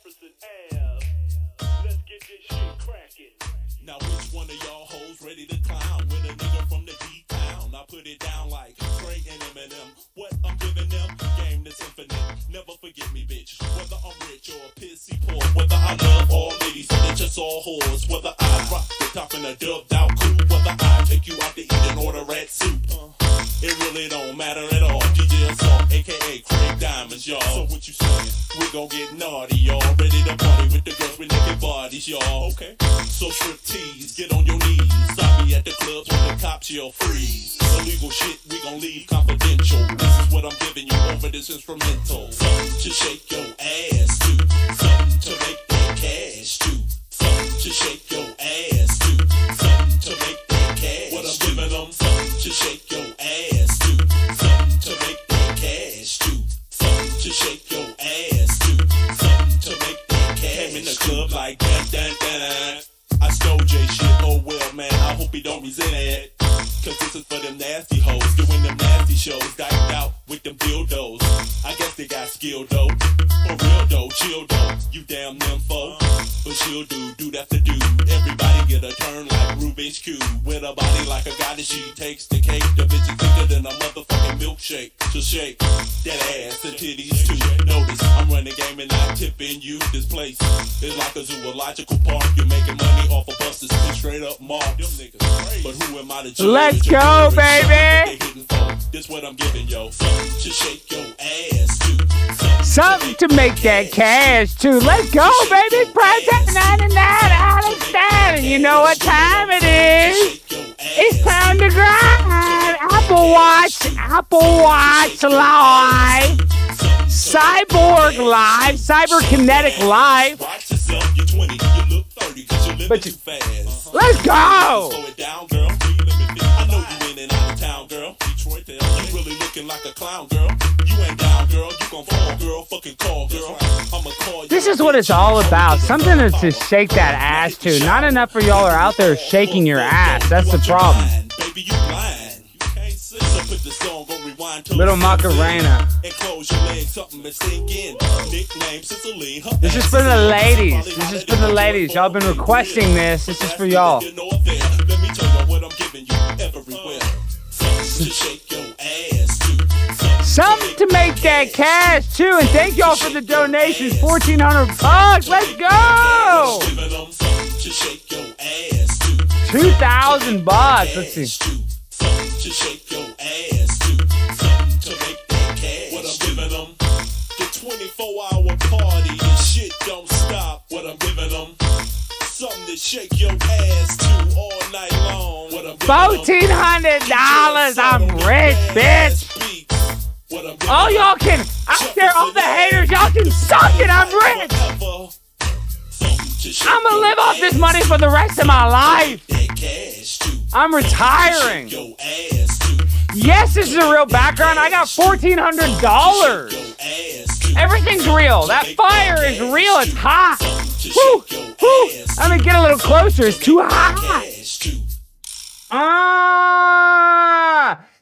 Jefferson Ave. Let's get this shit cracking. Now which one of y'all hoes ready to clown with a nigga from the D-town? I put it down like Trey and Eminem. What I'm giving them, game that's infinite. Never forget me, bitch. Whether I'm rich or a pissy poor, whether I love all ladies or they just all whores, whether I rock the top in a dubbed out coupe, whether I take you out to eat and order rat soup. It really don't matter at all. DJ Assault, aka Craig Diamonds, y'all. So what you saying? We gon' get naughty, y'all. Ready to party with the girls with naked bodies, y'all. Okay. So strip tease, get on your knees. Stop me at the clubs when the cops yell freeze. Illegal shit, we gon' leave confidential. This is what I'm giving you over this instrumental. Something to shake your ass to. Something to make that cash to. Something to shake your ass to. Something to make that cash. What I'm giving them, something to shake your ass to. Something to make that cash to. Something to shake your ass to. Something to make that cash. Came in the club like dun dun dun dun. I stole J shit, oh well man, I hope he don't resent it. Cause this is for them nasty hoes, doing them nasty shows, diked out with them dildos. I guess they got skill though, for real though, chill though, you damn nympho. But she'll do that to do. Everybody get a turn like Rubik's Cube. With a body like a goddess, she takes the cake. The bitch is thicker than a motherfucking milkshake. So shake that ass and titties too. Notice, I'm running game and not tipping you. This place is like a zoological park. You're making money off of buses, straight up mark. Them niggas crazy. But who am I to judge? Let's go, baby! This what I'm giving, yo. Something to shake your ass to. Something to make that cash, too. Let's go, baby. It's Prime Time 99 out of Stein. And you know what time it is? It's time to grind. Apple Watch Live. Cyborg Live. Cyberkinetic Live. Watch yourself, you're 20, you look 30, cause you live too fast. Let's go! Slow it down, girl. I know you in and out of town, girl. Detroit, there. You really looking like a clown, girl. You ain't down, girl. You gon' fall, girl. Fucking call, girl. I'ma call you. This is what it's all about. Something to shake that ass to. Not enough for y'all are out there shaking your ass. That's the problem. Baby, you blind. You can't see. So put the song, go rewind to Little Macarena. and close your legs, something to sink in. Nickname Cicely. This is for the ladies. This is for the ladies. Y'all been requesting this. This is for y'all. Let me tell you what I'm giving you everywhere. Something to shake your ass to. Something to make that cash too. And thank y'all for the donations. $1,400. Let's go. Giving them something to shake your ass to. $2,000. Let's see. Something to shake your ass to. Something to make that cash. What I'm giving them. The 24-hour party. The shit don't stop. What I'm giving them. Something to shake your ass to all night long. What I'm giving them. $1,400. I'm rich, bitch. Oh, y'all can. I don't care. All the haters, y'all can suck it. I'm rich. I'm gonna live off this money for the rest of my life. I'm retiring. Yes, this is a real background. I got $1,400. Everything's real. That fire is real. It's hot. Woo, woo. I'm gonna get a little closer. It's too hot.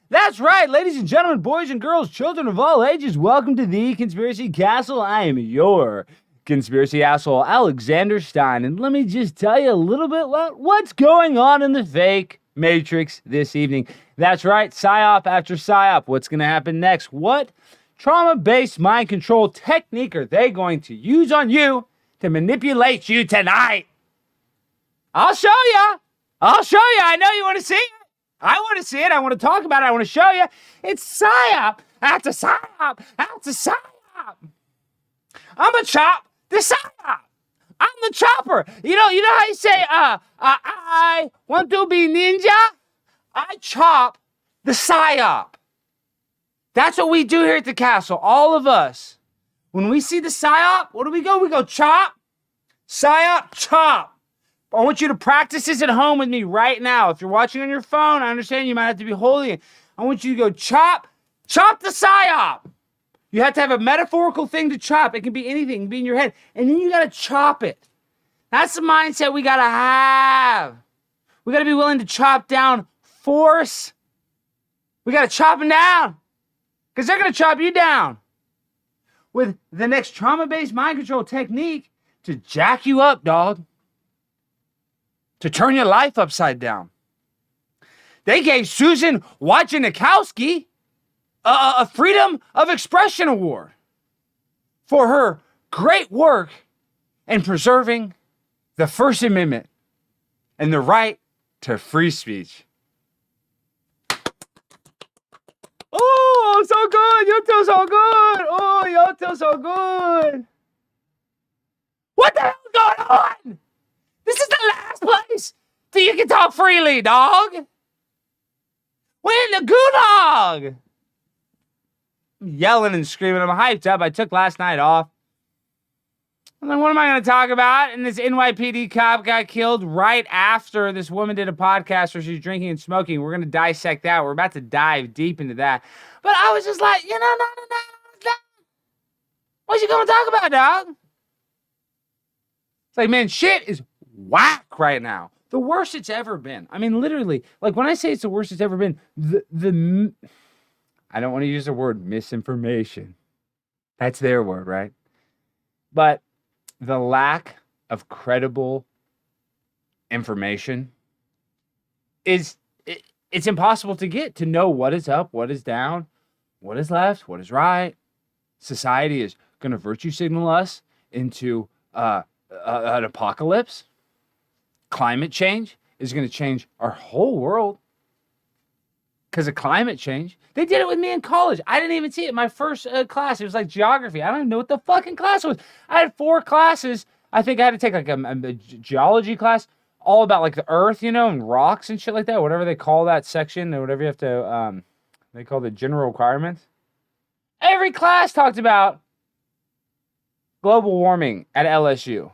That's right, ladies and gentlemen, boys and girls, children of all ages. Welcome to the Conspiracy Castle. I am your conspiracy asshole, Alexander Stein. And let me just tell you a little bit about what's going on in the fake matrix this evening. That's right, psyop after psyop. What's going to happen next? What trauma-based mind control technique are they going to use on you to manipulate you tonight? I'll show you. I know you want to see it. I want to see it. I want to talk about it. I want to show you. It's psyop after psyop after psyop. I'm a chop the psyop. I'm the chopper. You know how you say, I want to be ninja? I chop the psyop. That's what we do here at the castle. All of us. When we see the psyop, what do? We go chop, psyop, chop. I want you to practice this at home with me right now. If you're watching on your phone, I understand you might have to be holding it. I want you to go chop the psyop. You have to have a metaphorical thing to chop. It can be anything. It can be in your head. And then you got to chop it. That's the mindset we got to have. We got to be willing to chop down force. We got to chop them down. Because they're going to chop you down. With the next trauma-based mind control technique, to jack you up, dog. To turn your life upside down. They gave Susan Wojciechowski a Freedom of Expression Award for her great work in preserving the First Amendment and the right to free speech. Oh, so good. You feel so good. Oh, you feel so good. What the hell is going on? This is the last place that you can talk freely, dog. We're in the gulag. I'm yelling and screaming. I'm hyped up. I took last night off. I'm like, what am I going to talk about? And this NYPD cop got killed right after this woman did a podcast where she's drinking and smoking. We're going to dissect that. We're about to dive deep into that. But I was just like, no. What you going to talk about, dog? It's like, man, shit is whack right now. The worst it's ever been. I mean, literally, like when I say it's the worst it's ever been, I don't want to use the word misinformation. That's their word, right? But the lack of credible information it's impossible to get, to know what is up, what is down, what is left, what is right. Society is going to virtue signal us into an apocalypse. Climate change is going to change our whole world because of climate change. They did it with me in college. I didn't even see it. My first class, it was like geography. I don't even know what the fucking class was. I had 4 classes. I think I had to take like a geology class, all about like the earth, you know, and rocks and shit like that, whatever they call that section, or whatever you have to, they call the general requirements. Every class talked about global warming at LSU.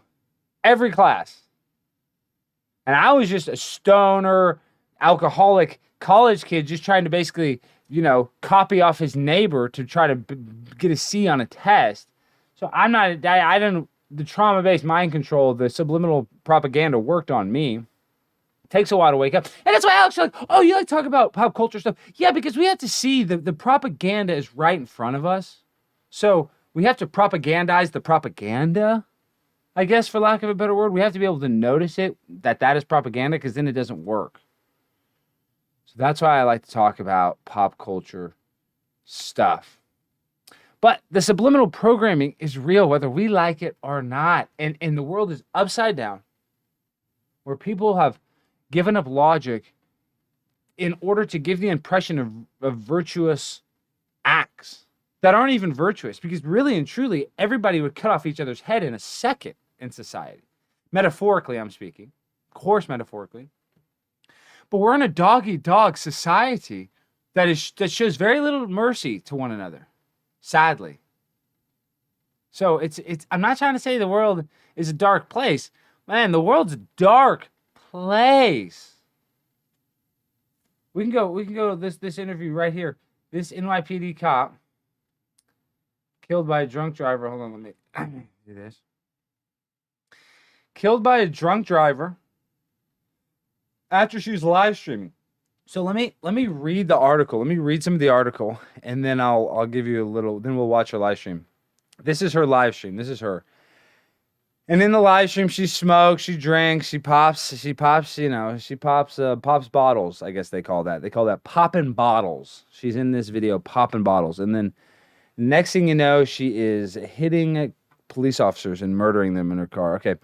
Every class. And I was just a stoner, alcoholic college kid just trying to basically, you know, copy off his neighbor to try to get a C on a test. So I'm not, I didn't, the trauma-based mind control, the subliminal propaganda worked on me. It takes a while to wake up. And that's why Alex, you're like, oh, you like to talk about pop culture stuff? Yeah, because we have to see the propaganda is right in front of us. So we have to propagandize the propaganda, I guess, for lack of a better word. We have to be able to notice it, that is propaganda, because then it doesn't work. So that's why I like to talk about pop culture stuff. But the subliminal programming is real, whether we like it or not. And the world is upside down, where people have given up logic in order to give the impression of virtuous acts that aren't even virtuous. Because really and truly, everybody would cut off each other's head in a second in society. Metaphorically, I'm speaking. Of course, metaphorically. But we're in a dog-eat-dog society that shows very little mercy to one another. Sadly. So it's I'm not trying to say the world is a dark place. Man, the world's a dark place. We can go this interview right here. This NYPD cop killed by a drunk driver. Hold on, let me do this. Killed by a drunk driver after she was live streaming. So let me read the article. Let me read some of the article, and then I'll give you a little. Then we'll watch her live stream. This is her live stream. This is her. And in the live stream, she smokes, she drinks, she pops, pops bottles. I guess they call that. They call that popping bottles. She's in this video popping bottles, and then next thing you know, she is hitting police officers and murdering them in her car. Okay.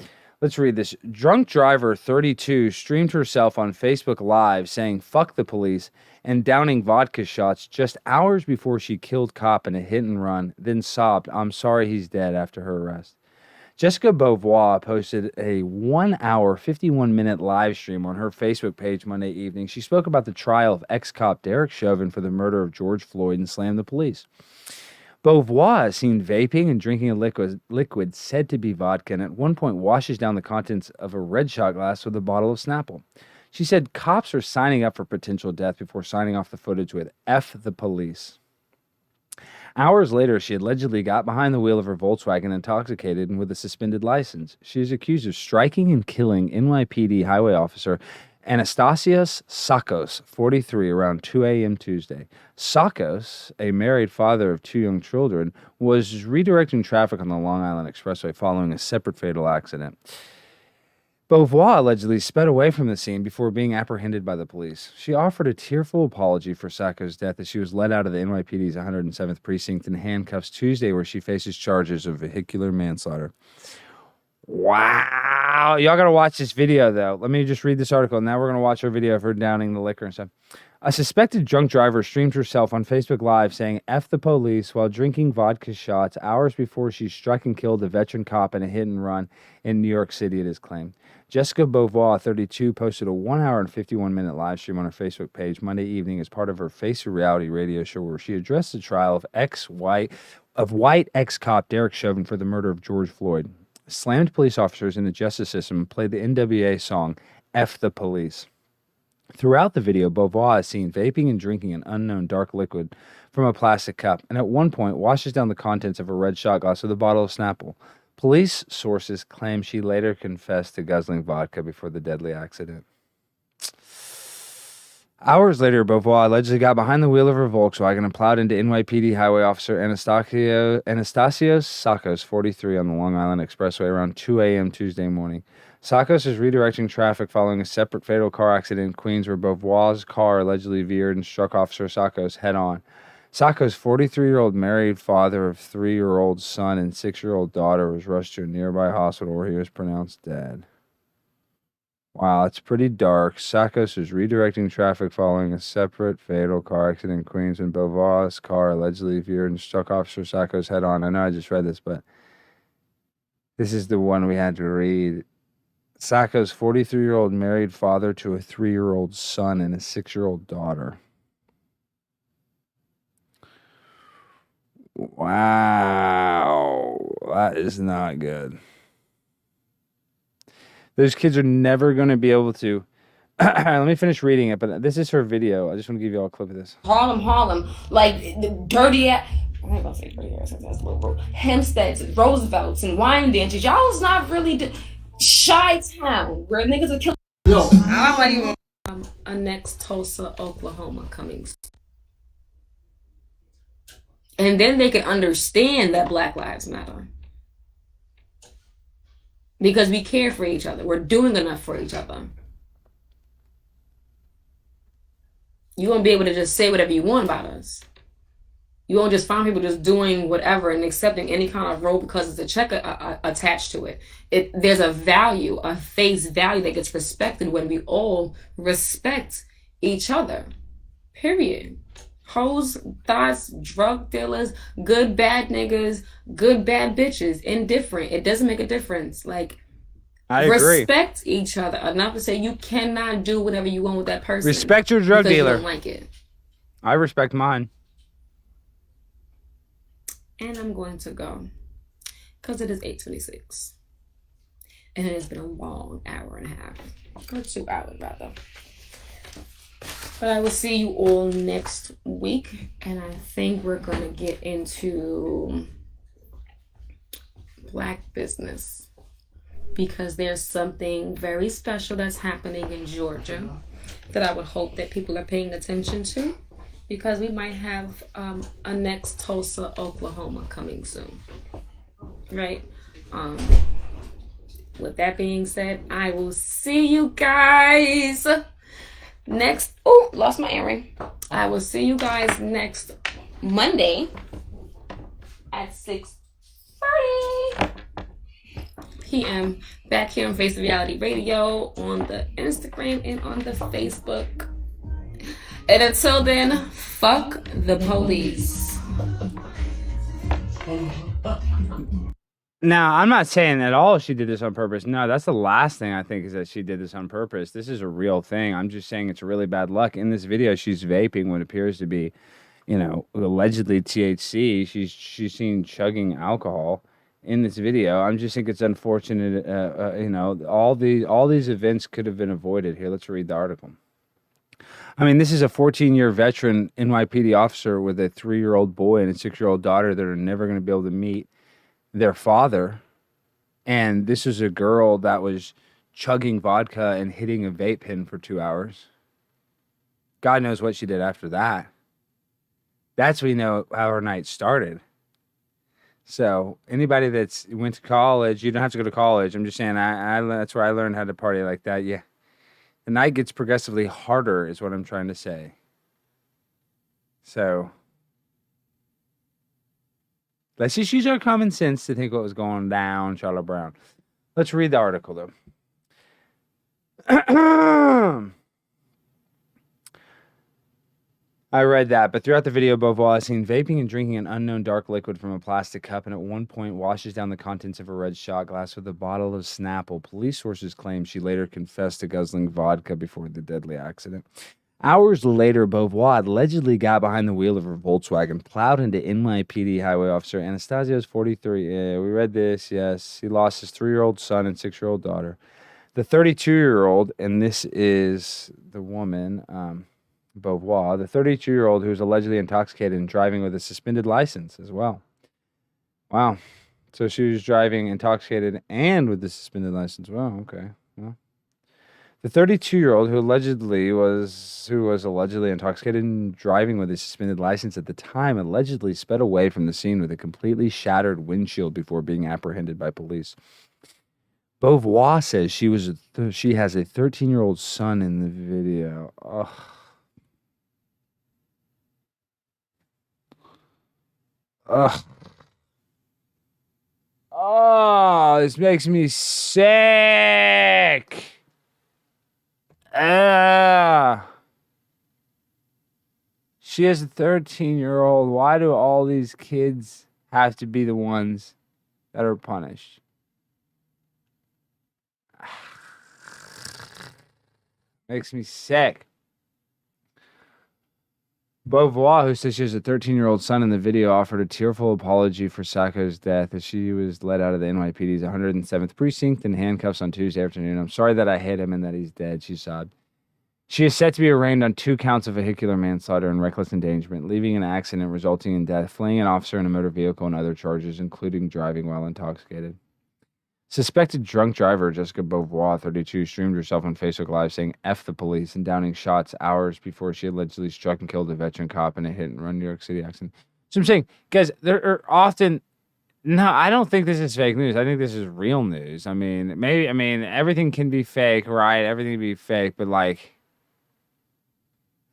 Let's read this. Drunk driver 32 streamed herself on Facebook Live saying, "Fuck the police," and downing vodka shots just hours before she killed cop in a hit and run, then sobbed, "I'm sorry he's dead," after her arrest. Jessica Beauvoir posted a 1-hour, 51-minute live stream on her Facebook page Monday evening. She spoke about the trial of ex-cop Derek Chauvin for the murder of George Floyd and slammed the police. Beauvoir is seen vaping and drinking a liquid said to be vodka, and at one point washes down the contents of a red shot glass with a bottle of Snapple. She said cops are signing up for potential death before signing off the footage with "F the police." Hours later, she allegedly got behind the wheel of her Volkswagen intoxicated and with a suspended license. She is accused of striking and killing NYPD highway officer Anastasios Sakos, 43, around 2 a.m. Tuesday. Sakos, a married father of 2 young children, was redirecting traffic on the Long Island Expressway following a separate fatal accident. Beauvoir allegedly sped away from the scene before being apprehended by the police. She offered a tearful apology for Sakos' death as she was led out of the NYPD's 107th precinct in handcuffs Tuesday, where she faces charges of vehicular manslaughter. Wow. Y'all got to watch this video, though. Let me just read this article. Now we're going to watch our video of her downing the liquor and stuff. A suspected drunk driver streamed herself on Facebook Live saying F the police while drinking vodka shots hours before she struck and killed a veteran cop in a hit and run in New York City, it is claimed. Jessica Beauvoir, 32, posted a 1 hour and 51-minute live stream on her Facebook page Monday evening as part of her Face of Reality radio show, where she addressed the trial of white ex-cop Derek Chauvin for the murder of George Floyd. Slammed police officers in the justice system played the NWA song F the Police. Throughout the video, Beauvoir is seen vaping and drinking an unknown dark liquid from a plastic cup, and at one point washes down the contents of a red shot glass with a bottle of Snapple. Police sources claim she later confessed to guzzling vodka before the deadly accident. Hours later, Beauvoir allegedly got behind the wheel of her Volkswagen and plowed into NYPD highway officer Anastasios Sakos, 43, on the Long Island Expressway around 2 a.m. Tuesday morning. Sakos is redirecting traffic following a separate fatal car accident in Queens where Beauvoir's car allegedly veered and struck Officer Sakos head-on. Sakos' 43-year-old married father of 3-year-old son and 6-year-old daughter was rushed to a nearby hospital where he was pronounced dead. Wow, it's pretty dark. Sakos was redirecting traffic following a separate fatal car accident in Queens when Beauvoir's car allegedly veered and struck Officer Sakos head-on. I know I just read this, but this is the one we had to read. Sakos' 43-year-old married father to a 3-year-old son and a 6-year-old daughter. Wow, that is not good. Those kids are never going to be able to. Let me finish reading it, but this is her video. I just want to give you all a clip of this. Harlem, like the dirty ass. I'm not gonna say dirty ass. That's a little Hempsteads, Roosevelts, and wine dances. Y'all is not really Chi-town where niggas are killing. No, I might even. Next Tulsa, Oklahoma, coming. And then they can understand that Black Lives Matter. Because we care for each other. We're doing enough for each other. You won't be able to just say whatever you want about us. You won't just find people just doing whatever and accepting any kind of role because it's a check attached to it. There's a value, a face value that gets respected when we all respect each other. Period. Hoes, thoughts, drug dealers, good, bad niggas, good, bad bitches, indifferent. It doesn't make a difference. Like, I agree. Respect each other enough to say you cannot do whatever you want with that person. Respect your drug dealer. You don't like it. I respect mine. And I'm going to go because it is 8:26. And it has been a long hour and a half. Or 2 hours, rather. But I will see you all next week. And I think we're going to get into Black business. Because there's something very special that's happening in Georgia that I would hope that people are paying attention to. Because we might have a next Tulsa, Oklahoma coming soon. Right? With that being said, I will see you guys next. Oh, lost my earring. I will see you guys next Monday at 6:30 p.m. back here on Face of Reality Radio on the Instagram and on the Facebook. And until then, fuck the police. Now, I'm not saying at all she did this on purpose. No, that's the last thing I think is that she did this on purpose. This is a real thing. I'm just saying it's really bad luck. In this video, she's vaping what appears to be, allegedly THC. She's seen chugging alcohol in this video. I'm just think it's unfortunate. All these events could have been avoided. Here, let's read the article. I mean, this is a 14-year veteran NYPD officer with a 3-year-old boy and a 6-year-old daughter that are never going to be able to meet their father. And this is a girl that was chugging vodka and hitting a vape pen for 2 hours. God knows what she did after that. That's when you know how her night started. So anybody that's went to college, you don't have to go to college. I'm just saying, that's where I learned how to party like that. Yeah, the night gets progressively harder, is what I'm trying to say. So let's just use our common sense to think what was going down, Charlotte Brown. Let's read the article though. I read that, but throughout the video, Beauvoir is seen vaping and drinking an unknown dark liquid from a plastic cup, and at one point washes down the contents of a red shot glass with a bottle of Snapple. Police sources claim she later confessed to guzzling vodka before the deadly accident. Hours later, Beauvoir allegedly got behind the wheel of her Volkswagen, plowed into NYPD highway officer Anastasio's 43. Yeah, we read this, yes. He lost his 3-year-old son and 6-year-old daughter. The 32-year-old, and this is the woman, Beauvoir, the 32-year-old who was allegedly intoxicated and driving with a suspended license as well. Wow. So she was driving intoxicated and with the suspended license. Wow, okay. Well, the 32-year-old who was allegedly intoxicated and driving with a suspended license at the time allegedly sped away from the scene with a completely shattered windshield before being apprehended by police. Beauvoir says she has a 13-year-old son in the video. Ugh. Ugh. Oh, this makes me sick. She has a 13-year-old. Why do all these kids have to be the ones that are punished? Makes me sick. Beauvoir, who says she has a 13-year-old son in the video, offered a tearful apology for Sacco's death as she was led out of the NYPD's 107th precinct in handcuffs on Tuesday afternoon. I'm sorry that I hit him and that he's dead, she sobbed. She is set to be arraigned on 2 counts of vehicular manslaughter and reckless endangerment, leaving an accident resulting in death, fleeing an officer in a motor vehicle, and other charges, including driving while intoxicated. Suspected drunk driver Jessica Beauvoir, 32, streamed herself on Facebook Live saying F the police and downing shots hours before she allegedly struck and killed a veteran cop in a hit-and-run New York City accident. So I'm saying, guys, there are often... No, I don't think this is fake news. I think this is real news. I mean, everything can be fake, right? Everything can be fake, but like...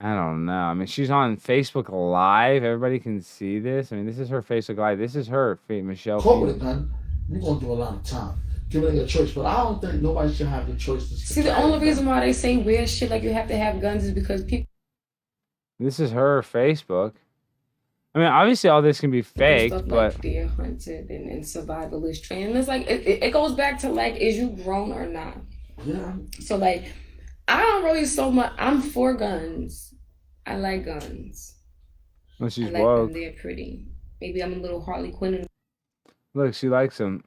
I don't know. I mean, she's on Facebook Live. Everybody can see this. I mean, this is her Facebook Live. This is her, Michelle. Cope with it, man. You're going to do a lot of time. Give it a choice, but I don't think nobody should have the choice to see. The only reason why they say weird shit like you have to have guns is because people. This is her Facebook. I mean, obviously, all this can be fake, stuff but like deer hunted and survivalist training. It's like it goes back to like, is you grown or not? Yeah. So like, I don't really so much. I'm for guns. I like guns. well, she's I like woke. them. They're pretty. Maybe I'm a little Harley Quinn. Look, she likes them.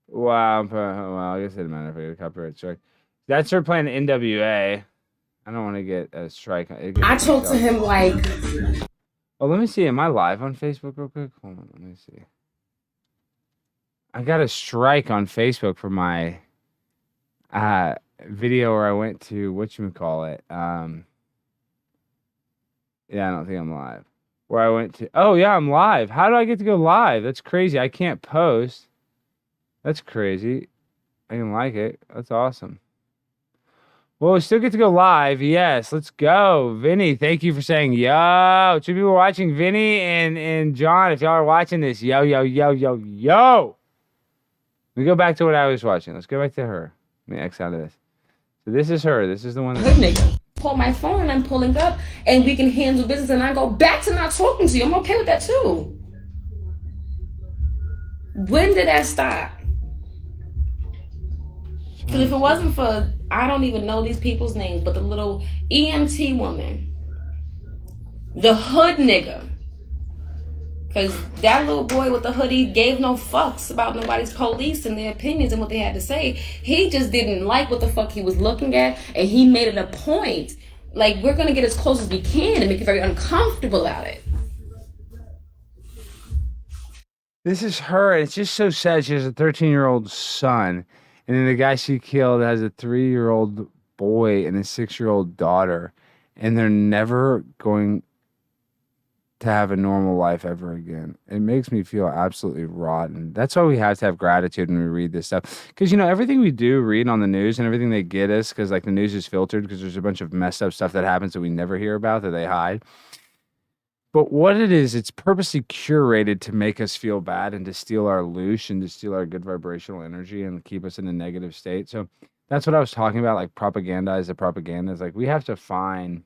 Wow, well, I guess it doesn't matter if I get a copyright strike. That's her playing NWA. I don't want to get a strike. I talked to him like... Oh, let me see. Am I live on Facebook real quick? Hold on, let me see. I got a strike on Facebook for my video where I went to, whatchamacallit? Yeah, I don't think I'm live. Where I went to... Oh, yeah, I'm live. How do I get to go live? That's crazy. I can't post. That's crazy. I didn't like it. That's awesome. Well, we still get to go live. Yes, let's go. Vinny, thank you for saying yo. 2 people watching. Vinny and John, if y'all are watching this, yo, yo, yo, yo, yo. Let me go back to what I was watching. Let's go back to her. Let me X out of this. So this is her. This is the one that... Good nigga. Pull my phone and I'm pulling up and we can handle business and I go back to not talking to you. I'm okay with that too. When did that stop? Because if it wasn't for, I don't even know these people's names, but the little EMT woman, the hood nigga, because that little boy with the hoodie gave no fucks about nobody's police and their opinions and what they had to say. He just didn't like what the fuck he was looking at, and he made it a point. Like, we're going to get as close as we can and make you very uncomfortable about it. This is her, and it's just so sad. She has a 13-year-old son, and then the guy she killed has a 3-year-old boy and a 6-year-old daughter, and they're never going to have a normal life ever again. It makes me feel absolutely rotten. That's why we have to have gratitude when we read this stuff. Because, everything we do read on the news and everything they get us, because, like, the news is filtered because there's a bunch of messed up stuff that happens that we never hear about that they hide. But what it is, it's purposely curated to make us feel bad and to steal our loosh and to steal our good vibrational energy and keep us in a negative state. So that's what I was talking about, like propaganda is a propaganda. It's like we have to find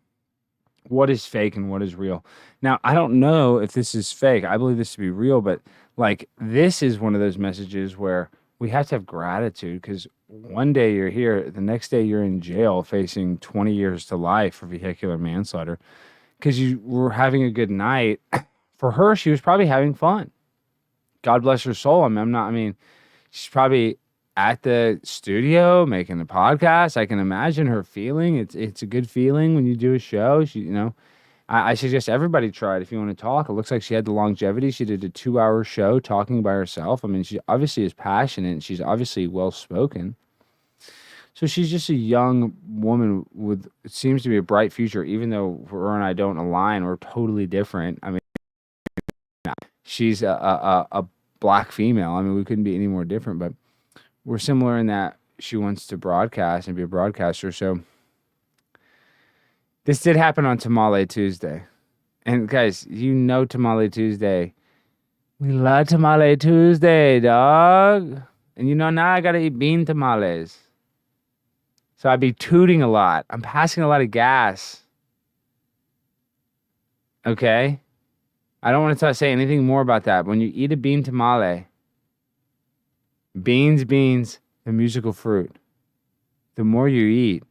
what is fake and what is real. Now, I don't know if this is fake. I believe this to be real, but like this is one of those messages where we have to have gratitude because one day you're here, the next day you're in jail facing 20 years to life for vehicular manslaughter. Because you were having a good night. For her, she was probably having fun. God bless her soul. She's probably at the studio making a podcast. I can imagine her feeling. It's a good feeling when you do a show. I suggest everybody try it if you want to talk. It looks like she had the longevity. She did a 2-hour show talking by herself. She obviously is passionate and she's obviously well-spoken. So she's just a young woman with, it seems to be a bright future, even though her and I don't align. We're totally different. She's a black female. We couldn't be any more different, but we're similar in that she wants to broadcast and be a broadcaster. So this did happen on Tamale Tuesday. And guys, Tamale Tuesday. We love Tamale Tuesday, dog. And now I got to eat bean tamales. So I'd be tooting a lot. I'm passing a lot of gas. Okay? I don't want to say anything more about that. When you eat a bean tamale, beans, the musical fruit. The more you eat,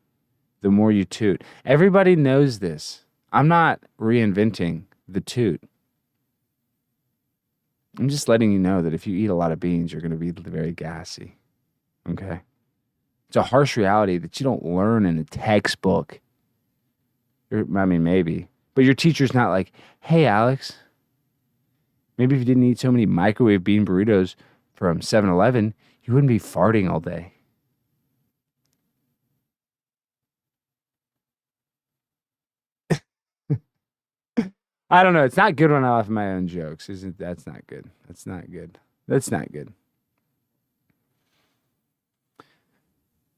the more you toot. Everybody knows this. I'm not reinventing the toot. I'm just letting you know that if you eat a lot of beans, you're going to be very gassy. Okay? It's a harsh reality that you don't learn in a textbook. Maybe. But your teacher's not like, hey, Alex, maybe if you didn't eat so many microwave bean burritos from 7-Eleven, you wouldn't be farting all day. I don't know. It's not good when I laugh at my own jokes. That's not good. That's not good. That's not good.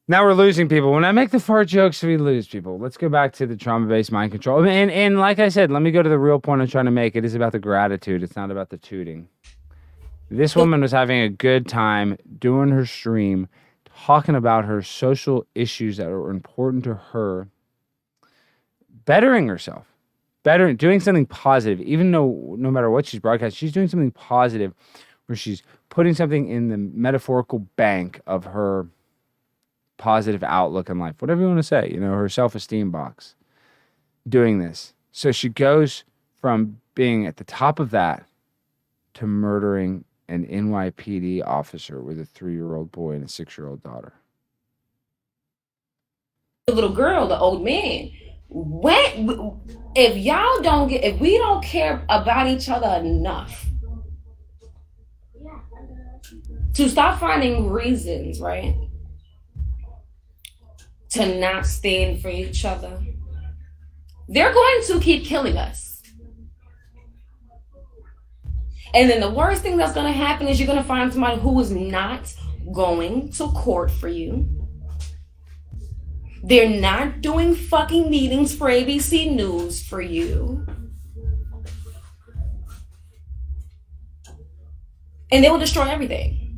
Now we're losing people. When I make the fart jokes, we lose people. Let's go back to the trauma-based mind control. And like I said, let me go to the real point I'm trying to make. It is about the gratitude. It's not about the tooting. This woman was having a good time doing her stream, talking about her social issues that were important to her, bettering herself, doing something positive. Even though no matter what she's broadcasting, she's doing something positive where she's putting something in the metaphorical bank of her positive outlook in life, whatever you want to say, her self-esteem box, doing this. So she goes from being at the top of that to murdering an NYPD officer with a 3-year-old boy and a 6-year-old daughter. The little girl, the old man. If we don't care about each other enough to stop finding reasons, right, to not stand for each other, they're going to keep killing us. And then the worst thing that's going to happen is you're going to find somebody who is not going to court for you. They're not doing fucking meetings for ABC News for you. And they will destroy everything.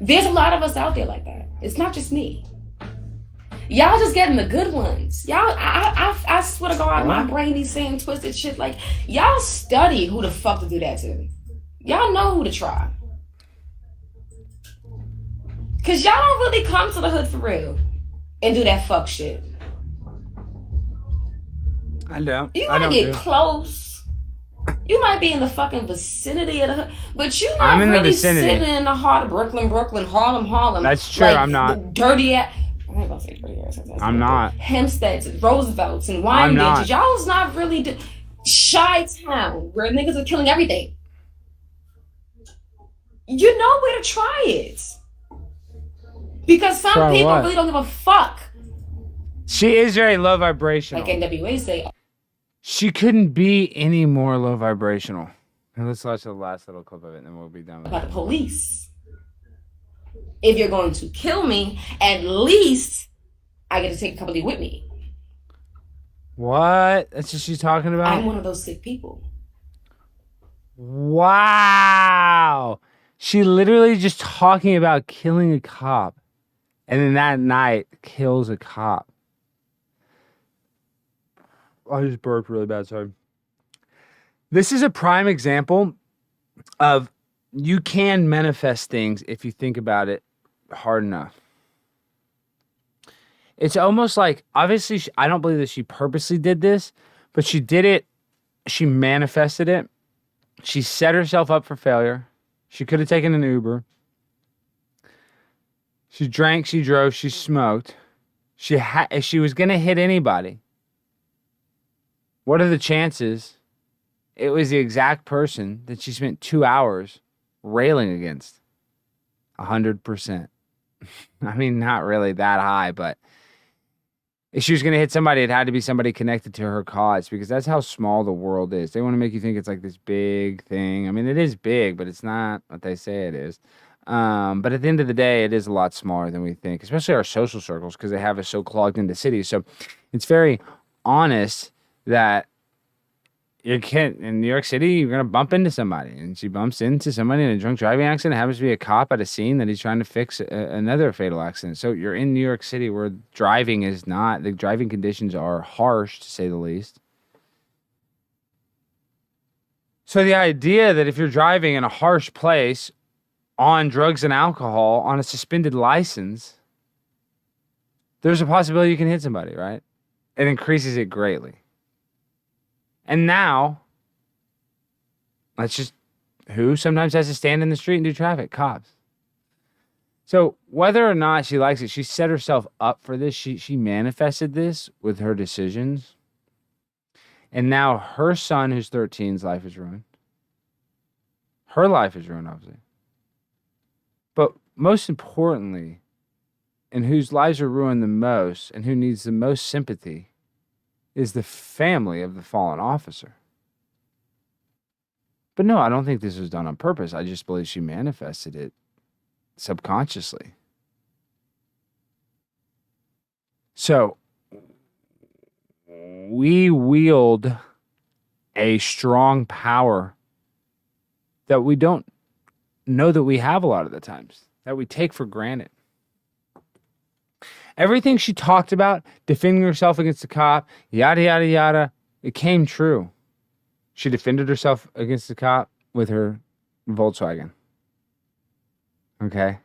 There's a lot of us out there like that. It's not just me. Y'all just getting the good ones. Y'all, I swear to God, my brain be saying twisted shit like, y'all study who the fuck to do that to. Y'all know who to try. Cause y'all don't really come to the hood for real and do that fuck shit. I don't. You might get close. You might be in the fucking vicinity of the hood, but you're not really sitting in the heart of Brooklyn, Harlem. That's true. Like I'm not. Dirty ass. I'm gonna say dirty ass. I'm not. Hempsteads, Roosevelts, and wine bitches. Y'all's not really Chi-town where niggas are killing everything. You know where to try it. Because some Try people what? really don't give a fuck. She is very low vibrational. Like NWA say, She couldn't be any more low vibrational. And let's watch the last little clip of it, and then we'll be done with about it. the police. If you're going to kill me, at least I get to take a couple of you with me. What? That's what she's talking about? I'm one of those sick people. Wow. She literally just talking about killing a cop. And then that night kills a cop. I just burped really bad, sorry. This is a prime example of you can manifest things if you think about it hard enough. It's almost like, obviously, I don't believe that she purposely did this, but she did it. She manifested it. She set herself up for failure. She could have taken an Uber. She drank, she drove, she smoked. If she was going to hit anybody, what are the chances it was the exact person that she spent 2 hours railing against? 100%. I mean, not really that high, but if she was going to hit somebody, it had to be somebody connected to her cause, because that's how small the world is. They want to make you think it's like this big thing. I mean, it is big, but it's not what they say it is. But at the end of the day, it is a lot smaller than we think, especially our social circles, because they have us so clogged into cities. So it's very honest that you can't, in New York City, you're going to bump into somebody. And she bumps into somebody in a drunk driving accident. It happens to be a cop at a scene that he's trying to fix another fatal accident. So you're in New York City where driving is not, the driving conditions are harsh, to say the least. So the idea that if you're driving in a harsh place on drugs and alcohol on a suspended license, there's a possibility you can hit somebody, right? It increases it greatly. And now, who sometimes has to stand in the street and do traffic? Cops. So whether or not she likes it, she set herself up for this. She manifested this with her decisions. And now her son, who's 13's life is ruined. Her life is ruined, obviously. But most importantly, and whose lives are ruined the most and who needs the most sympathy, is the family of the fallen officer. But no, I don't think this was done on purpose. I just believe she manifested it subconsciously. So, we wield a strong power that we don't know that we have a lot of the times, that we take for granted. Everything she talked about, defending herself against the cop, yada, yada, yada, it came true. She defended herself against the cop with her Volkswagen. Okay?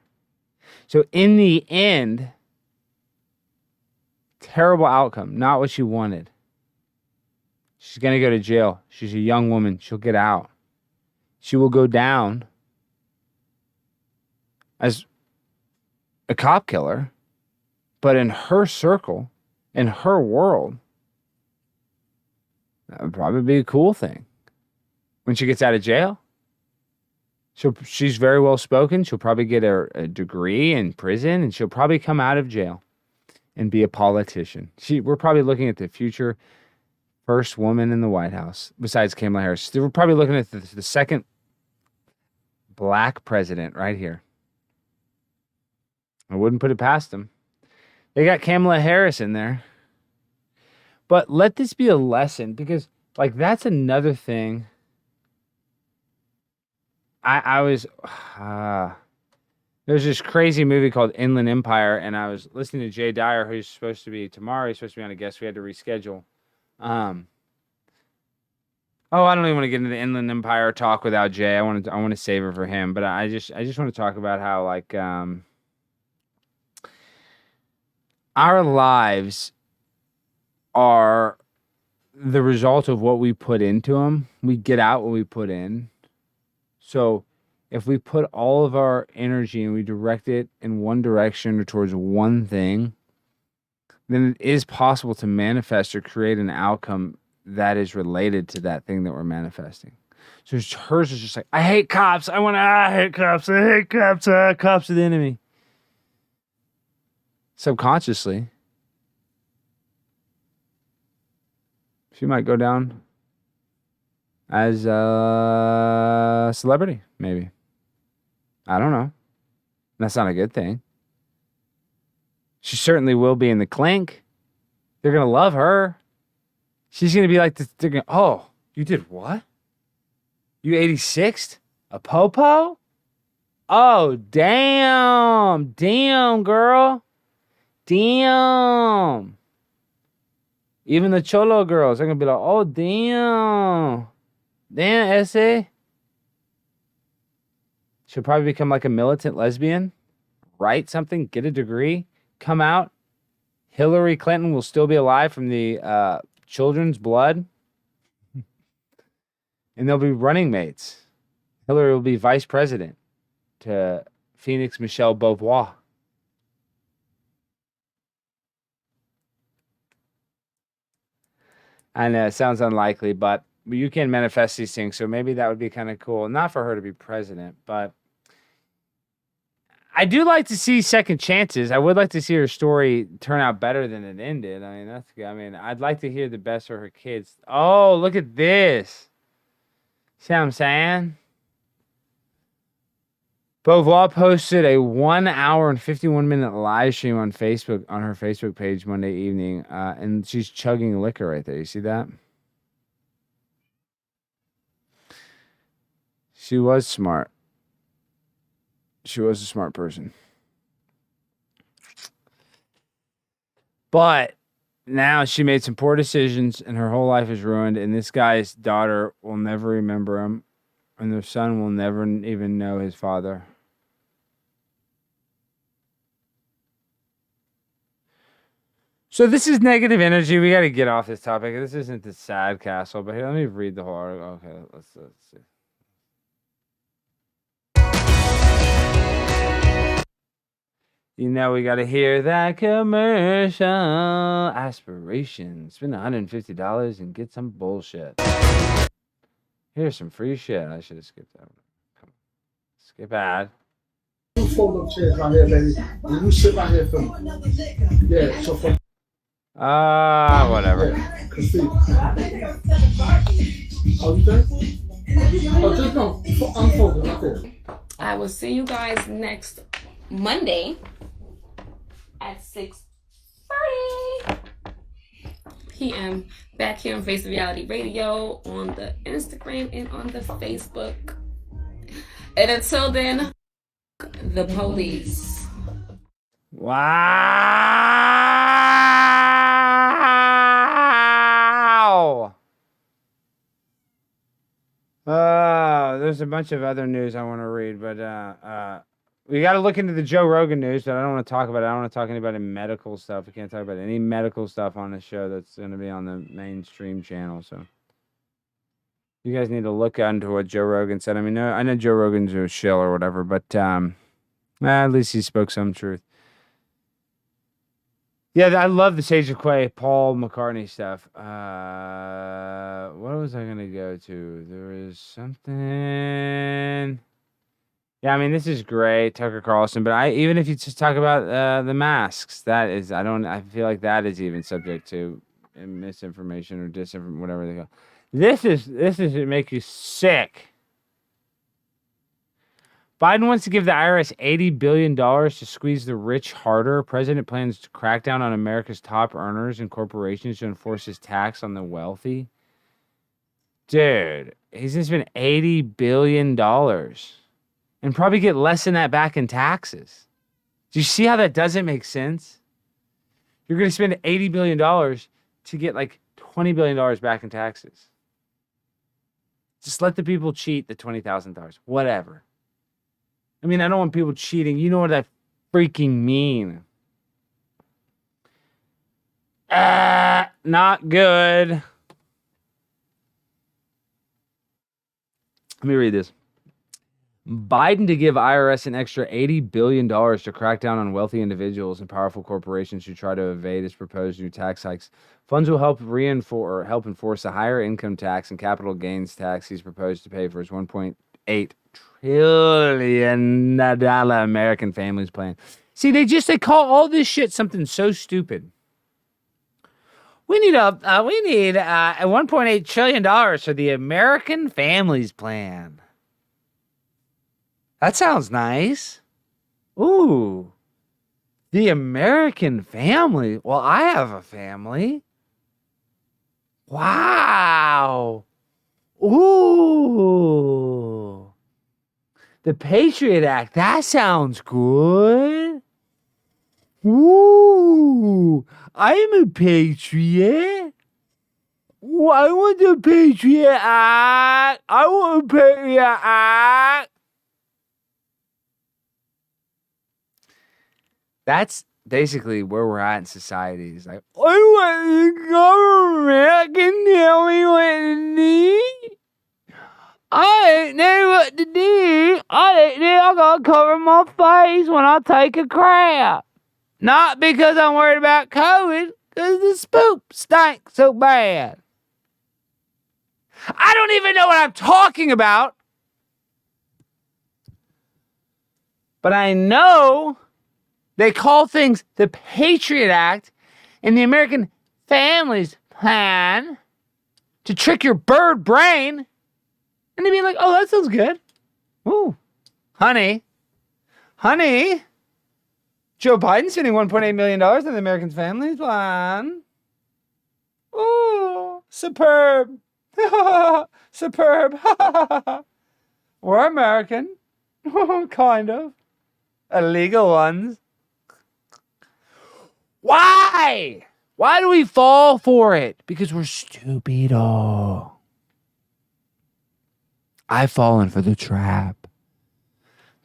So in the end, terrible outcome, not what she wanted. She's going to go to jail. She's a young woman. She'll get out. She will go down as a cop killer. But in her circle, in her world, that would probably be a cool thing. When she gets out of jail, she's very well spoken. She'll probably get a degree in prison, and she'll probably come out of jail and be a politician. We're probably looking at the future first woman in the White House, besides Kamala Harris. We're probably looking at the second black president right here. I wouldn't put it past them. They got Kamala Harris in there. But let this be a lesson, because, like, that's another thing. There's this crazy movie called Inland Empire, and I was listening to Jay Dyer, who's supposed to be tomorrow. He's supposed to be on a guest. We had to reschedule. I don't even want to get into the Inland Empire talk without Jay. I want to save it for him. But I just want to talk about how, like, our lives are the result of what we put into them. We get out what we put in. So if we put all of our energy and we direct it in one direction or towards one thing, then it is possible to manifest or create an outcome that is related to that thing that we're manifesting. So hers is just like, I hate cops. I hate cops. I hate cops. Cops are the enemy. Subconsciously, she might go down as a celebrity, maybe. I don't know. That's not a good thing. She certainly will be in the clink. They're going to love her. She's going to be like, they're gonna, oh, you did what? You 86th? A popo? Oh, damn. Damn, girl. Damn. Even the cholo girls are going to be like, oh, damn. Damn, essay. She'll probably become like a militant lesbian, write something, get a degree, come out. Hillary Clinton will still be alive from the children's blood. And they'll be running mates. Hillary will be vice president to Phoenix Michelle Beauvoir. I know it sounds unlikely, but you can manifest these things. So maybe that would be kind of cool. Not for her to be president, but I do like to see second chances. I would like to see her story turn out better than it ended. I mean, that's good. I mean, I'd like to hear the best for her kids. Oh, look at this. See what I'm saying? Beauvoir posted a 1 hour and 51-minute live stream on Facebook, on her Facebook page Monday evening, and she's chugging liquor right there. You see that? She was smart. She was a smart person. But now she made some poor decisions and her whole life is ruined. And this guy's daughter will never remember him. And their son will never even know his father. So this is negative energy. We got to get off this topic. This isn't the sad castle. But here, let me read the whole article. Okay, let's see. You know, we got to hear that commercial. Aspiration. Spend $150 and get some bullshit. Here's some free shit. I should have skipped that one. Come on. Skip ad. You fold up chairs right here, baby. And you sit right here for me. Yeah, so for Whatever. see. Oh, you think? Oh, just no. Unfold it right there. I will see you guys next Monday at 6:30 p.m. back here on Face the Reality Radio on the Instagram and on the Facebook. And until then, the police. Wow. There's a bunch of other news I want to read, but we got to look into the Joe Rogan news, but I don't want to talk about it. I don't want to talk about any medical stuff. We can't talk about any medical stuff on the show that's going to be on the mainstream channel. So you guys need to look into what Joe Rogan said. I mean, I know Joe Rogan's a shill or whatever, but at least he spoke some truth. Yeah, I love the Sage of Quay, Paul McCartney stuff. What was I going to go to? There was something. Yeah, I mean, this is great, Tucker Carlson, but even if you just talk about the masks, I feel like that is even subject to misinformation or disinformation, whatever they call. This is to make you sick. Biden wants to give the IRS $80 billion to squeeze the rich harder. President plans to crack down on America's top earners and corporations to enforce his tax on the wealthy. Dude, he's going to spend $80 billion and probably get less than that back in taxes. Do you see how that doesn't make sense? You're going to spend $80 billion to get like $20 billion back in taxes. Just let the people cheat the $20,000. Whatever. I mean, I don't want people cheating. You know what I freaking mean. Not good. Let me read this. Biden to give IRS an extra $80 billion to crack down on wealthy individuals and powerful corporations who try to evade his proposed new tax hikes. Funds will help enforce the higher income tax and capital gains tax he's proposed to pay for his $1.8 trillion American Families Plan. See, they call all this shit something so stupid. We need $1.8 trillion for the American Families Plan. That sounds nice. Ooh, the American family. Well, I have a family. Wow. Ooh. The Patriot Act. That sounds good. Ooh. I'm a patriot. Ooh, I want the Patriot Act. I want a Patriot Act. That's basically where we're at in society. It's like, I want the government can tell me what to do. I don't know what to do. I don't know. I gotta cover my face when I take a crap. Not because I'm worried about COVID, because the spoop stinks so bad. I don't even know what I'm talking about. But I know they call things the Patriot Act and the American Families Plan to trick your bird brain. And they'd be like, oh, that sounds good. Ooh, honey, Joe Biden's spending $1.8 million on the American Families Plan. Ooh, superb. Superb. We're American. Kind of. Illegal ones. Why? Why do we fall for it? Because we're stupid. Oh. I've fallen for the trap. I'm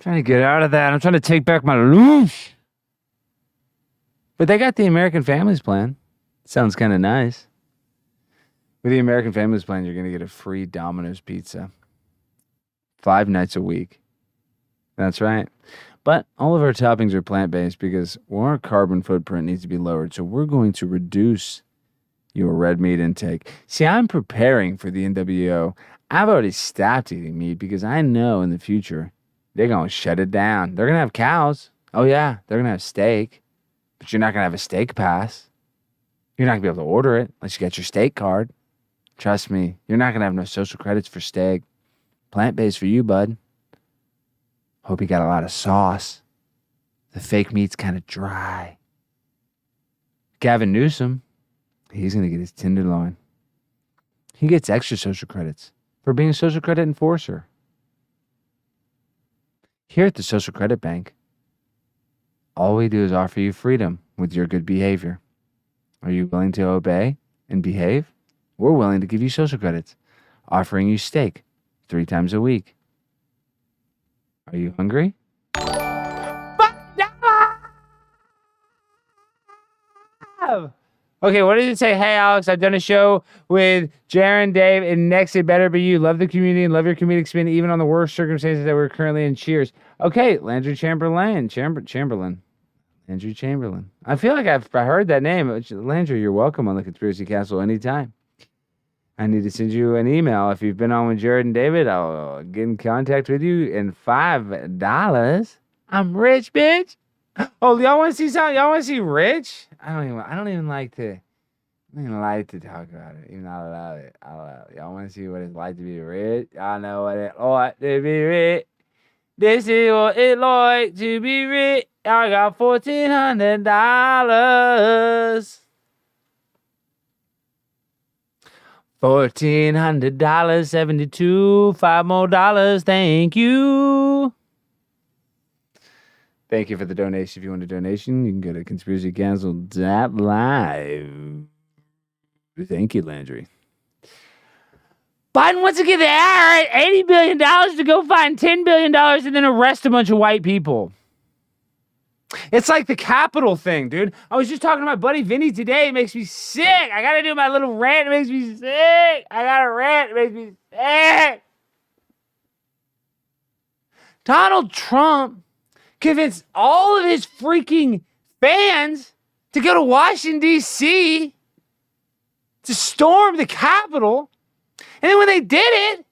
trying to get out of that. I'm trying to take back my loosh. But they got the American Families Plan. Sounds kind of nice. With the American Families Plan, you're going to get a free Domino's pizza 5 nights a week. That's right. But all of our toppings are plant-based because our carbon footprint needs to be lowered. So we're going to reduce your red meat intake. See, I'm preparing for the NWO. I've already stopped eating meat because I know in the future they're going to shut it down. They're going to have cows. Oh, yeah. They're going to have steak. But you're not going to have a steak pass. You're not going to be able to order it unless you get your steak card. Trust me, you're not going to have no social credits for steak. Plant-based for you, bud. Hope you got a lot of sauce. The fake meat's kind of dry. Gavin Newsom, he's going to get his tenderloin. He gets extra social credits for being a social credit enforcer. Here at the Social Credit Bank, all we do is offer you freedom with your good behavior. Are you willing to obey and behave? We're willing to give you social credits, offering you steak 3 times a week. Are you hungry? Okay, what did it say? Hey, Alex, I've done a show with Jaron, Dave, and next it better be you. Love the community and love your comedic spin, even on the worst circumstances that we're currently in. Cheers. Okay, Landry Chamberlain. Landry Chamberlain. I feel like I've heard that name. Landry, you're welcome on the Conspiracy Castle anytime. I need to send you an email. If you've been on with Jared and David, I'll get in contact with you in $5. I'm rich, bitch. Oh, y'all want to see something? Y'all want to see Rich? I don't even like to talk about it, even though I love it. Y'all want to see what it's like to be rich? Y'all know what it's like to be rich. This is what it's like to be rich. I got $1,400. $1,400, 72, $5 more. Thank you. Thank you for the donation. If you want a donation, you can go to conspiracycastle.live. Thank you, Landry. Biden wants to give the IRS $80 billion to go find $10 billion and then arrest a bunch of white people. It's like the Capitol thing, dude. I was just talking to my buddy Vinny today. It makes me sick. I got to do my little rant. It makes me sick. I got to rant. It makes me sick. Donald Trump convinced all of his freaking fans to go to Washington, D.C. to storm the Capitol. And then when they did it,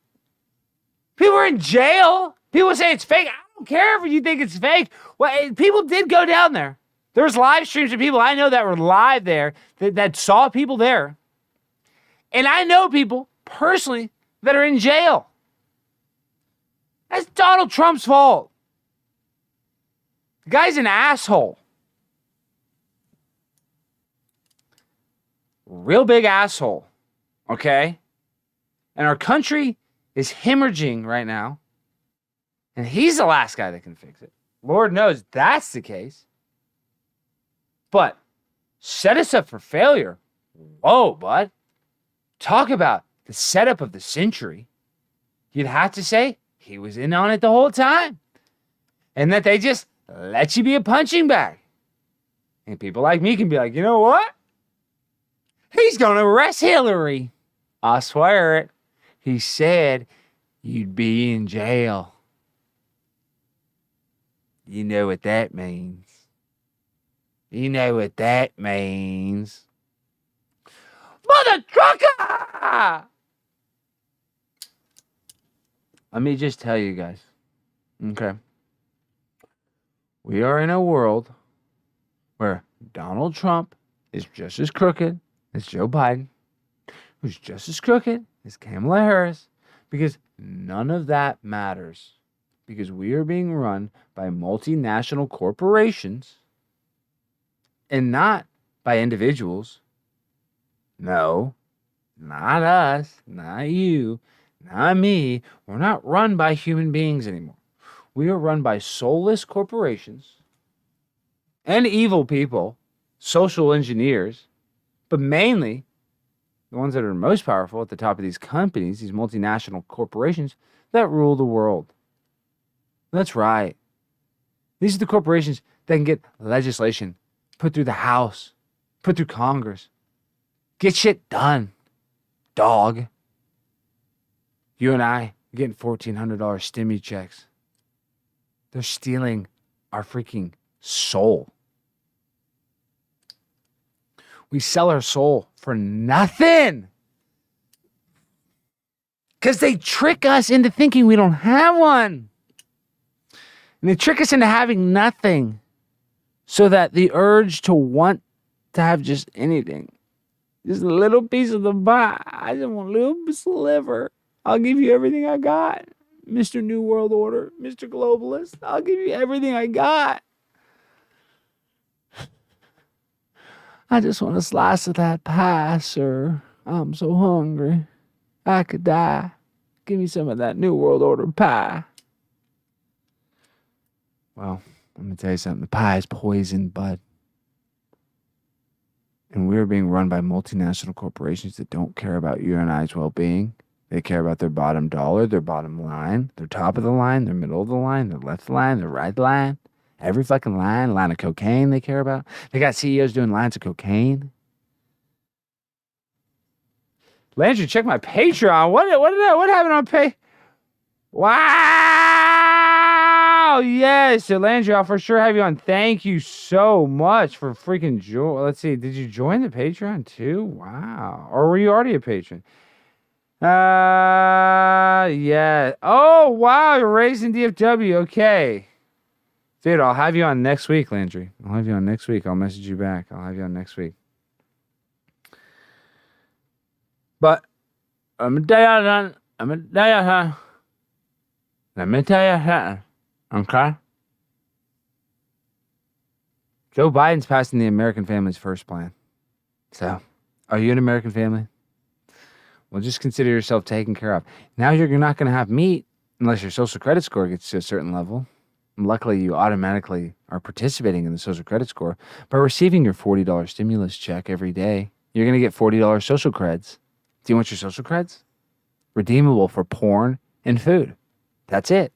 people were in jail. People say it's fake. I don't care if you think it's fake. Well, people did go down there. There's live streams of people I know that were live there that saw people there. And I know people personally that are in jail. That's Donald Trump's fault. The guy's an asshole. Real big asshole. Okay? And our country is hemorrhaging right now. And he's the last guy that can fix it. Lord knows that's the case. But set us up for failure. Whoa, bud. Talk about the setup of the century. You'd have to say he was in on it the whole time. And that they just let you be a punching bag. And people like me can be like, you know what? He's going to arrest Hillary. I swear it. He said you'd be in jail. You know what that means. You know what that means. Mother trucker! Let me just tell you guys. Okay. We are in a world where Donald Trump is just as crooked as Joe Biden, who's just as crooked as Kamala Harris, because none of that matters. Because we are being run by multinational corporations and not by individuals. No, not us, not you, not me. We're not run by human beings anymore. We are run by soulless corporations and evil people, social engineers, but mainly the ones that are most powerful at the top of these companies, these multinational corporations that rule the world. That's right. These are the corporations that can get legislation put through the House, put through Congress. Get shit done, dog. You and I are getting $1,400 stimmy checks. They're stealing our freaking soul. We sell our soul for nothing. Because they trick us into thinking we don't have one. And they trick us into having nothing. So that the urge to want to have just anything, just a little piece of the pie, I just want a little sliver. I'll give you everything I got, Mr. New World Order, Mr. Globalist. I'll give you everything I got. I just want a slice of that pie, sir. I'm so hungry. I could die. Give me some of that New World Order pie. Well, let me tell you something. The pie is poison, bud. And we're being run by multinational corporations that don't care about you and I's well-being. They care about their bottom dollar, their bottom line, their top of the line, their middle of the line, their left line, their right line. Every fucking line of cocaine they care about. They got CEOs doing lines of cocaine. Landry, check my Patreon. What happened on Patreon? Wow! Yes, so Landry, I'll for sure have you on. Thank you so much for freaking join. Let's see, did you join the Patreon too? Wow. Or were you already a patron? Yeah. Oh, wow, you're raising DFW. Okay. Dude, I'll have you on next week, Landry. I'll have you on next week. I'll message you back. I'll have you on next week. But I'm going to tell you something. Let me tell you something. Okay? Joe Biden's passing the American Family's First plan. So, are you an American family? Well, just consider yourself taken care of. Now you're not going to have meat unless your social credit score gets to a certain level. And luckily, you automatically are participating in the social credit score by receiving your $40 stimulus check every day. You're going to get $40 social creds. Do you want your social creds? Redeemable for porn and food. That's it.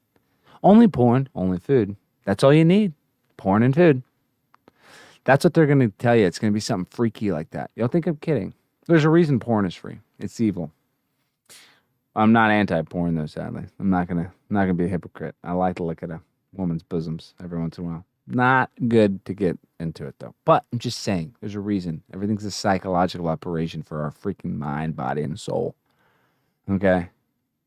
Only porn, only food. That's all you need. Porn and food. That's what they're going to tell you. It's going to be something freaky like that. You'll think I'm kidding. There's a reason porn is free. It's evil. I'm not anti-porn though, sadly. I'm not gonna be a hypocrite. I like to look at a woman's bosoms every once in a while. Not good to get into it though. But I'm just saying, there's a reason. Everything's a psychological operation for our freaking mind, body, and soul. Okay?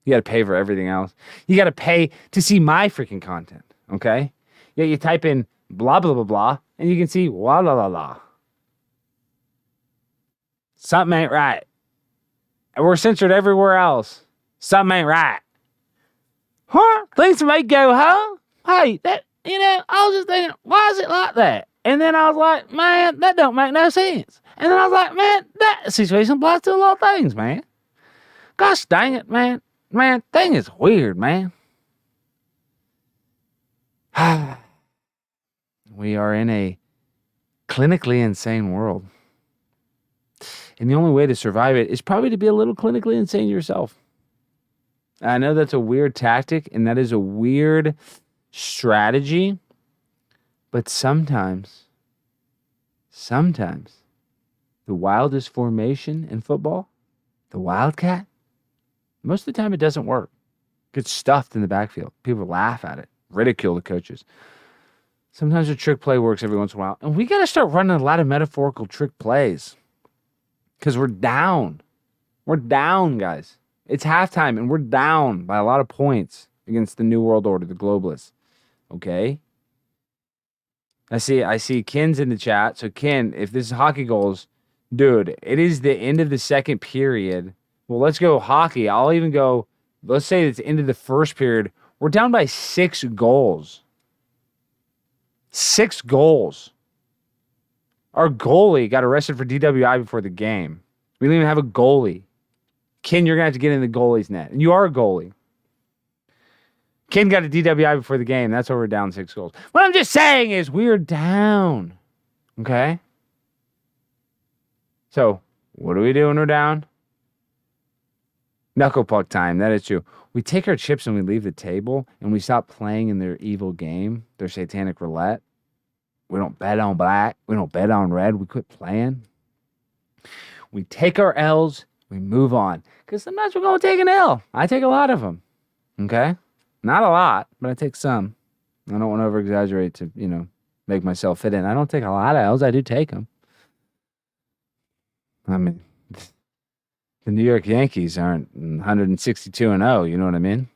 You gotta pay for everything else. You gotta pay to see my freaking content. Okay? Yeah, you type in blah blah blah blah, and you can see la la la la. Something ain't right. And we're censored everywhere else. Something ain't right. Huh? Things might go, huh? Hey, that, I was just thinking, why is it like that? And then I was like, man, that don't make no sense. And then I was like, man, that situation applies to a lot of things, man. Gosh dang it, man. Man, thing is weird, man. We are in a clinically insane world. And the only way to survive it is probably to be a little clinically insane yourself. I know that's a weird tactic, and that is a weird strategy. But sometimes, the wildest formation in football, the wildcat, most of the time it doesn't work. It gets stuffed in the backfield. People laugh at it, ridicule the coaches. Sometimes a trick play works every once in a while. And we got to start running a lot of metaphorical trick plays. Because we're down. We're down, guys. It's halftime, and we're down by a lot of points against the New World Order, the globalists. Okay? I see Ken's in the chat. So, Ken, if this is hockey goals, dude, it is the end of the second period. Well, let's go hockey. I'll even go, let's say it's the end of the first period. We're down by 6 goals. 6 goals. Our goalie got arrested for DWI before the game. We didn't even have a goalie. Ken, you're going to have to get in the goalie's net. And you are a goalie. Ken got a DWI before the game. That's why we're down 6 goals. What I'm just saying is we're down. Okay? So, what do we do when we're down? Knuckle puck time. That is true. We take our chips and we leave the table and we stop playing in their evil game, their satanic roulette. We don't bet on black. We don't bet on red. We quit playing. We take our L's. We move on. Because sometimes we're going to take an L. I take a lot of them. Okay? Not a lot, but I take some. I don't want to over-exaggerate to, make myself fit in. I don't take a lot of L's. I do take them. I mean, the New York Yankees aren't 162-0. You know what I mean?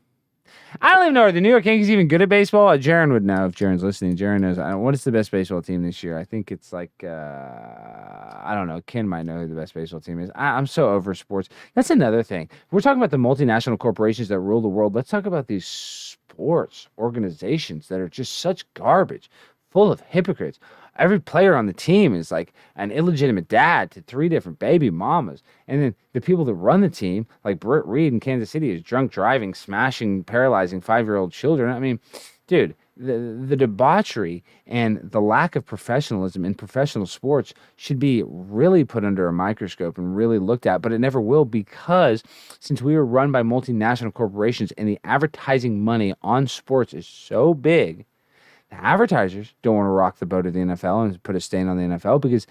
I don't even know. Are the New York Yankees even good at baseball? Jaron would know if Jaron's listening. Jaron knows. What is the best baseball team this year? I think it's like, I don't know. Ken might know who the best baseball team is. I'm so over sports. That's another thing. We're talking about the multinational corporations that rule the world. Let's talk about these sports organizations that are just such garbage, full of hypocrites. Every player on the team is like an illegitimate dad to 3 different baby mamas. And then the people that run the team, like Britt Reed in Kansas City, is drunk driving, smashing, paralyzing 5-year-old children. I mean, dude, the debauchery and the lack of professionalism in professional sports should be really put under a microscope and really looked at, but it never will, because since we are run by multinational corporations and the advertising money on sports is so big, the advertisers don't want to rock the boat of the NFL and put a stain on the NFL, because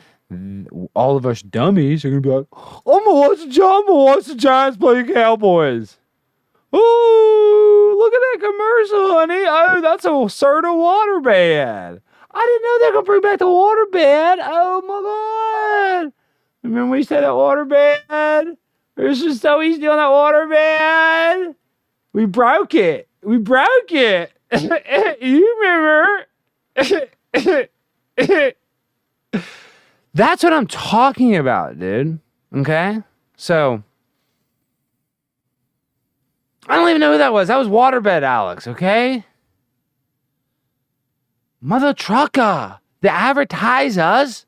all of us dummies are going to be like, I'm going to watch the Giants play the Cowboys. Ooh, look at that commercial, honey. Oh, that's a Serta waterbed. I didn't know they're going to bring back the waterbed. Oh, my God. Remember we said that waterbed? It was just so easy on that waterbed. We broke it. You remember? That's what I'm talking about, dude. Okay? So, I don't even know who that was. That was Waterbed Alex, okay? Mother trucker. The advertisers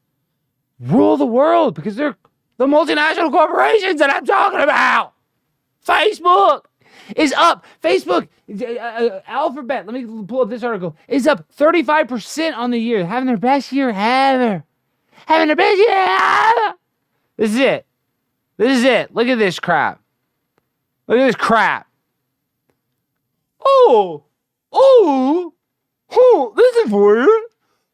rule the world because they're the multinational corporations that I'm talking about. Facebook is up. Facebook, Alphabet, let me pull up this article, is up 35% on the year. Having their best year ever. Having their best year ever. This is it. Look at this crap. This is weird.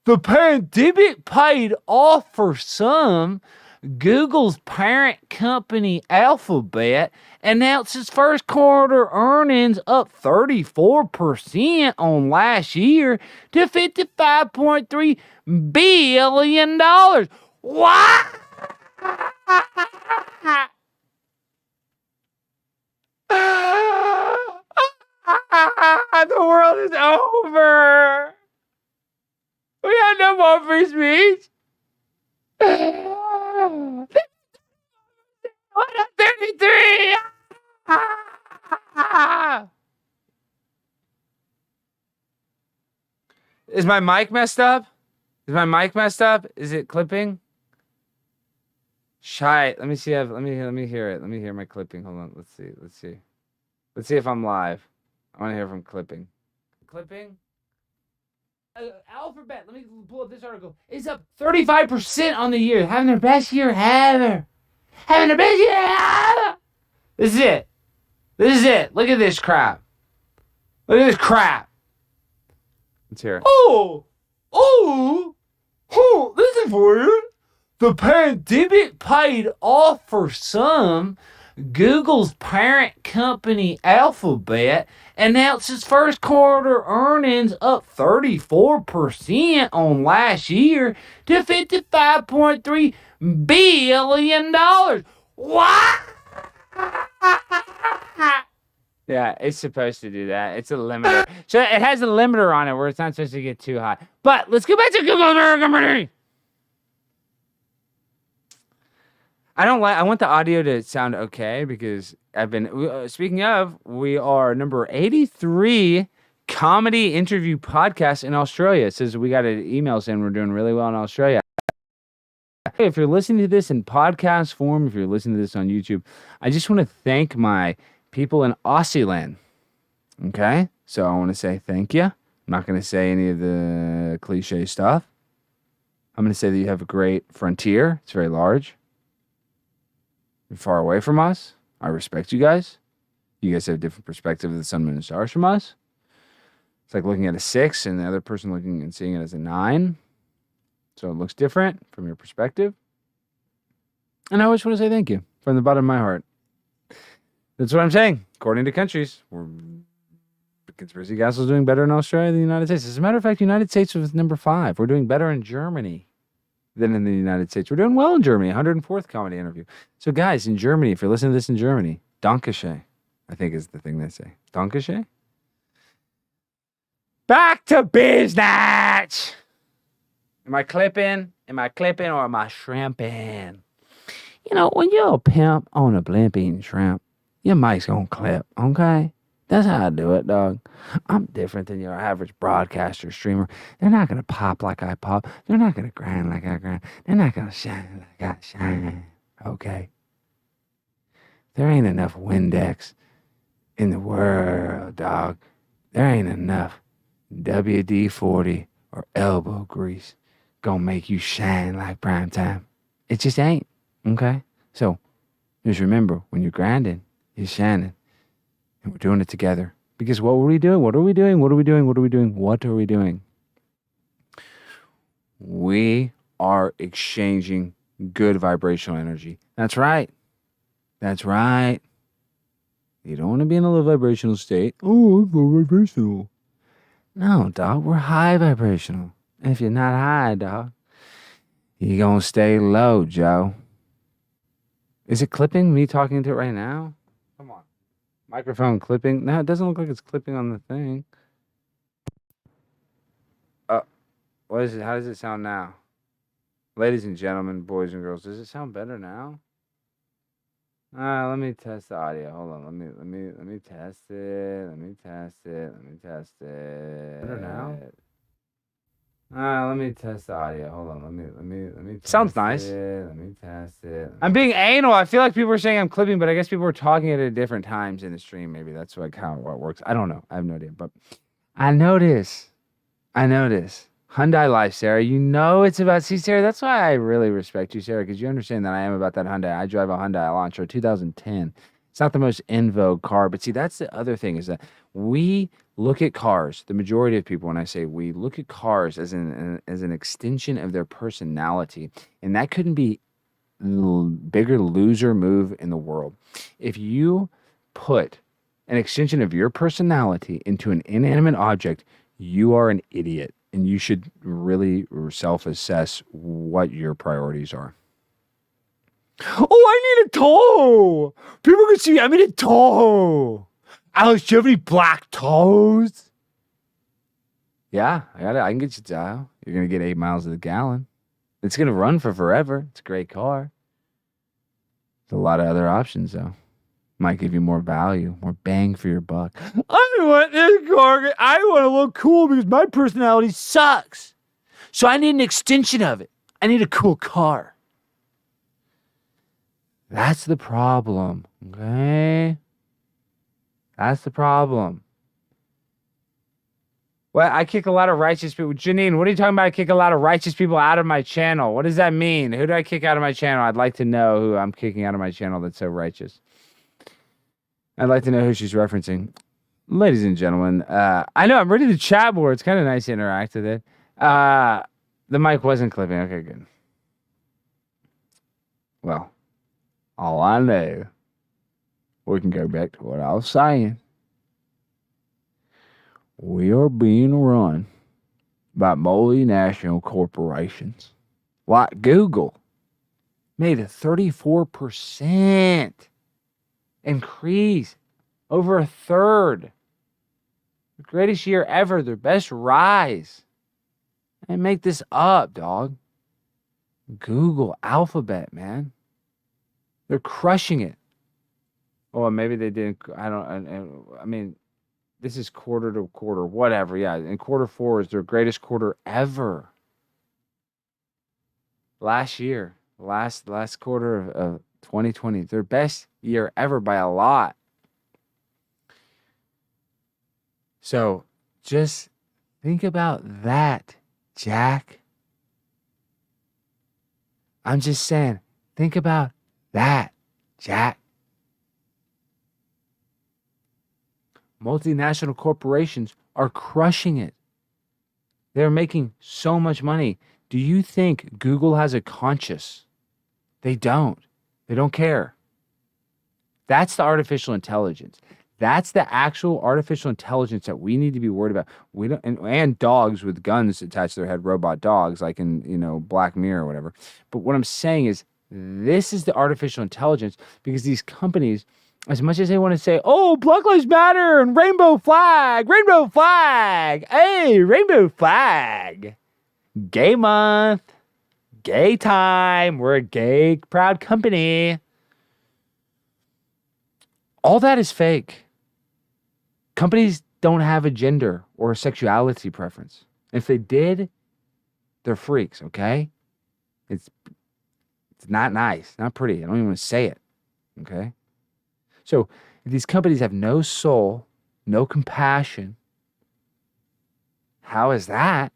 The pandemic paid off for some. Google's parent company Alphabet announced its first quarter earnings up 34% on last year to $55.3 billion. What? The world is over. We have no more free speech. 133. Is my mic messed up? Is it clipping? Shite. Let me see. Let me hear it. Let me hear my clipping. Hold on. Let's see. Let's see if I'm live. I want to hear from clipping. Clipping? Alphabet, let me pull up this article. It's up 35% on the year. Having their best year ever. This is it. Look at this crap. Let's hear it. Oh, this is for you. The pandemic paid off for some. Google's parent company Alphabet announced its first quarter earnings up 34% on last year to $55.3 billion. What? Yeah, it's supposed to do that. It's a limiter. So it has a limiter on it where it's not supposed to get too high. But let's go back to Google Company. I want the audio to sound okay because speaking of, we are number 83 comedy interview podcast in Australia. It says we got an email saying we're doing really well in Australia. If you're listening to this in podcast form, if you're listening to this on YouTube, I just want to thank my people in Aussieland. Okay? So I want to say thank you. I'm not going to say any of the cliche stuff. I'm going to say that you have a great frontier. It's very large. You're far away from us. I respect you guys. You guys have a different perspective of the sun, moon, and stars from us. It's like looking at a 6 and the other person looking and seeing it as a 9. So it looks different from your perspective. And I always want to say thank you from the bottom of my heart. That's what I'm saying. According to countries, the Conspiracy Castle is doing better in Australia than the United States. As a matter of fact, the United States was number 5. We're doing better in Germany than in the United States. We're doing well in Germany. 104th comedy interview. So guys, in Germany, if you're listening to this in Germany, Dankeschön, I think is the thing they say. Dankeschön? Back to business! Am I clipping or am I shrimping? You know, when you're a pimp on a blimp eating shrimp, your mic's gonna clip, okay? That's how I do it, dog. I'm different than your average broadcaster streamer. They're not going to pop like I pop. They're not going to grind like I grind. They're not going to shine like I shine. Okay? There ain't enough Windex in the world, dog. There ain't enough WD-40 or elbow grease gonna make you shine like prime time. It just ain't. Okay? So, just remember, when you're grinding, you're shining. And we're doing it together. Because what were we doing? What are we doing? We are exchanging good vibrational energy. That's right. You don't want to be in a low vibrational state. Oh, I'm low vibrational. No, dog, we're high vibrational. And if you're not high, dog, you're going to stay low, Joe. Is it clipping me talking to it right now? Come on. Microphone clipping? No, it doesn't look like it's clipping on the thing. What is it? How does it sound now? Ladies and gentlemen, boys and girls, does it sound better now? Let me test the audio. Hold on. Let me test it. Better now? Let me test the audio. Hold on. Let me sounds nice. Let me test it. I'm being anal. I feel like people are saying I'm clipping, but I guess people were talking at different times in the stream. Maybe that's like how it works. I don't know. I have no idea. But I notice. Hyundai Life, Sarah. You know it's about... See, Sarah, that's why I really respect you, Sarah, because you understand that I am about that Hyundai. I drive a Hyundai Elantra 2010. It's not the most in vogue car, but see, that's the other thing is that we look at cars, the majority of people, when I say we, look at cars as an extension of their personality. And that couldn't be bigger loser move in the world. If you put an extension of your personality into an inanimate object, you are an idiot, and you should really self-assess what your priorities are. Oh, I need a toe. People can see me. I need a toe. Alex, do you have any black toes? Yeah, I can get you a toe. You're gonna get 8 miles to the gallon. It's gonna run for forever. It's a great car. There's a lot of other options though. Might give you more value, more bang for your buck. I want this car. I want to look cool because my personality sucks. So I need an extension of it. I need a cool car. That's the problem, okay? That's the problem. Well, I kick a lot of righteous people. Janine, what are you talking about? I kick a lot of righteous people out of my channel. What does that mean? Who do I kick out of my channel? I'd like to know who I'm kicking out of my channel that's so righteous. I'd like to know who she's referencing. Ladies and gentlemen, I know I'm ready to chat more. It's kind of nice to interact with it. The mic wasn't clipping. Okay, good. Well, all I know, we can go back to what I was saying. We are being run by multinational corporations like Google. Made a 34% increase, over a third. The greatest year ever, their best rise. And make this up, dog. Google, Alphabet, man. They're crushing it. Oh, maybe they didn't. I mean, this is quarter to quarter, whatever. Yeah, and quarter 4 is their greatest quarter ever. Last year, last quarter of 2020, their best year ever by a lot. So just think about that, Jack. I'm just saying, think about that, Jack. Multinational corporations are crushing it. They're making so much money. Do you think Google has a conscience? They don't. They don't care. That's the artificial intelligence. That's the actual artificial intelligence that we need to be worried about. We don't, and dogs with guns attached to their head, robot dogs, like in, Black Mirror or whatever. But what I'm saying is, this is the artificial intelligence, because these companies, as much as they want to say, oh, Black Lives Matter and rainbow flag, hey, rainbow flag, gay month, gay time, we're a gay proud company. All that is fake. Companies don't have a gender or a sexuality preference. If they did, they're freaks, okay? It's not nice, not pretty. I don't even want to say it, okay? So if these companies have no soul, no compassion, how is that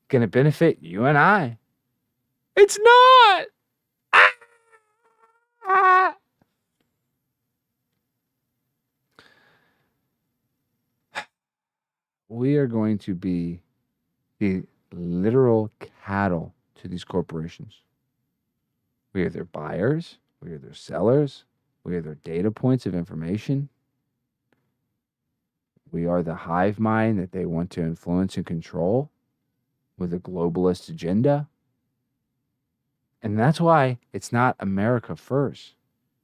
going to benefit you and I? It's not! We are going to be the literal cattle to these corporations. We are their buyers. We are their sellers. We are their data points of information. We are the hive mind that they want to influence and control with a globalist agenda. And that's why it's not America first.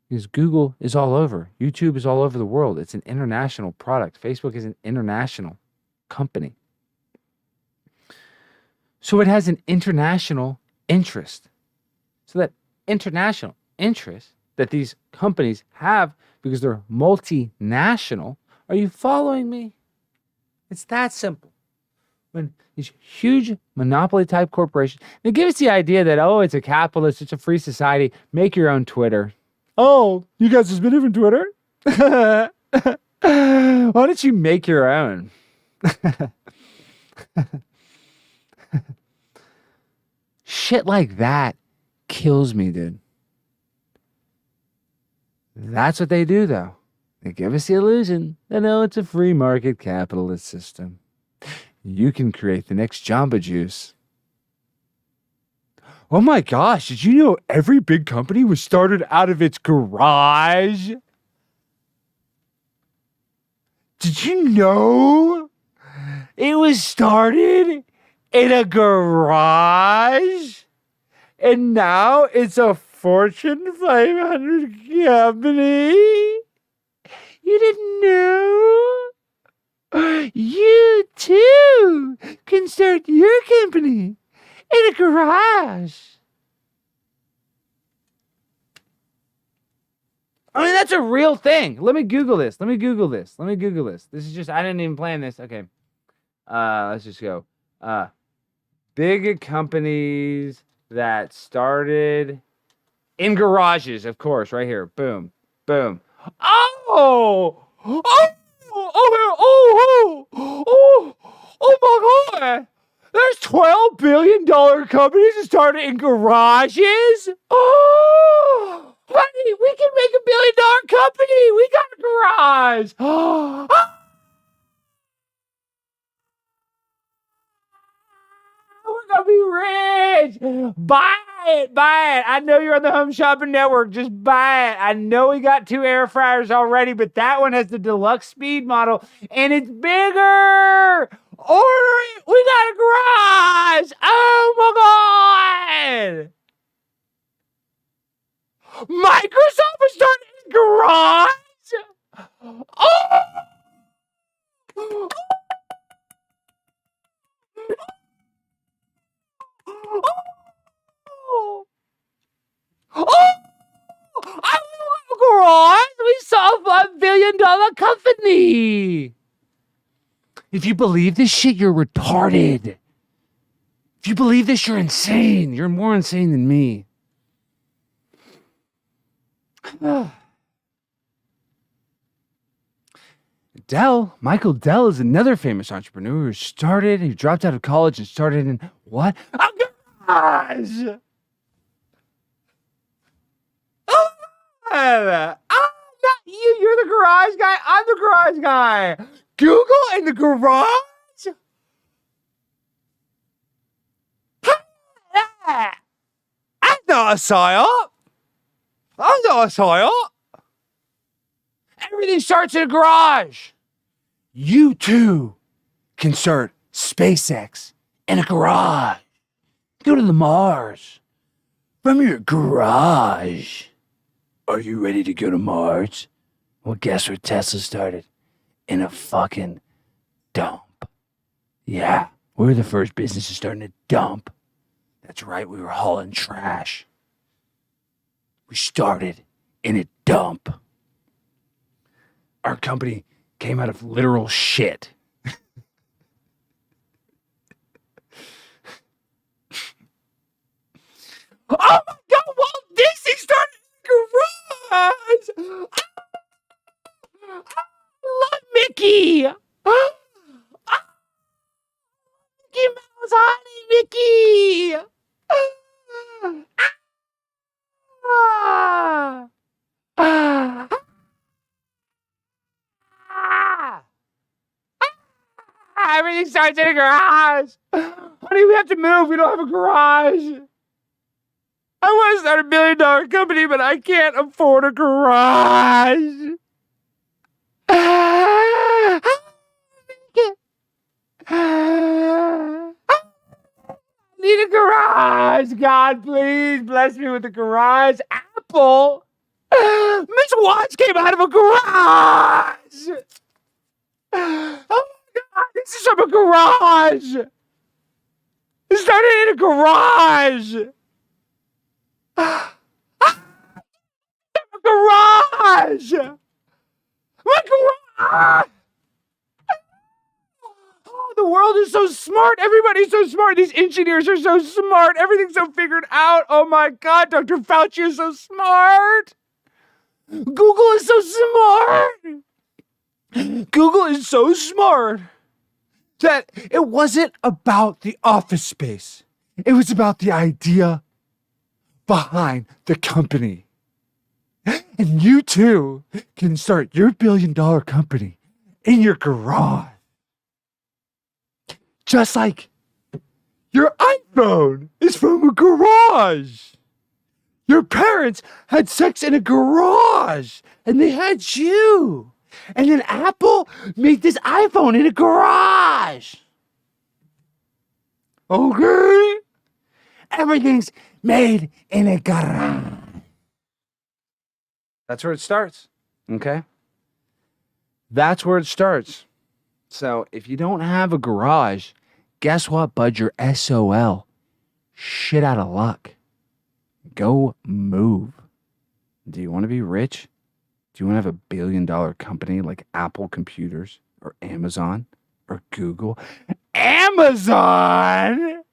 Because Google is all over. YouTube is all over the world. It's an international product. Facebook is an international company. So it has an international interest. So that international interest that these companies have, because they're multinational, are you following me? It's that simple. When these huge monopoly type corporations, they give us the idea that, oh, it's a capitalist, it's a free society, make your own Twitter. Oh, you guys just believe in Twitter? Why don't you make your own? Shit like that kills me, dude. That's what they do, though. They give us the illusion that, no, it's a free market capitalist system. You can create the next Jamba Juice. Oh my gosh, did you know every big company was started out of its garage? Did you know it was started in a garage? And now it's a Fortune 500 company? You didn't know? You too can start your company in a garage. I mean, that's a real thing. Let me Google this. This is just, I didn't even plan this. Okay. Let's just go. Big companies that started in garages, of course, right here. Boom. Boom. Oh! Oh my God! There's $12 billion companies that started in garages? Oh! Honey, we can make $1 billion company! We got a garage! We're gonna be rich! Buy it! I know you're on the Home Shopping Network. Just buy it. I know we got 2 air fryers already, but that one has the deluxe speed model, and it's bigger! Order it! We got a garage! Oh my God! Microsoft is starting a garage? Oh! Oh! I want a garage! We saw a $1 billion company! If you believe this shit, you're retarded. If you believe this, you're insane. You're more insane than me. Michael Dell is another famous entrepreneur who dropped out of college and started in what? A garage! Oh, not you. You're the garage guy. I'm the garage guy. Google in the garage? I know a psyop. Everything starts in a garage. You too can start SpaceX in a garage. Go to the Mars from your garage. Are you ready to go to Mars? Well, guess where Tesla started? In a fucking dump. Yeah, we were the first business to start in a dump. That's right, we were hauling trash. We started in a dump. Our company came out of literal shit. Oh my God, Walt Disney started in a garage! I love Mickey! Mickey Mouse, honey, Mickey! Everything starts in a garage. Honey, we have to move. We don't have a garage. I want to start $1 billion company, but I can't afford a garage. I need a garage. God, please bless me with a garage. Apple. Miss Watts came out of a garage. Oh my God, this is from a garage. It started in a garage. A garage. My garage. Oh, the world is so smart. Everybody's so smart. These engineers are so smart. Everything's so figured out. Oh my God, Dr. Fauci is so smart. Google is so smart. Google is so smart that it wasn't about the office space. It was about the idea behind the company. And you too can start your $1 billion company in your garage. Just like Your iPhone is from a garage. Your parents had sex in a garage, and they had you. And then Apple made this iPhone in a garage. Okay? Everything's made in a garage. That's where it starts. Okay? That's where it starts. So if you don't have a garage, guess what, bud? You're SOL. Shit out of luck. Go move. Do you want to be rich? Do you want to have $1 billion company like Apple Computers or Amazon or Google? Amazon?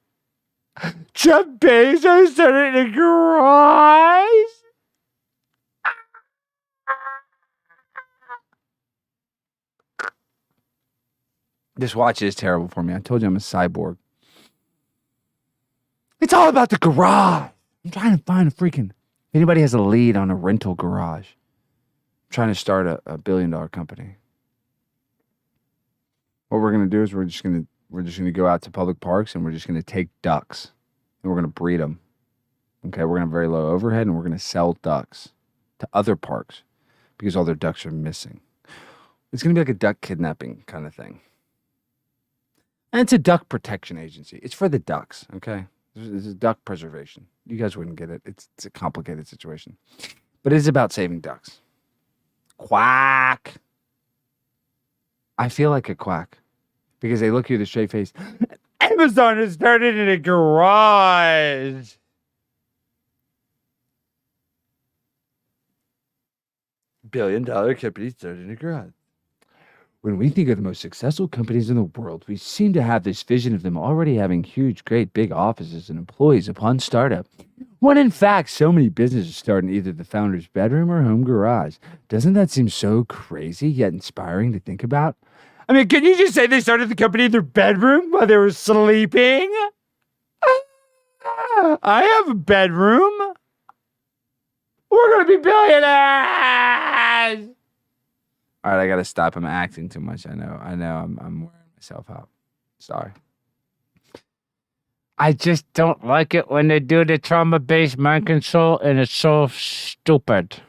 Jeff Bezos started in a garage? This watch is terrible for me. I told you I'm a cyborg. It's all about the garage. I'm trying to find if anybody has a lead on a rental garage. I'm trying to start a $1 billion company. What we're gonna do is we're just gonna go out to public parks and we're just gonna take ducks and we're gonna breed them. Okay, we're gonna have very low overhead and we're gonna sell ducks to other parks because all their ducks are missing. It's gonna be like a duck kidnapping kind of thing. And it's a duck protection agency. It's for the ducks, okay? This is duck preservation. You guys wouldn't get it. It's a complicated situation. But it is about saving ducks. Quack. I feel like a quack because they look you with a straight face. Amazon has started in a garage. $1 billion company started in a garage. When we think of the most successful companies in the world, we seem to have this vision of them already having huge, great, big offices and employees upon startup. When in fact, so many businesses start in either the founder's bedroom or home garage. Doesn't that seem so crazy yet inspiring to think about? I mean, can you just say they started the company in their bedroom while they were sleeping? I have a bedroom. We're going to be billionaires. All right, I got to stop. I'm acting too much. I know. I'm wearing myself out. Sorry. I just don't like it when they do the trauma-based mind control, and it's so stupid.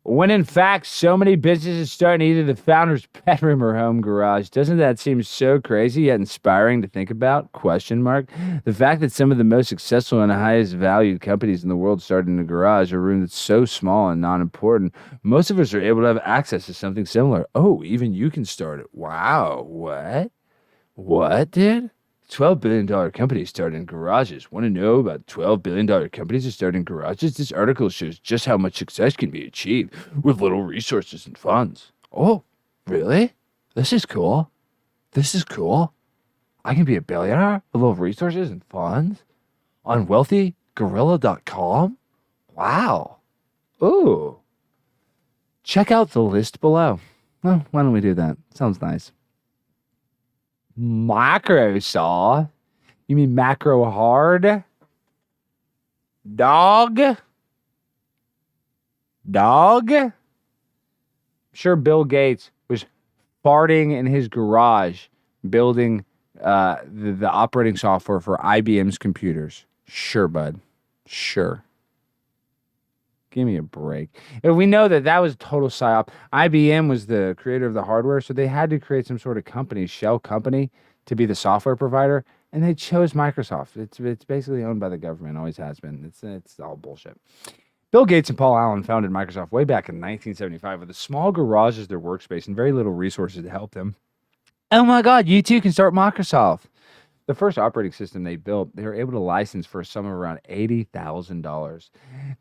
When in fact, so many businesses start in either the founder's bedroom or home garage. Doesn't that seem so crazy yet inspiring to think about? Question mark. The fact that some of the most successful and highest valued companies in the world started in a garage, a room that's so small and non-important, most of us are able to have access to something similar. Oh, even you can start it. Wow. What? What, dude? $12 billion companies start in garages. Want to know about $12 billion companies that start in garages? This article shows just how much success can be achieved with little resources and funds. Oh, really? This is cool. This is cool. I can be a billionaire with little resources and funds on wealthygorilla.com? Wow. Ooh. Check out the list below. Well, why don't we do that? Sounds nice. Microsoft? You mean macro hard? Dog? Sure, Bill Gates was farting in his garage building the operating software for IBM's computers. Sure, bud. Sure. Give me a break. If we know that was total psyop. IBM was the creator of the hardware, so they had to create some sort of company, shell company, to be the software provider, and they chose Microsoft. It's basically owned by the government, always has been. It's all bullshit. Bill Gates and Paul Allen founded Microsoft way back in 1975 with a small garage as their workspace and very little resources to help them. Oh my God, you too can start Microsoft. The first operating system they built, they were able to license for a sum of around $80,000.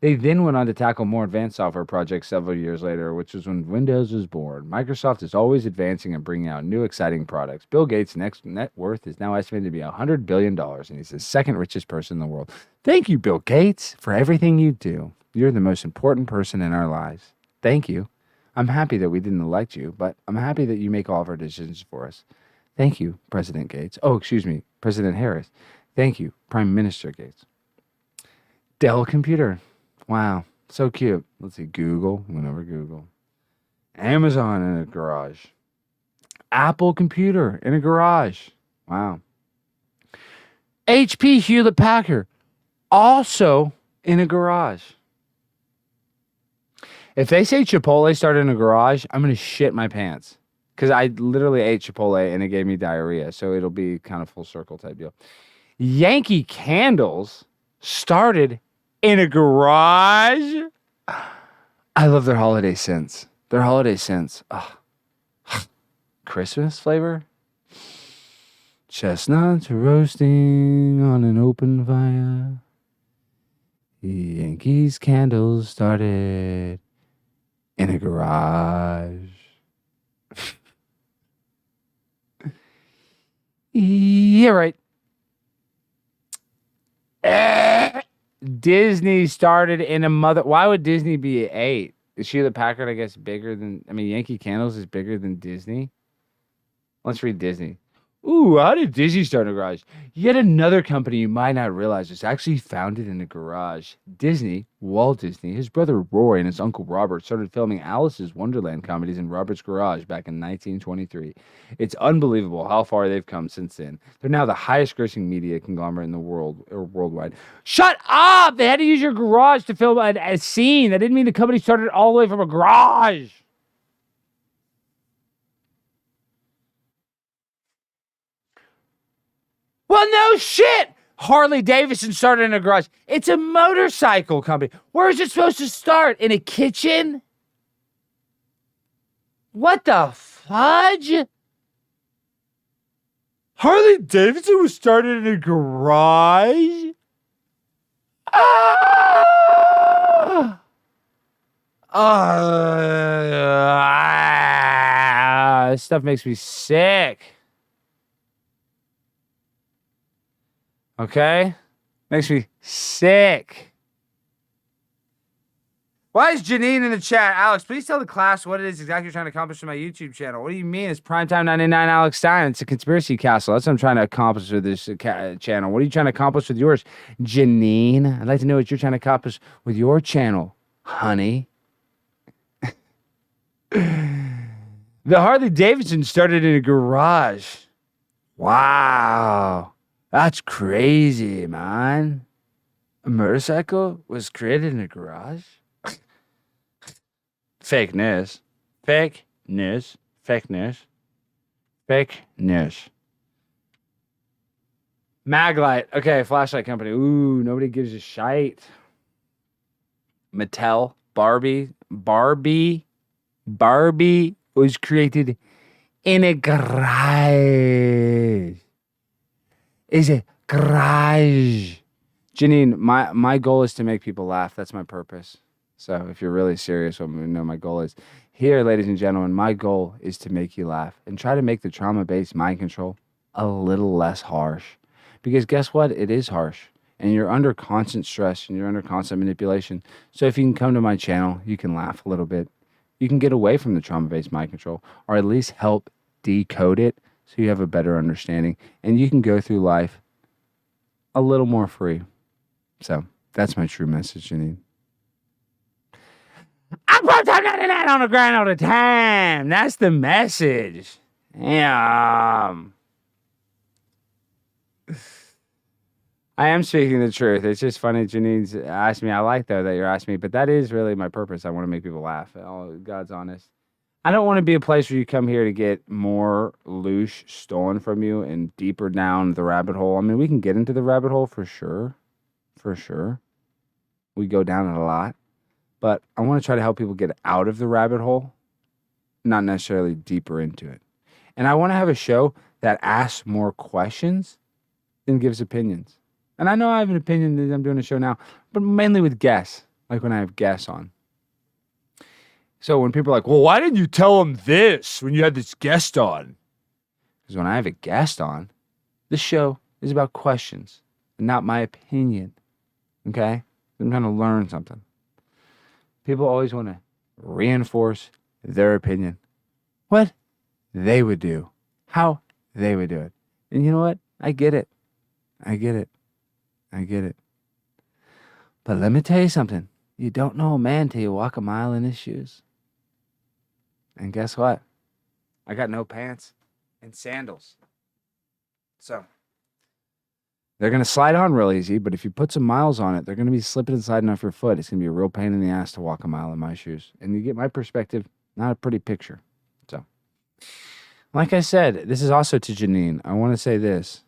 They then went on to tackle more advanced software projects several years later, which was when Windows was born. Microsoft is always advancing and bringing out new exciting products. Bill Gates' net worth is now estimated to be $100 billion, and he's the second richest person in the world. Thank you, Bill Gates, for everything you do. You're the most important person in our lives. Thank you. I'm happy that we didn't elect you, but I'm happy that you make all of our decisions for us. Thank you, President Gates. Oh, excuse me, President Harris. Thank you, Prime Minister Gates. Dell computer. Wow, so cute. Let's see, Google. Went over Google. Amazon in a garage. Apple computer in a garage. Wow. HP Hewlett Packard, also in a garage. If they say Chipotle started in a garage, I'm going to shit my pants. Because I literally ate Chipotle and it gave me diarrhea. So it'll be kind of full circle type deal. Yankee Candles started in a garage. I love their holiday scents. Their holiday scents. Oh. Christmas flavor. Chestnuts roasting on an open fire. Yankees Candles started in a garage. Yeah, right. Disney started in a mother. Why would Disney be 8? Is Sheila Packard, I guess, bigger than. I mean, Yankee Candles is bigger than Disney. Let's read Disney. Ooh, how did Disney start in a garage? Yet another company you might not realize was actually founded in a garage. Disney, Walt Disney, his brother Roy, and his uncle Robert started filming Alice's Wonderland comedies in Robert's garage back in 1923. It's unbelievable how far they've come since then. They're now the highest grossing media conglomerate in the world, or worldwide. Shut up! They had to use your garage to film a scene. That didn't mean the company started all the way from a garage. Well, no shit. Harley Davidson started in a garage. It's a motorcycle company. Where is it supposed to start? In a kitchen? What the fudge? Harley Davidson was started in a garage? This stuff makes me sick. Okay? Makes me sick. Why is Janine in the chat? Alex, please tell the class what it is exactly you're trying to accomplish with my YouTube channel. What do you mean? It's Primetime 99 Alex Stein. It's a conspiracy castle. That's what I'm trying to accomplish with this channel. What are you trying to accomplish with yours, Janine? I'd like to know what you're trying to accomplish with your channel, honey. The Harley Davidson started in a garage. Wow. That's crazy, man. A motorcycle was created in a garage? Fake news. Fake news. Fake news. Fake news. Maglite. Okay, flashlight company. Ooh, nobody gives a shite. Mattel. Barbie was created in a garage. Is a garage. Janine, my goal is to make people laugh. That's my purpose. So if you're really serious, what I know my goal is. Here, ladies and gentlemen, my goal is to make you laugh and try to make the trauma-based mind control a little less harsh. Because guess what? It is harsh. And you're under constant stress and you're under constant manipulation. So if you can come to my channel, you can laugh a little bit. You can get away from the trauma-based mind control, or at least help decode it so you have a better understanding. And you can go through life a little more free. So that's my true message, Janine. I'm Primetime 99 on the grind all the time. That's the message. Damn. I am speaking the truth. It's just funny Janine's asked me. I like, though, that you're asking me. But that is really my purpose. I want to make people laugh. God's honest. I don't want to be a place where you come here to get more loosh stolen from you and deeper down the rabbit hole. I mean, we can get into the rabbit hole for sure. For sure. We go down it a lot. But I want to try to help people get out of the rabbit hole, not necessarily deeper into it. And I want to have a show that asks more questions than gives opinions. And I know I have an opinion that I'm doing a show now, but mainly with guests, like when I have guests on. So when people are like, well, why didn't you tell them this when you had this guest on? Because when I have a guest on, the show is about questions and not my opinion. Okay? I'm trying to learn something. People always want to reinforce their opinion. What they would do. How they would do it. And you know what? I get it. I get it. I get it. But let me tell you something. You don't know a man till you walk a mile in his shoes. And guess what? I got no pants and sandals. So, They're going to slide on real easy, but if you put some miles on it, they're going to be slipping and sliding off your foot. It's going to be a real pain in the ass to walk a mile in my shoes. And you get my perspective, not a pretty picture. So, like I said, this is also to Janine. I want to say this.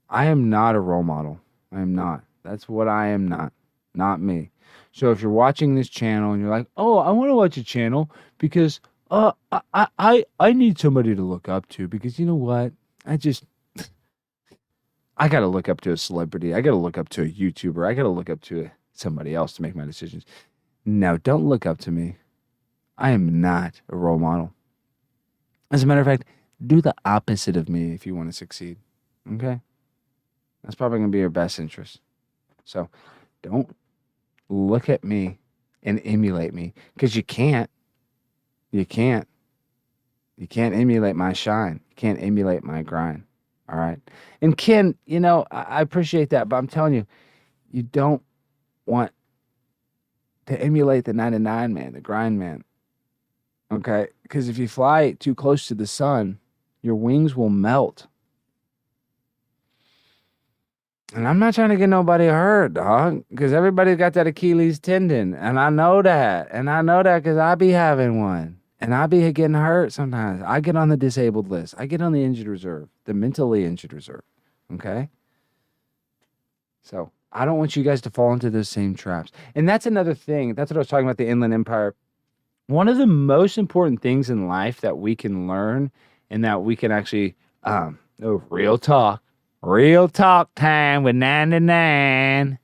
I am not a role model. I am not. That's what I am not me. So if you're watching this channel and you're like, oh, I want to watch a channel because I need somebody to look up to because you know what? I got to look up to a celebrity. I got to look up to a YouTuber. I got to look up to somebody else to make my decisions. No, don't look up to me. I am not a role model. As a matter of fact, do the opposite of me if you want to succeed. Okay? That's probably going to be your best interest. So don't look at me and emulate me because you can't. You can't. You can't emulate my shine. You can't emulate my grind. All right. And Ken, you know, I appreciate that, but I'm telling you, you don't want to emulate the 99 man, the grind man. Okay. Because if you fly too close to the sun, your wings will melt. And I'm not trying to get nobody hurt, dog, because everybody's got that Achilles tendon. And I know that. And I know that because I be having one. And I be getting hurt sometimes. I get on the disabled list. I get on the injured reserve, the mentally injured reserve. Okay? So I don't want you guys to fall into those same traps. And that's another thing. That's what I was talking about, the Inland Empire. One of the most important things in life that we can learn and that we can actually, real talk time with 99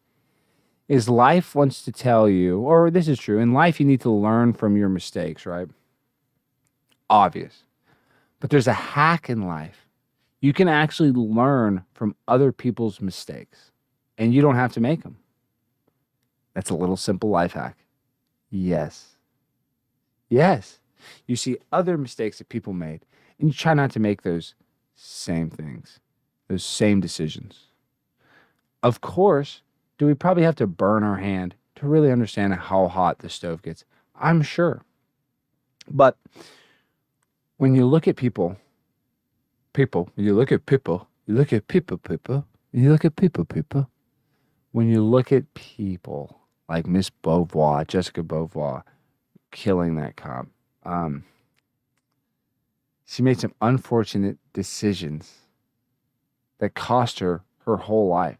is life wants to tell you, or this is true, in life you need to learn from your mistakes, right? Obvious. But there's a hack in life. You can actually learn from other people's mistakes, and you don't have to make them. That's a little simple life hack. Yes. Yes. You see other mistakes that people made, and you try not to make those same things, those same decisions. Of course, do we probably have to burn our hand to really understand how hot the stove gets? I'm sure. But when you look at people, you look at people, when you look at people like Miss Beauvoir, Jessica Beauvoir, killing that cop, she made some unfortunate decisions that cost her whole life.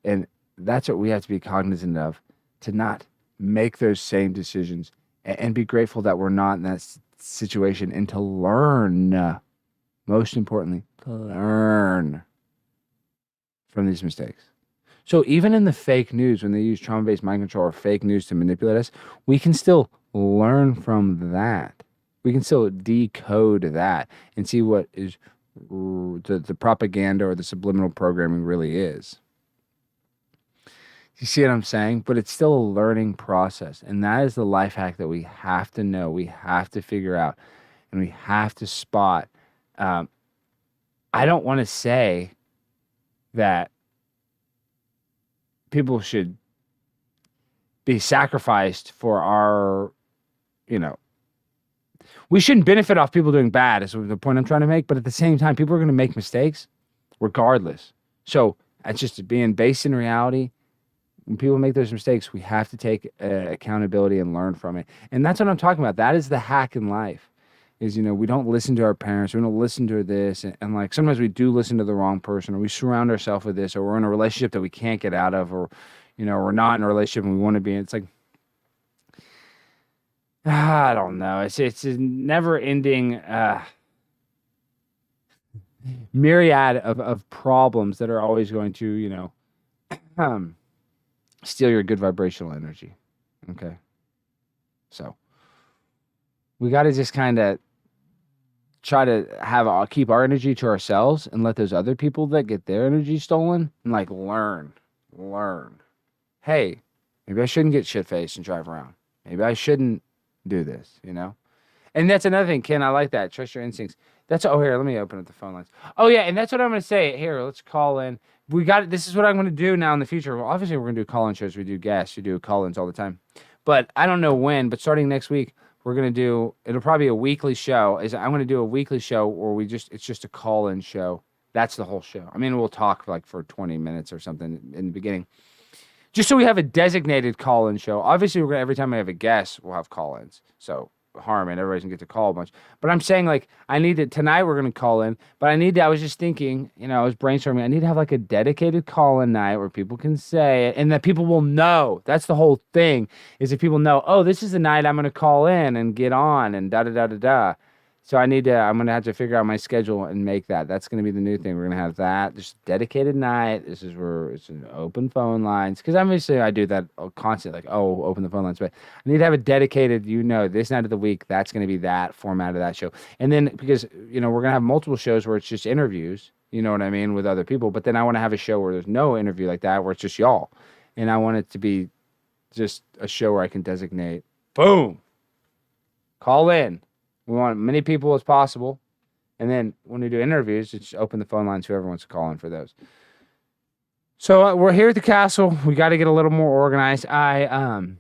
And that's what we have to be cognizant of, to not make those same decisions and be grateful that we're not in that situation, and to learn, most importantly, to learn from these mistakes. So even in the fake news, when they use trauma-based mind control or fake news to manipulate us, we can still learn from that. We can still decode that and see what is the propaganda or the subliminal programming really is. You see what I'm saying? But it's still a learning process. And that is the life hack that we have to know, we have to figure out, and we have to spot. I don't want to say that people should be sacrificed for our, we shouldn't benefit off people doing bad is the point I'm trying to make. But at the same time, people are going to make mistakes regardless. So it's just being based in reality. When people make those mistakes, we have to take accountability and learn from it. And that's what I'm talking about. That is the hack in life, is, we don't listen to our parents. We don't listen to this. And like sometimes we do listen to the wrong person, or we surround ourselves with this, or we're in a relationship that we can't get out of, or, we're not in a relationship and we want to be in. It's like, I don't know. It's a never ending myriad of problems that are always going to, steal your good vibrational energy. Okay. So we got to just kind of try to keep our energy to ourselves and let those other people that get their energy stolen and like learn. Hey, maybe I shouldn't get shit faced and drive around. Maybe I shouldn't do this, And that's another thing, Ken. I like that. Trust your instincts. Here, let me open up the phone lines. Oh yeah, and that's what I'm going to say. Here, let's call in. This is what I'm going to do now in the future. Well, obviously, we're going to do call-in shows. We do guests. We do call-ins all the time. But I don't know when, but starting next week, we're going to do, it'll probably be a weekly show. I'm going to do a weekly show where it's just a call-in show That's the whole show. I mean, we'll talk like for 20 minutes or something in the beginning. Just so we have a designated call-in show. Obviously, we're gonna, every time I have a guest, we'll have call-ins. So Harmon, everybody's gonna get to call a bunch. But I'm saying like I need to tonight we're gonna call in. But I was just thinking, I was brainstorming. I need to have like a dedicated call-in night where people can say it and that people will know. That's the whole thing. Is if people know, oh, this is the night I'm gonna call in and get on and da da da da da. So I'm going to have to figure out my schedule and make that. That's going to be the new thing. We're going to have that. There's a dedicated night. This is where it's an open phone lines. Because obviously I do that constantly, like, oh, open the phone lines. But I need to have a dedicated, this night of the week, that's going to be that format of that show. And then because, we're going to have multiple shows where it's just interviews, you know what I mean, with other people. But then I want to have a show where there's no interview like that, where it's just y'all. And I want it to be just a show where I can designate, boom, call in. We want as many people as possible. And then when we do interviews, just open the phone lines, whoever wants to call in for those. So we're here at the castle. We got to get a little more organized. I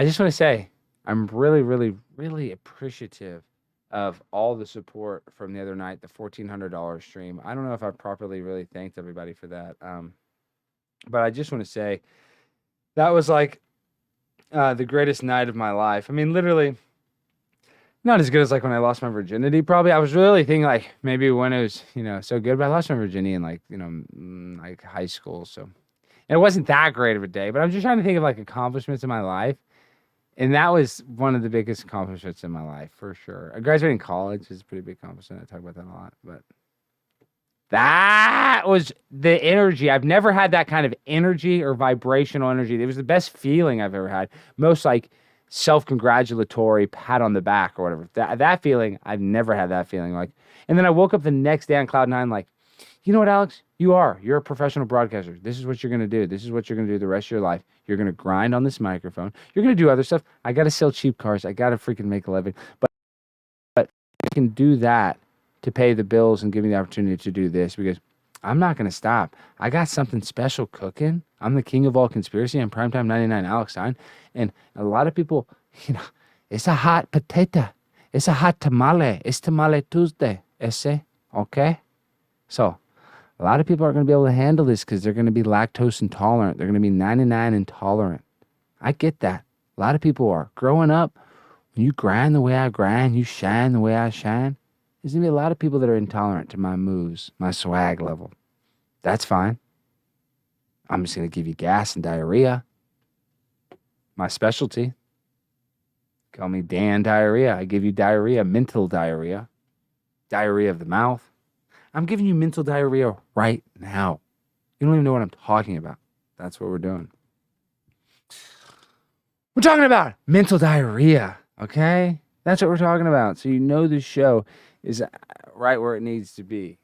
just want to say I'm really, really, really appreciative of all the support from the other night, the $1,400 stream. I don't know if I properly really thanked everybody for that. But I just want to say that was like the greatest night of my life. I mean, literally, not as good as like when I lost my virginity. Probably, I was really thinking like maybe when it was, so good. But I lost my virginity in like, like high school. So, and it wasn't that great of a day. But I'm just trying to think of like accomplishments in my life, and that was one of the biggest accomplishments in my life for sure. Graduating college is a pretty big accomplishment. I talk about that a lot, but that was the energy. I've never had that kind of energy or vibrational energy. It was the best feeling I've ever had. Most like self-congratulatory pat on the back or whatever. That feeling, I've never had that feeling like. And then I woke up the next day on cloud nine like, you know what, Alex? You're a professional broadcaster. This is what you're going to do. This is what you're going to do the rest of your life. You're going to grind on this microphone. You're going to do other stuff. I got to sell cheap cars. I got to freaking make a living. But I can do that to pay the bills and give me the opportunity to do this because I'm not going to stop. I got something special cooking. I'm the king of all conspiracy. I'm Primetime 99 Alex Stein. And a lot of people, it's a hot potato. It's a hot tamale. It's Tamale Tuesday. Ese, okay? So a lot of people aren't going to be able to handle this because they're going to be lactose intolerant. They're going to be 99 intolerant. I get that. A lot of people are. Growing up, when you grind the way I grind, you shine the way I shine, there's going to be a lot of people that are intolerant to my moves, my swag level. That's fine. I'm just going to give you gas and diarrhea. My specialty. Call me Dan Diarrhea. I give you diarrhea, mental diarrhea. Diarrhea of the mouth. I'm giving you mental diarrhea right now. You don't even know what I'm talking about. That's what we're doing. We're talking about mental diarrhea, okay? That's what we're talking about. So this show is right where it needs to be.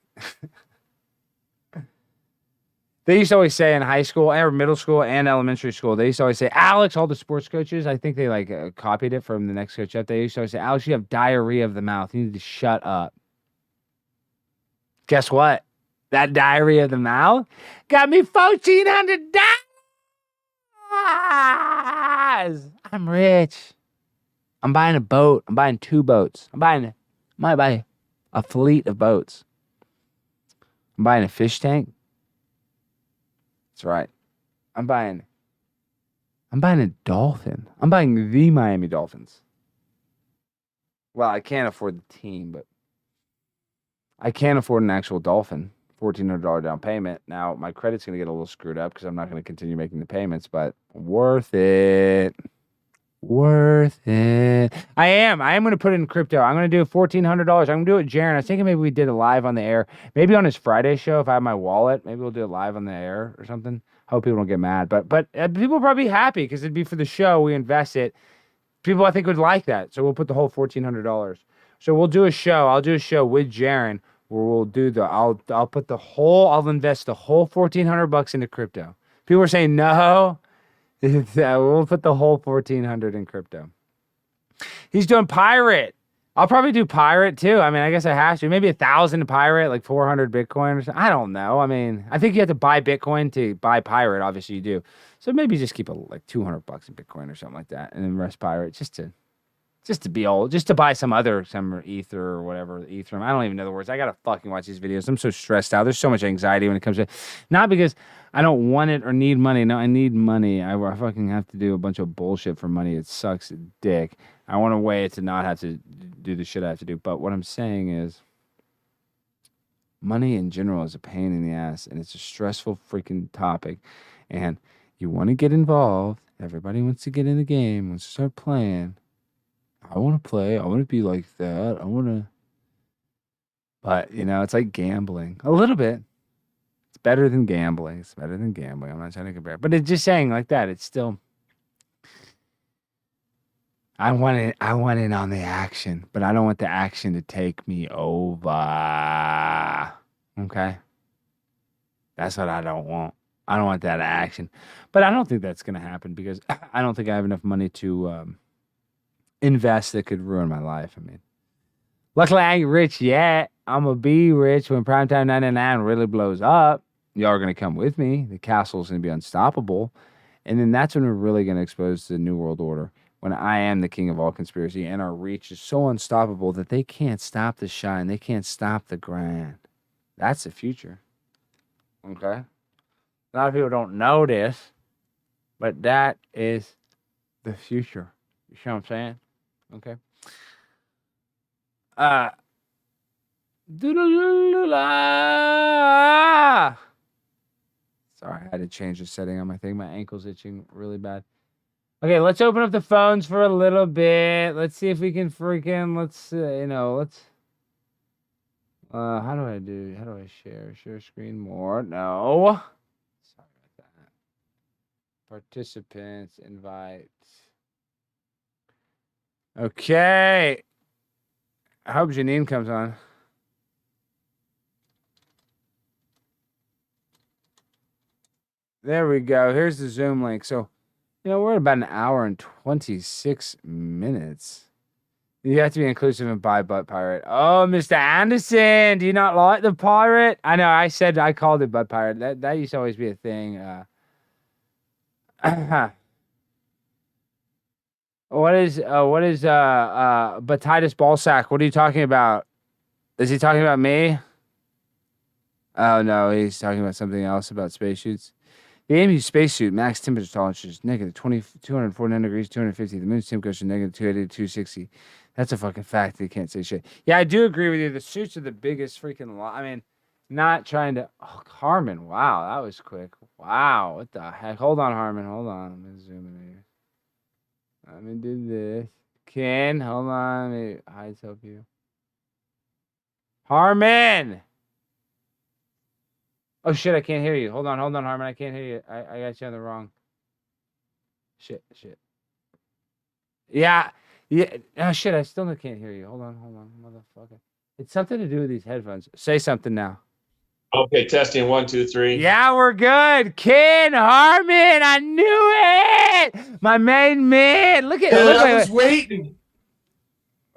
They used to always say in high school, or middle school, and elementary school, they used to always say, Alex, all the sports coaches, I think they copied it from the next coach up. They used to always say, Alex, you have diarrhea of the mouth. You need to shut up. Guess what? That diarrhea of the mouth got me $1,400. I'm rich. I'm buying a boat. I'm buying 2 boats. I might buy a fleet of boats. I'm buying a fish tank. That's right. I'm buying a dolphin. I'm buying the Miami Dolphins. Well, I can't afford the team, but I can't afford an actual dolphin. $1,400 down payment. Now, my credit's going to get a little screwed up because I'm not going to continue making the payments, but worth it. Worth it. I am going to put it in crypto. I'm going to do $1,400. I'm going to do it with Jaron. I was thinking maybe we did it live on the air. Maybe on his Friday show, if I have my wallet, maybe we'll do it live on the air or something. Hope people don't get mad. But people will probably be happy because it'd be for the show. We invest it. People, I think, would like that. So we'll put the whole $1,400. So we'll do a show. I'll do a show with Jaron where we'll do I'll invest the whole $1,400 into crypto. People are saying no. We'll put the whole $1,400 in crypto. He's doing pirate. I'll probably do pirate too. I mean, I guess I have to. Maybe 1,000 to pirate, like 400 Bitcoin or something. I don't know. I mean, I think you have to buy Bitcoin to buy pirate. Obviously, you do. So maybe just keep like $200 in Bitcoin or something like that, and then rest pirate just to just to be old, just to buy some ether or whatever, Ethereum. I don't even know the words. I gotta fucking watch these videos. I'm so stressed out. There's so much anxiety when it comes to, not because I don't want it or need money. No, I need money. I fucking have to do a bunch of bullshit for money. It sucks dick. I want a way to not have to do the shit I have to do. But what I'm saying is, money in general is a pain in the ass, and it's a stressful freaking topic. And you want to get involved. Everybody wants to get in the game, wants to start playing. I want to play. I want to be like that. I want to. But, it's like gambling. A little bit. It's better than gambling. I'm not trying to compare. But it's just saying like that. It's still. I want in on the action, but I don't want the action to take me over. Okay? That's what I don't want. I don't want that action. But I don't think that's going to happen because I don't think I have enough money to invest that could ruin my life. I mean, luckily I ain't rich yet. I'm going to be rich when Primetime 99 really blows up. Y'all are going to come with me. The castle's going to be unstoppable. And then that's when we're really going to expose the New World Order. When I am the king of all conspiracy and our reach is so unstoppable that they can't stop the shine. They can't stop the grind. That's the future. Okay? A lot of people don't know this, but that is the future. You see what I'm saying? Okay. Sorry, I had to change the setting on my thing. My ankle's itching really bad. Okay, let's open up the phones for a little bit. Let's see if we can how do I share screen more? No. Sorry about that. Participants, invite. Okay. I hope Janine comes on. There we go. Here's the Zoom link. So, we're at about an hour and 26 minutes. You have to be inclusive and buy Butt Pirate. Oh, Mr. Anderson, do you not like the pirate? I know, I called it Butt Pirate. That used to always be a thing. What is Batitis Ballsack? What are you talking about? Is he talking about me? Oh, no, he's talking about something else, about spacesuits. The AMU spacesuit max temperature tolerance is negative 249 degrees, 250. The moon's temperature is negative 280 to 260. That's a fucking fact. They can't say shit. Yeah, I do agree with you. The suits are the biggest freaking I mean, not trying to. Oh, Harmon. Wow, that was quick. Wow, what the heck? Hold on, Harmon. Hold on. I'm going to zoom in here. Let me do this. Ken, hold on. Let me hide help you. Harmon! Oh, shit, I can't hear you. Hold on, Harmon. I can't hear you. I got you on the wrong. Shit. Yeah. Oh, shit, I still can't hear you. Hold on, motherfucker. It's something to do with these headphones. Say something now. Okay, testing 1, 2, 3. Yeah, we're good. Ken Harmon, I knew it. My main man. Look at. I was waiting.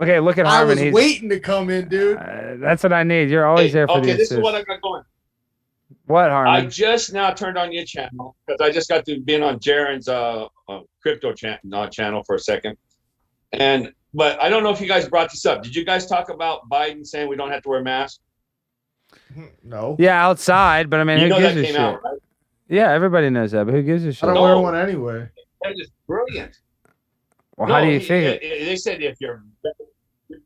Okay, look at Harmon. I was waiting to come in, dude. That's what I need. You're always there for Okay, this is what I got going. What, Harmon? I just now turned on your channel because I just got to be on Jaren's crypto channel for a second. But I don't know if you guys brought this up. Did you guys talk about Biden saying we don't have to wear masks? No. Yeah, outside, but I mean, who gives a shit? Out, right? Yeah, everybody knows that, but who gives a shit? I don't wear one anyway. That is brilliant. Well, how do you figure? They said if you've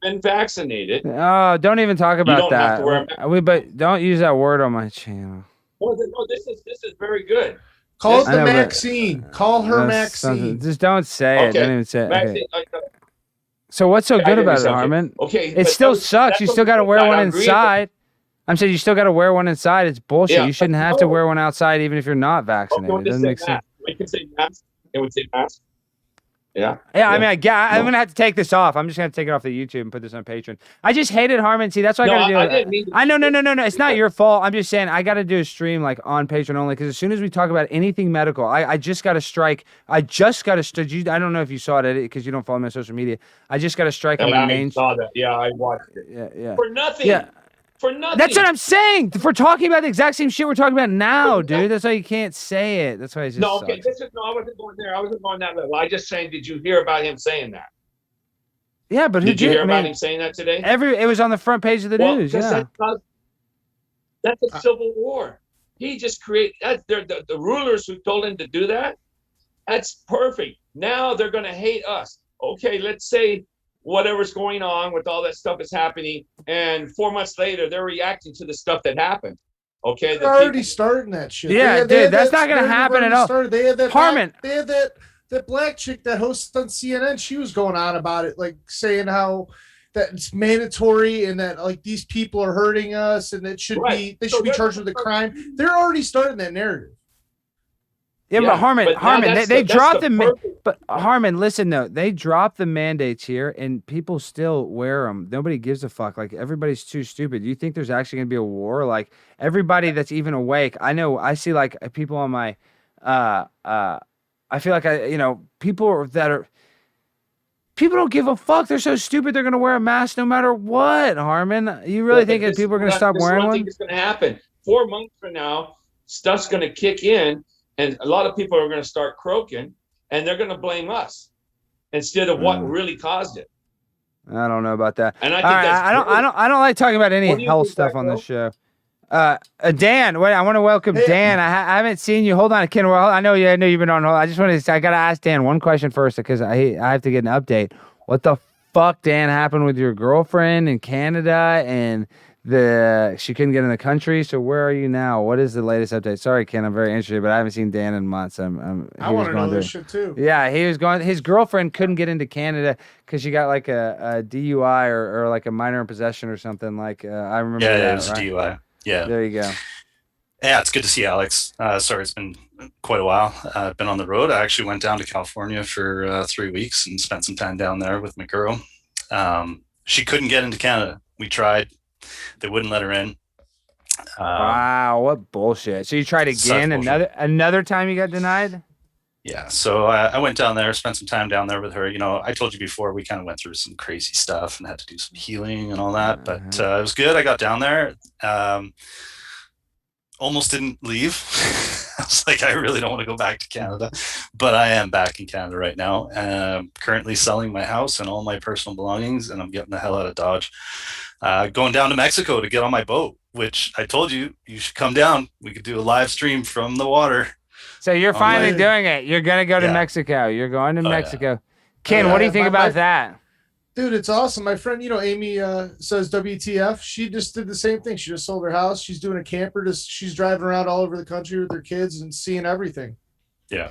been vaccinated. Oh, don't even talk about that. Have to wear a mask. But don't use that word on my channel. No, this is very good. Call it the Maxine. Call her Maxine. Just don't say it. Don't even say it. Maxine, okay. So what's so good about it, Harmon? Okay. It still sucks. You still got to wear one inside. I'm saying you still got to wear one inside. It's bullshit. Yeah, you shouldn't have to wear one outside even if you're not vaccinated. It doesn't make sense. We can say mask. It would say mask. Yeah. Yeah, I mean, I'm going to have to take this off. I'm just going to take it off the YouTube and put this on Patreon. I just hated Harmon. See, that's what I got to do. I didn't mean to. I know, no. It's not your fault. I'm just saying I got to do a stream like on Patreon only because as soon as we talk about anything medical, I just got to strike. I don't know if you saw it because you don't follow me on social media. I just got to strike on the main. I saw that. Yeah, I watched it. Yeah. For nothing. Yeah. For nothing. That's what I'm saying. If we're talking about the exact same shit we're talking about now, dude. That's why you can't say it. That's why it's just. No, okay. I wasn't going there. I wasn't going that level. I just saying, did you hear about him saying that? Yeah, but who Did you hear I about mean, him saying that today? it was on the front page of the Well, news. 'cause Yeah. that's a civil war. He just created that. The rulers who told him to do that. That's perfect. Now they're going to hate us. Okay, let's say whatever's going on with all that stuff is happening, and 4 months later they're reacting to the stuff that happened. Okay, They're already starting that shit. Yeah, dude, that's not gonna happen at all. They had that Harmon. They had that black chick that hosts on CNN. She was going on about it, like saying how that it's mandatory and that like these people are hurting us and it should be they should be charged with a crime. They're already starting that narrative. Yeah, but Harmon, they dropped but Yeah. Harmon, listen though, they dropped the mandates here, and people still wear them. Nobody gives a fuck. Like everybody's too stupid. Do you think there's actually gonna be a war? Like everybody that's even awake, I know. I see like people on my, I feel like people don't give a fuck. They're so stupid. They're gonna wear a mask no matter what. Harmon, you really think that people are gonna stop wearing one? I think it's gonna happen. 4 months from now, stuff's gonna kick in. And a lot of people are going to start croaking, and they're going to blame us instead of what really caused it. I don't know about that. And I think I don't like talking about any health stuff on this show. Dan, wait, I want to welcome Dan. I haven't seen you. Hold on, Ken. Well, I know you've been on hold. I just wanted to say, I got to ask Dan one question first because I have to get an update. What the fuck, Dan, happened with your girlfriend in Canada and she couldn't get in the country? So where are you now? What is the latest update? Sorry, Ken, I'm very interested, but I haven't seen Dan in months. I want to know this shit too. Yeah, he was going. His girlfriend couldn't get into Canada because she got like a DUI or like a minor in possession or something. Like I remember. Yeah, that, it was right? a DUI. Yeah. There you go. Yeah, it's good to see Alex. Sorry, it's been quite a while. I've been on the road. I actually went down to California for 3 weeks and spent some time down there with my girl. She couldn't get into Canada. We tried. They wouldn't let her in. Wow, what bullshit! So you tried again? Another time you got denied? Yeah. So I went down there, spent some time down there with her. You know, I told you before we kind of went through some crazy stuff and had to do some healing and all that. But it was good. I got down there. Almost didn't leave. I was like, I really don't want to go back to Canada, but I am back in Canada right now. I'm currently selling my house and all my personal belongings, and I'm getting the hell out of Dodge. Going down to Mexico to get on my boat, which I told you should come down. We could do a live stream from the water. So you're finally doing it. You're going to go to Mexico. You're going to Mexico. Yeah. Ken, what do you think about that? Dude, it's awesome. My friend, Amy says WTF. She just did the same thing. She just sold her house. She's doing a camper. She's driving around all over the country with her kids and seeing everything. Yeah.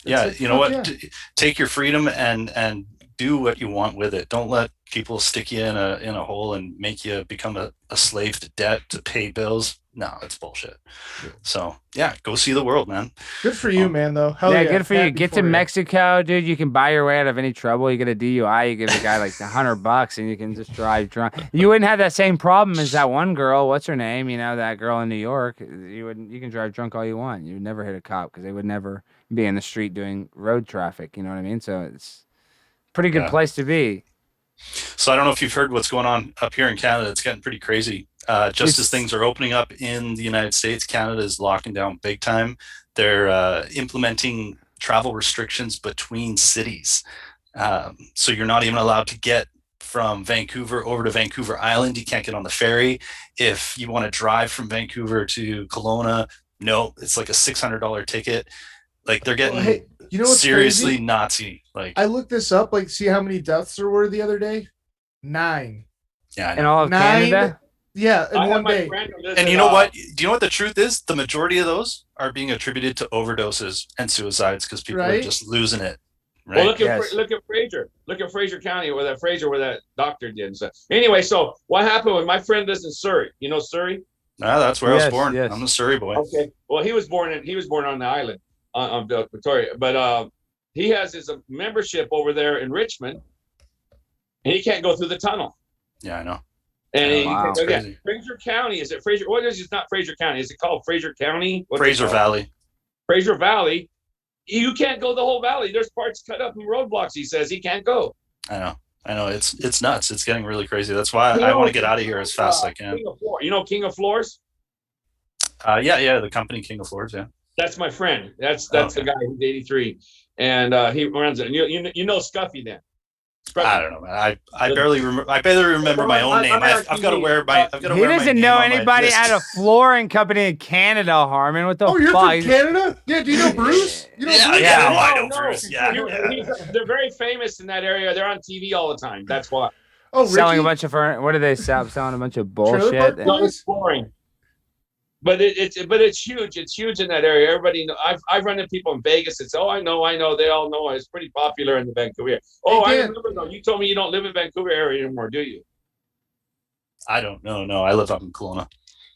You know what? Yeah. Take your freedom and do what you want with it. Don't let people stick you in a hole and make you become a slave to debt to pay bills. No, it's bullshit. Yeah. So yeah, go see the world, man. Good for you, man, though. Hell yeah, good for you. Get to Mexico, dude. You can buy your way out of any trouble. You get a DUI, you give a guy like $100 and you can just drive drunk. You wouldn't have that same problem as that one girl. What's her name? That girl in New York. You can drive drunk all you want. You would never hit a cop because they would never be in the street doing road traffic. You know what I mean? So it's a pretty good place to be. So I don't know if you've heard what's going on up here in Canada. It's getting pretty crazy. Just as things are opening up in the United States, Canada is locking down big time. They're implementing travel restrictions between cities. So you're not even allowed to get from Vancouver over to Vancouver Island. You can't get on the ferry. If you want to drive from Vancouver to Kelowna, no, it's like a $600 ticket. Like they're getting seriously crazy? Nazi. Like I looked this up, see how many deaths there were the other day? 9. Yeah. In all of Canada? Yeah, in one day. And you know what? Do you know what the truth is? The majority of those are being attributed to overdoses and suicides because people are just losing it. Right? Well, look at Fraser. Look at Fraser County where that doctor did. So anyway, so what happened when my friend lives in Surrey? You know Surrey? That's where I was born. Yes. I'm a Surrey boy. Okay. Well, he was born on the island on Victoria, but he has his membership over there in Richmond, and he can't go through the tunnel. Yeah, I know. And Fraser County, is it Fraser? What is it? It's not Fraser County. Is it called Fraser County? Fraser Valley. Fraser Valley. You can't go the whole valley. There's parts cut up and roadblocks. He says he can't go. I know. It's nuts. It's getting really crazy. That's why I want to get out of here as fast as I can. King of Floors? Yeah. The company King of Floors. Yeah. That's my friend. That's the guy who's 83, and he runs it. And you know Scuffy then. I don't know, man. I barely remember my own name. I've got to wear my. I've got to He wear my doesn't name know on my anybody list. at a flooring company in Canada, Harmon. What the Oh, you're fuck? from Canada? Yeah, do you know Bruce? You know Bruce? Yeah. Oh, I know No, Bruce. Yeah. They're very famous in that area. They're on TV all the time. That's why. Oh, Selling a Ricky? bunch of what do they sell? Selling a bunch of Trailer bullshit. Park No, Boys? it's boring. But it's huge. It's huge in that area. Everybody know. I've run into people in Vegas that say, "Oh, I know. They all know." It's pretty popular in the Vancouver area. Oh, I Dan. remember though. You told me you don't live in Vancouver area anymore, do you? I don't know. No, I live up in Kelowna.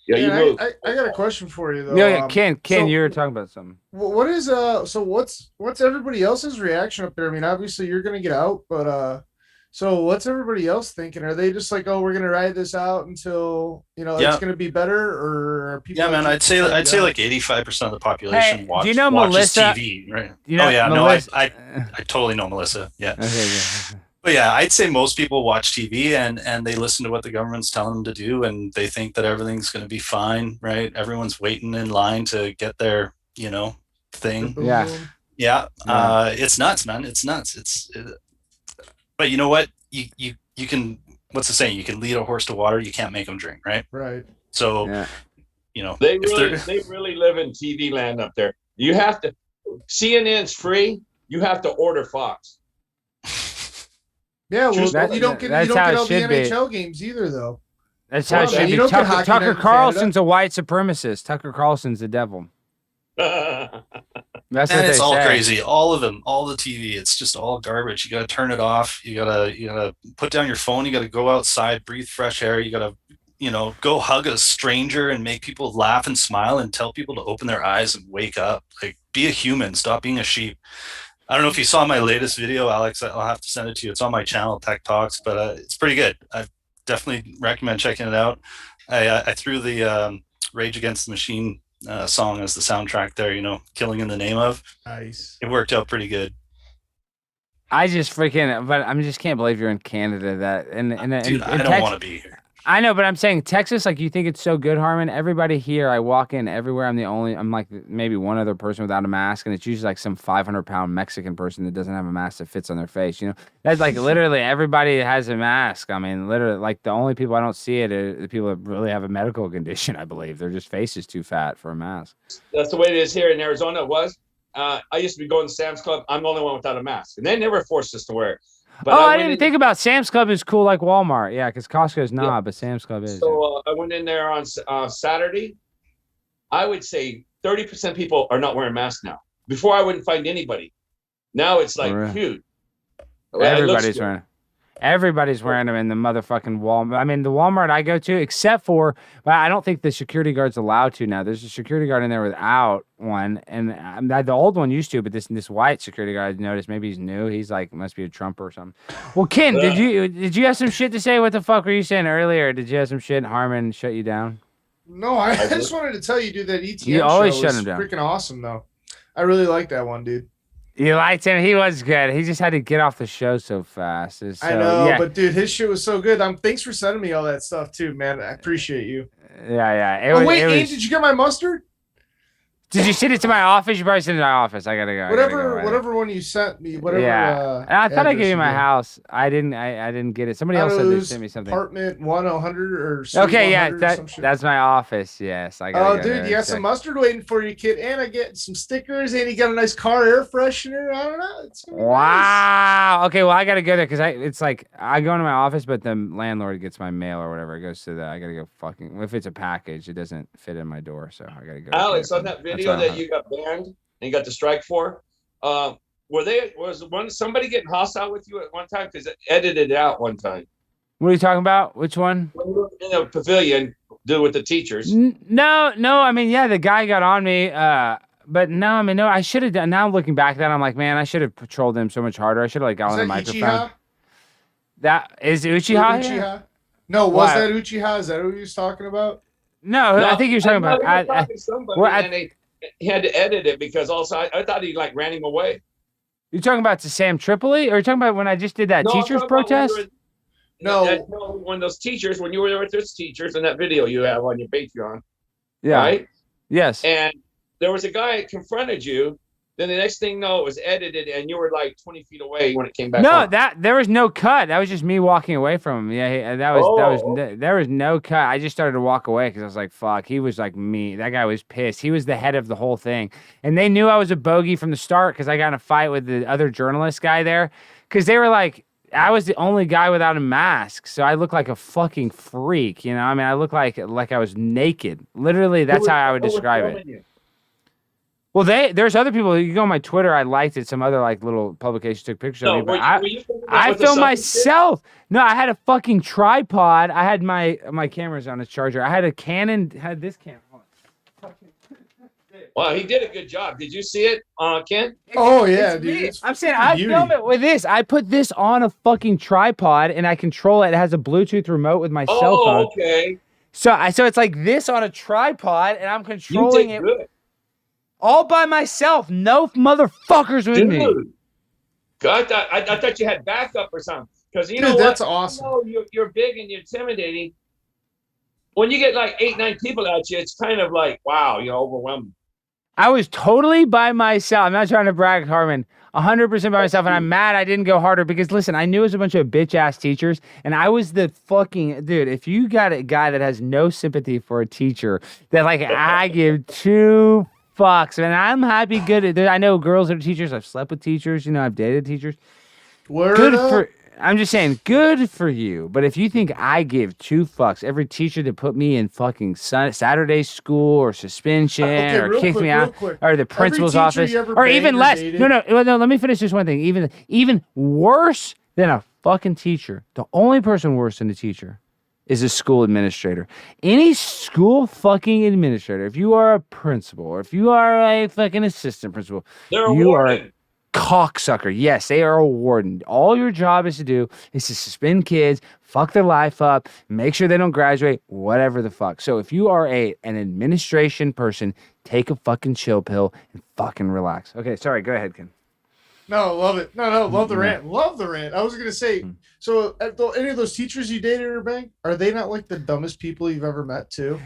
Yeah, you Yeah, moved. I got a question for you though. Yeah, Ken, so you were talking about something. what is so what's everybody else's reaction up there? I mean, obviously you're gonna get out, but so what's everybody else thinking? Are they just like, oh, we're gonna ride this out until it's gonna be better, or are people? Yeah, man. I'd say like 85% of the population Hey, watches do you know Melissa? TV, right? You know, Oh yeah, Melissa- no, I totally know Melissa. Yeah. Okay, yeah. But yeah, I'd say most people watch TV and they listen to what the government's telling them to do, and they think that everything's going to be fine, right? Everyone's waiting in line to get their, thing. Yeah. Yeah, it's nuts, man. It's nuts. But you know what? You can. What's the saying? You can lead a horse to water. You can't make them drink, right? Right. So, Yeah. They really live in TV land up there. You have to. CNN's free. You have to order Fox. Yeah, well, That- you don't get that's all how it the should be. NHL games either, though. That's how it Well, should you be. don't get hockey Tucker night in Carlson's a white supremacist. Tucker Carlson's the devil. That's what And they it's all say. crazy. All of them, all the TV. It's just all garbage. You got to turn it off. You gotta put down your phone. You got to go outside, breathe fresh air. You got to, go hug a stranger and make people laugh and smile and tell people to open their eyes and wake up. Like, be a human. Stop being a sheep. I don't know if you saw my latest video, Alex. I'll have to send it to you. It's on my channel, Tech Talks, but it's pretty good. I definitely recommend checking it out. I threw the Rage Against the Machine song as the soundtrack there, Killing in the Name of. Nice. It worked out pretty good. I just freaking, but I just can't believe you're in Canada. Dude, I don't want to be here. I know, but I'm saying Texas, like, you think it's so good, Harmon? Everybody here, I walk in everywhere. I'm like maybe one other person without a mask, and it's usually like some 500-pound Mexican person that doesn't have a mask that fits on their face. That's like literally everybody has a mask. I mean, literally, like, the only people I don't see it are the people that really have a medical condition. I believe their just face is too fat for a mask. That's the way it is here in Arizona. It was. I used to be going to Sam's Club. I'm the only one without a mask, and they never forced us to wear it. But I didn't even think about Sam's Club is cool like Walmart. Yeah, because Costco's not, but Sam's Club is. So I went in there on Saturday. I would say 30% people are not wearing masks now. Before I wouldn't find anybody. Now it's like huge. Everybody's wearing them in the motherfucking Walmart. I mean, the Walmart I go to, except for, but I don't think the security guard's allowed to now. There's a security guard in there without one, and the old one used to, but this white security guard, I noticed, maybe he's new. He's like, must be a Trump or something. Well, Ken, did you have some shit to say? What the fuck were you saying earlier? Did you have some shit and Harmon shut you down? No, I just wanted to tell you, dude, that ETM You always show shut was him down. freaking awesome, though. I really like that one, dude. You liked him. He was good. He just had to get off the show so fast. So, I know, yeah. but dude, his shit was so good. Thanks for sending me all that stuff too, man. I appreciate you. Yeah. Abe, did you get my mustard? Did you send it to my office? You probably sent it to my office. I gotta go. Whatever one you sent me. Whatever. Yeah. I thought I gave you my address house. I didn't get it. Somebody else said they sent me something. Apartment 100 or okay, yeah, 100 or some shit. that's my office. Yes, I got. Oh, dude, you got some mustard waiting for you, kid, and I get some stickers, and you got a nice car air freshener. I don't know. It's gonna be wow. Nice. Okay, well, I gotta go there because it's like I go into my office, but the landlord gets my mail or whatever. It goes to I gotta go fucking. If it's a package, it doesn't fit in my door, so I gotta go. Alex, on that video that you got banned and you got the strike for, was somebody getting hostile with you at one time because it edited it out one time? What are you talking about? Which one? When you were in the pavilion, do with the teachers. No. I mean, yeah, the guy got on me. But no, I mean, no, I should have done. Now looking back at that, I'm like, man, I should have patrolled him so much harder. I should have got on the microphone. Uchiha? That is Uchiha. Uchiha? No, was that Uchiha? Is that who he was talking about? No, I think you were talking about. He had to edit it because also I thought he like ran him away. You're talking about to Sam Tripoli, or you're talking about when I just did that teachers protest? When those teachers, when you were there with those teachers in that video you have on your Patreon. Yeah. Right. Yes. And there was a guy that confronted you, Then the next thing, no, it was edited, and you were like 20 feet away when it came back. No, on. there was no cut. That was just me walking away from him. Yeah, there was no cut. I just started to walk away because I was like, "Fuck." He was like me. That guy was pissed. He was the head of the whole thing, and they knew I was a bogey from the start because I got in a fight with the other journalist guy there because they were like, I was the only guy without a mask, so I looked like a fucking freak. You know, I mean, I looked like I was naked. Literally, that's how I would describe it. Well, there's other people. You go on my Twitter. I liked it. Some other like little publications took pictures of me, but I filmed myself. No, I had a fucking tripod. I had my cameras on its charger. I had a Canon. Had this camera. Well, he did a good job. Did you see it, Ken? Oh yeah, dude. I'm saying I film it with this. I put this on a fucking tripod and I control it. It has a Bluetooth remote with my cell phone. Oh, okay. So it's like this on a tripod, and I'm controlling it. Good. All by myself, no motherfuckers with me. God, I thought you had backup or something. Because you know what? That's awesome. You know, you're big and you're intimidating. When you get like 8, 9 people at you, it's kind of like, wow, you're overwhelming. I was totally by myself. I'm not trying to brag, Harmon. 100% by myself, and I'm mad I didn't go harder because, listen, I knew it was a bunch of bitch-ass teachers, and I was the fucking... Dude, if you got a guy that has no sympathy for a teacher, that, like, I give 2 fucks, and I'm happy good at... I know girls that are teachers. I've slept with teachers. You know, I've dated teachers. I'm just saying, good for you. But if you think I give 2 fucks, every teacher that put me in fucking Saturday school or suspension or kicked me out or the principal's office or even less. No, let me finish this one thing. Even worse than a fucking teacher, the only person worse than a teacher is a school administrator. Any school fucking administrator, if you are a principal or if you are a fucking assistant principal, you are a cocksucker. Yes, they are a warden. All your job is to suspend kids, fuck their life up, make sure they don't graduate, whatever the fuck. So if you are an administration person, take a fucking chill pill and fucking relax. Okay, sorry, go ahead, Ken. No, love it. No, love the rant. Love the rant. I was going to say, so any of those teachers you dated or bang, are they not like the dumbest people you've ever met too?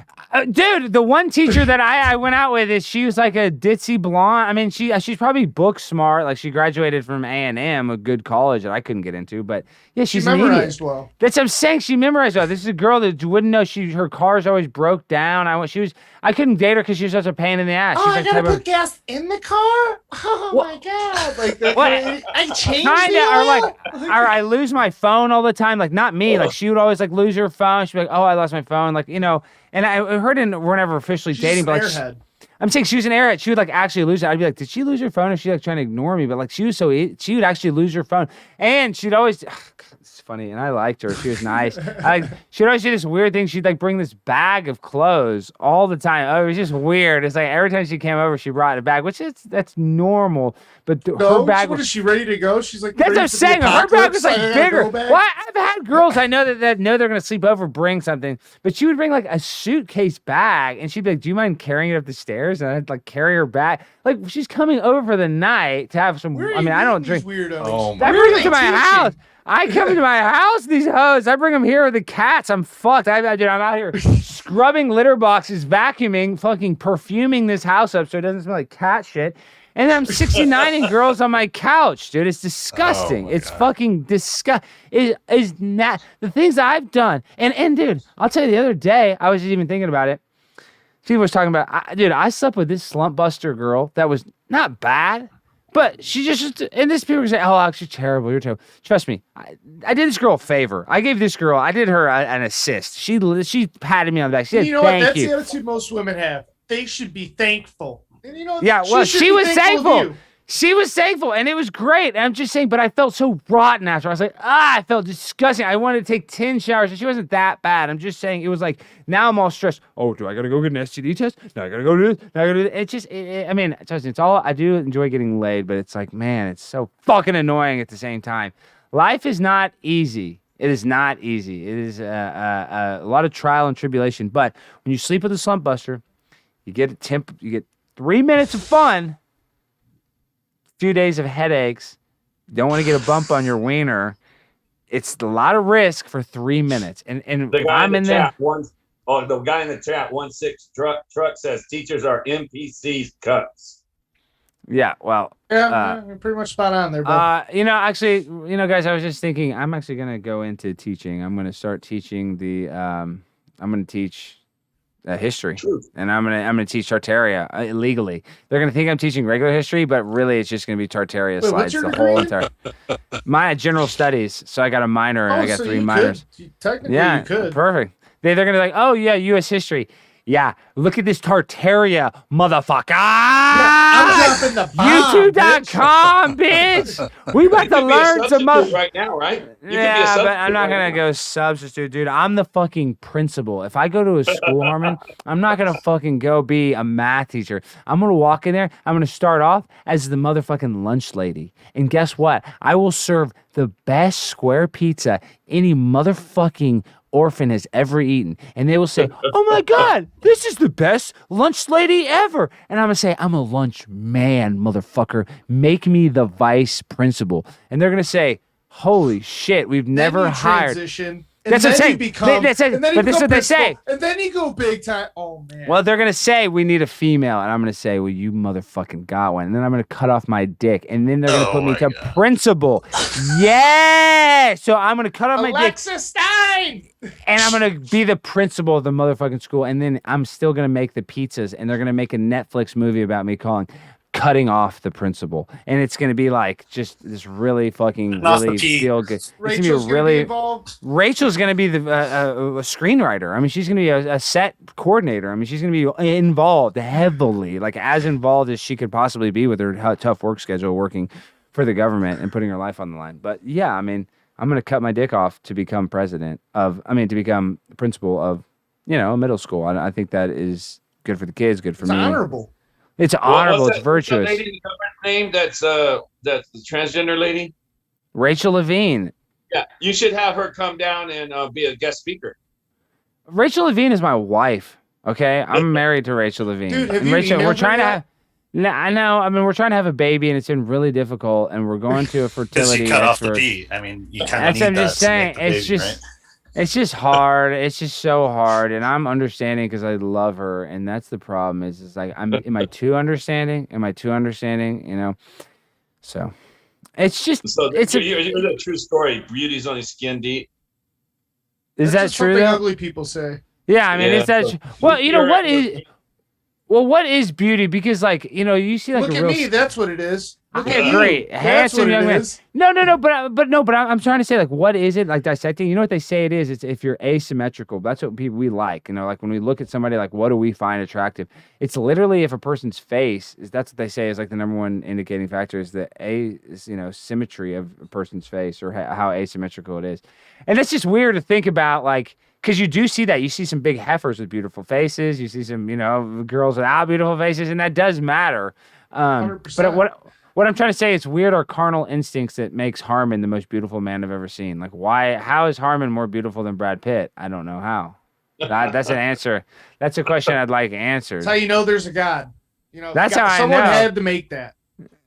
Dude, the one teacher that I went out with she was like a ditzy blonde. I mean, she's probably book smart. Like she graduated from A&M, a good college that I couldn't get into. But yeah, she memorized well. That's what I'm saying. She memorized well. This is a girl that wouldn't know her cars always broke down. I couldn't date her because she was such a pain in the ass. Oh, I gotta put gas in the car. Oh my god! Like I changed or I lose my phone all the time. Like not me. Like she would always like lose her phone. She'd be like, "Oh, I lost my phone." Like and I heard we're never officially dating, but like I'm saying she was an airhead. She would like actually lose it. I'd be like, "Did she lose her phone?" Or she like trying to ignore me? But like she would actually lose her phone, and she'd always. It's funny, and I liked her. She was nice. She'd always do this weird thing. She'd like bring this bag of clothes all the time. Oh, it was just weird. It's like every time she came over, she brought a bag, that's normal. But her bag was she ready to go? She's like, that's what I'm saying. Her bag was like bigger. Well, I've had girls I know that know they're gonna sleep over bring something, but she would bring like a suitcase bag, and she'd be like, "Do you mind carrying it up the stairs?" And I'd like carry her back. Like she's coming over for the night to have some. I don't drink. Weirdos. Oh my! I bring them to my house. I come to my house, these hoes. I bring them here with the cats. I'm fucked. I'm out here scrubbing litter boxes, vacuuming, fucking perfuming this house up so it doesn't smell like cat shit. And then I'm 69ing girls on my couch, dude. It's disgusting. It's fucking disgusting. Is not the things I've done. And dude, I'll tell you, the other day, I was even thinking about it. People was talking about, I slept with this slump buster girl that was not bad. But she just, and this people say, "Oh, Alex, you're terrible. You're terrible." Trust me, I did this girl a favor. I did her an assist. She patted me on the back. She said, what? That's the attitude most women have. They should be thankful. And she was thankful. She was thankful, and it was great. And I'm just saying, but I felt so rotten after. I was like, I felt disgusting. I wanted to take 10 showers, and she wasn't that bad. I'm just saying, it was like, now I'm all stressed. Oh, do I got to go get an STD test? No, I got to go do this. No, I got to do this. It's just, I mean, it's all, I do enjoy getting laid, but it's like, man, it's so fucking annoying at the same time. Life is not easy. It is not easy. It is a lot of trial and tribulation. But when you sleep with a slump buster, you get 3 minutes of fun, few days of headaches, you don't want to get a bump on your wiener. It's a lot of risk for 3 minutes. And the guy I'm in the guy in the chat, 16 truck says teachers are NPCs cuts. Yeah, well, Yeah, you're pretty much spot on there, bud. actually, guys, I was just thinking, I'm actually gonna go into teaching. I'm gonna start teaching I'm gonna teach history, Truth. and I'm gonna teach Tartaria legally. They're gonna think I'm teaching regular history, but really, it's just gonna be Tartaria Wait, slides what's your the whole degree? entire. My general studies, so I got a minor and I got so 3 you minors. Technically, Yeah, you could. perfect. They're gonna be like, oh yeah, U.S. history. Yeah, look at this Tartaria, motherfucker. I'm dropping the bomb, YouTube.com, bitch. We about You to could be a learn some substitute right now, right? You could be a Yeah, but substitute I'm not right gonna now. go substitute, dude. I'm the fucking principal. If I go to a school, Harmon, I'm not gonna fucking go be a math teacher. I'm gonna walk in there. I'm gonna start off as the motherfucking lunch lady, and guess what? I will serve the best square pizza any motherfucking orphan has ever eaten, and they will say, "Oh my god, this is the best lunch lady ever," and I'm gonna say, "I'm a lunch man, motherfucker. Make me the vice principal," and they're gonna say, "Holy shit, we've never then you hired." transition, and That's what I'm then saying. you become, That's it. and then you But this is become what they principal, say. and then you go big time. Oh man. Well, they're gonna say we need a female, and I'm gonna say, well, you motherfucking got one, and then I'm gonna cut off my dick, and then they're gonna Oh put me my to God. principal. Yeah, so I'm gonna cut off my dick, Alexa Stein. and I'm gonna be the principal of the motherfucking school, and then I'm still gonna make the pizzas, and they're gonna make a Netflix movie about me calling "Cutting Off the Principal," and it's gonna be like just this really fucking Off the really P. feel good. It's Rachel's gonna be gonna really. be involved. Rachel's going to be a screenwriter. I mean, she's going to be a set coordinator. I mean, she's going to be involved heavily, like as involved as she could possibly be with her tough work schedule working for the government and putting her life on the line. But yeah, I mean, I'm going to cut my dick off to become to become principal of, a middle school. I think that is good for the kids, good for It's me. honorable. It's honorable. What's It's that- what's that virtuous. lady in the government name that's the transgender lady. Rachel Levine. Yeah, you should have her come down and be a guest speaker. Rachel Levine is my wife. Okay, I'm married to Rachel Levine. Dude, have And you Rachel, emailed we're her trying to yet? have. No, I know. I mean, we're trying to have a baby, and it's been really difficult. And we're going to a Because fertility you cut off the expert. P. I mean, you kind of That's need what I'm that just to saying. make the It's baby, just, right? it's just hard. It's just so hard, and I'm understanding because I love her, and that's the problem. Is like, am I too understanding? Am I too understanding? So it's just, So it's it's a true story. Beauty's only skin deep. is That's that just true? something Though? ugly people say. Yeah, I mean, Yeah, is that so- well? What You're- is? Well, what is beauty? Because you see like Look a at real. me. That's what it is. Look I at you. agree. That's Handsome what young it man. is. No, but I'm trying to say, like, what is it? Like dissecting. You know what they say it is? It's if you're asymmetrical. That's what we like. Like when we look at somebody, like, what do we find attractive? It's literally if a person's face is. That's what they say is like the number one indicating factor is the symmetry of a person's face or how asymmetrical it is. And that's just weird to think about, like. Because you do see that. You see some big heifers with beautiful faces. You see some, girls without beautiful faces, and that does matter. But 100%. what I'm trying to say is weird our carnal instincts that makes Harmon the most beautiful man I've ever seen. Like, how is Harmon more beautiful than Brad Pitt? I don't know how. That's an answer. That's a question I'd like answered. That's how you know there's a God. That's how I someone know. had to make that.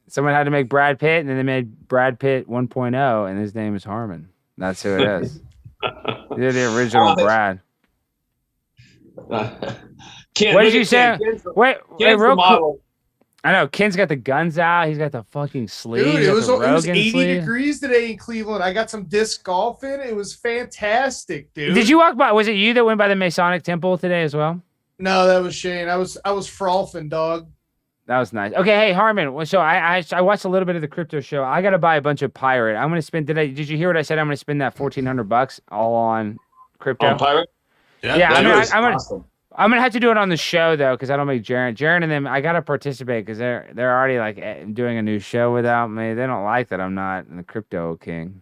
Someone had to make Brad Pitt, and then they made Brad Pitt 1.0, and his name is Harmon. That's who it is. They're the original Brad. Ken, What look did you at say? Ken. Ken's the- Wait, Ken's the real quick. model. I know Ken's got the guns out. He's got the fucking sleeve. Dude, He's it got was the 80 Rogan sleeve. degrees today in Cleveland. I got some disc golf in. It was fantastic, dude. Did you walk by? Was it you that went by the Masonic Temple today as well? No, that was Shane. I was frolfing, dog. That was nice. Okay, hey Harmon. So I watched a little bit of the crypto show. I got to buy a bunch of pirate. I'm gonna spend. Did you hear what I said? I'm gonna spend that $1,400 all on crypto. On Pirate? Yeah, That I'm was gonna awesome. I'm gonna have to do it on the show though, because I don't make Jaren and them. I gotta participate because they're already like doing a new show without me. They don't like that I'm not the crypto king.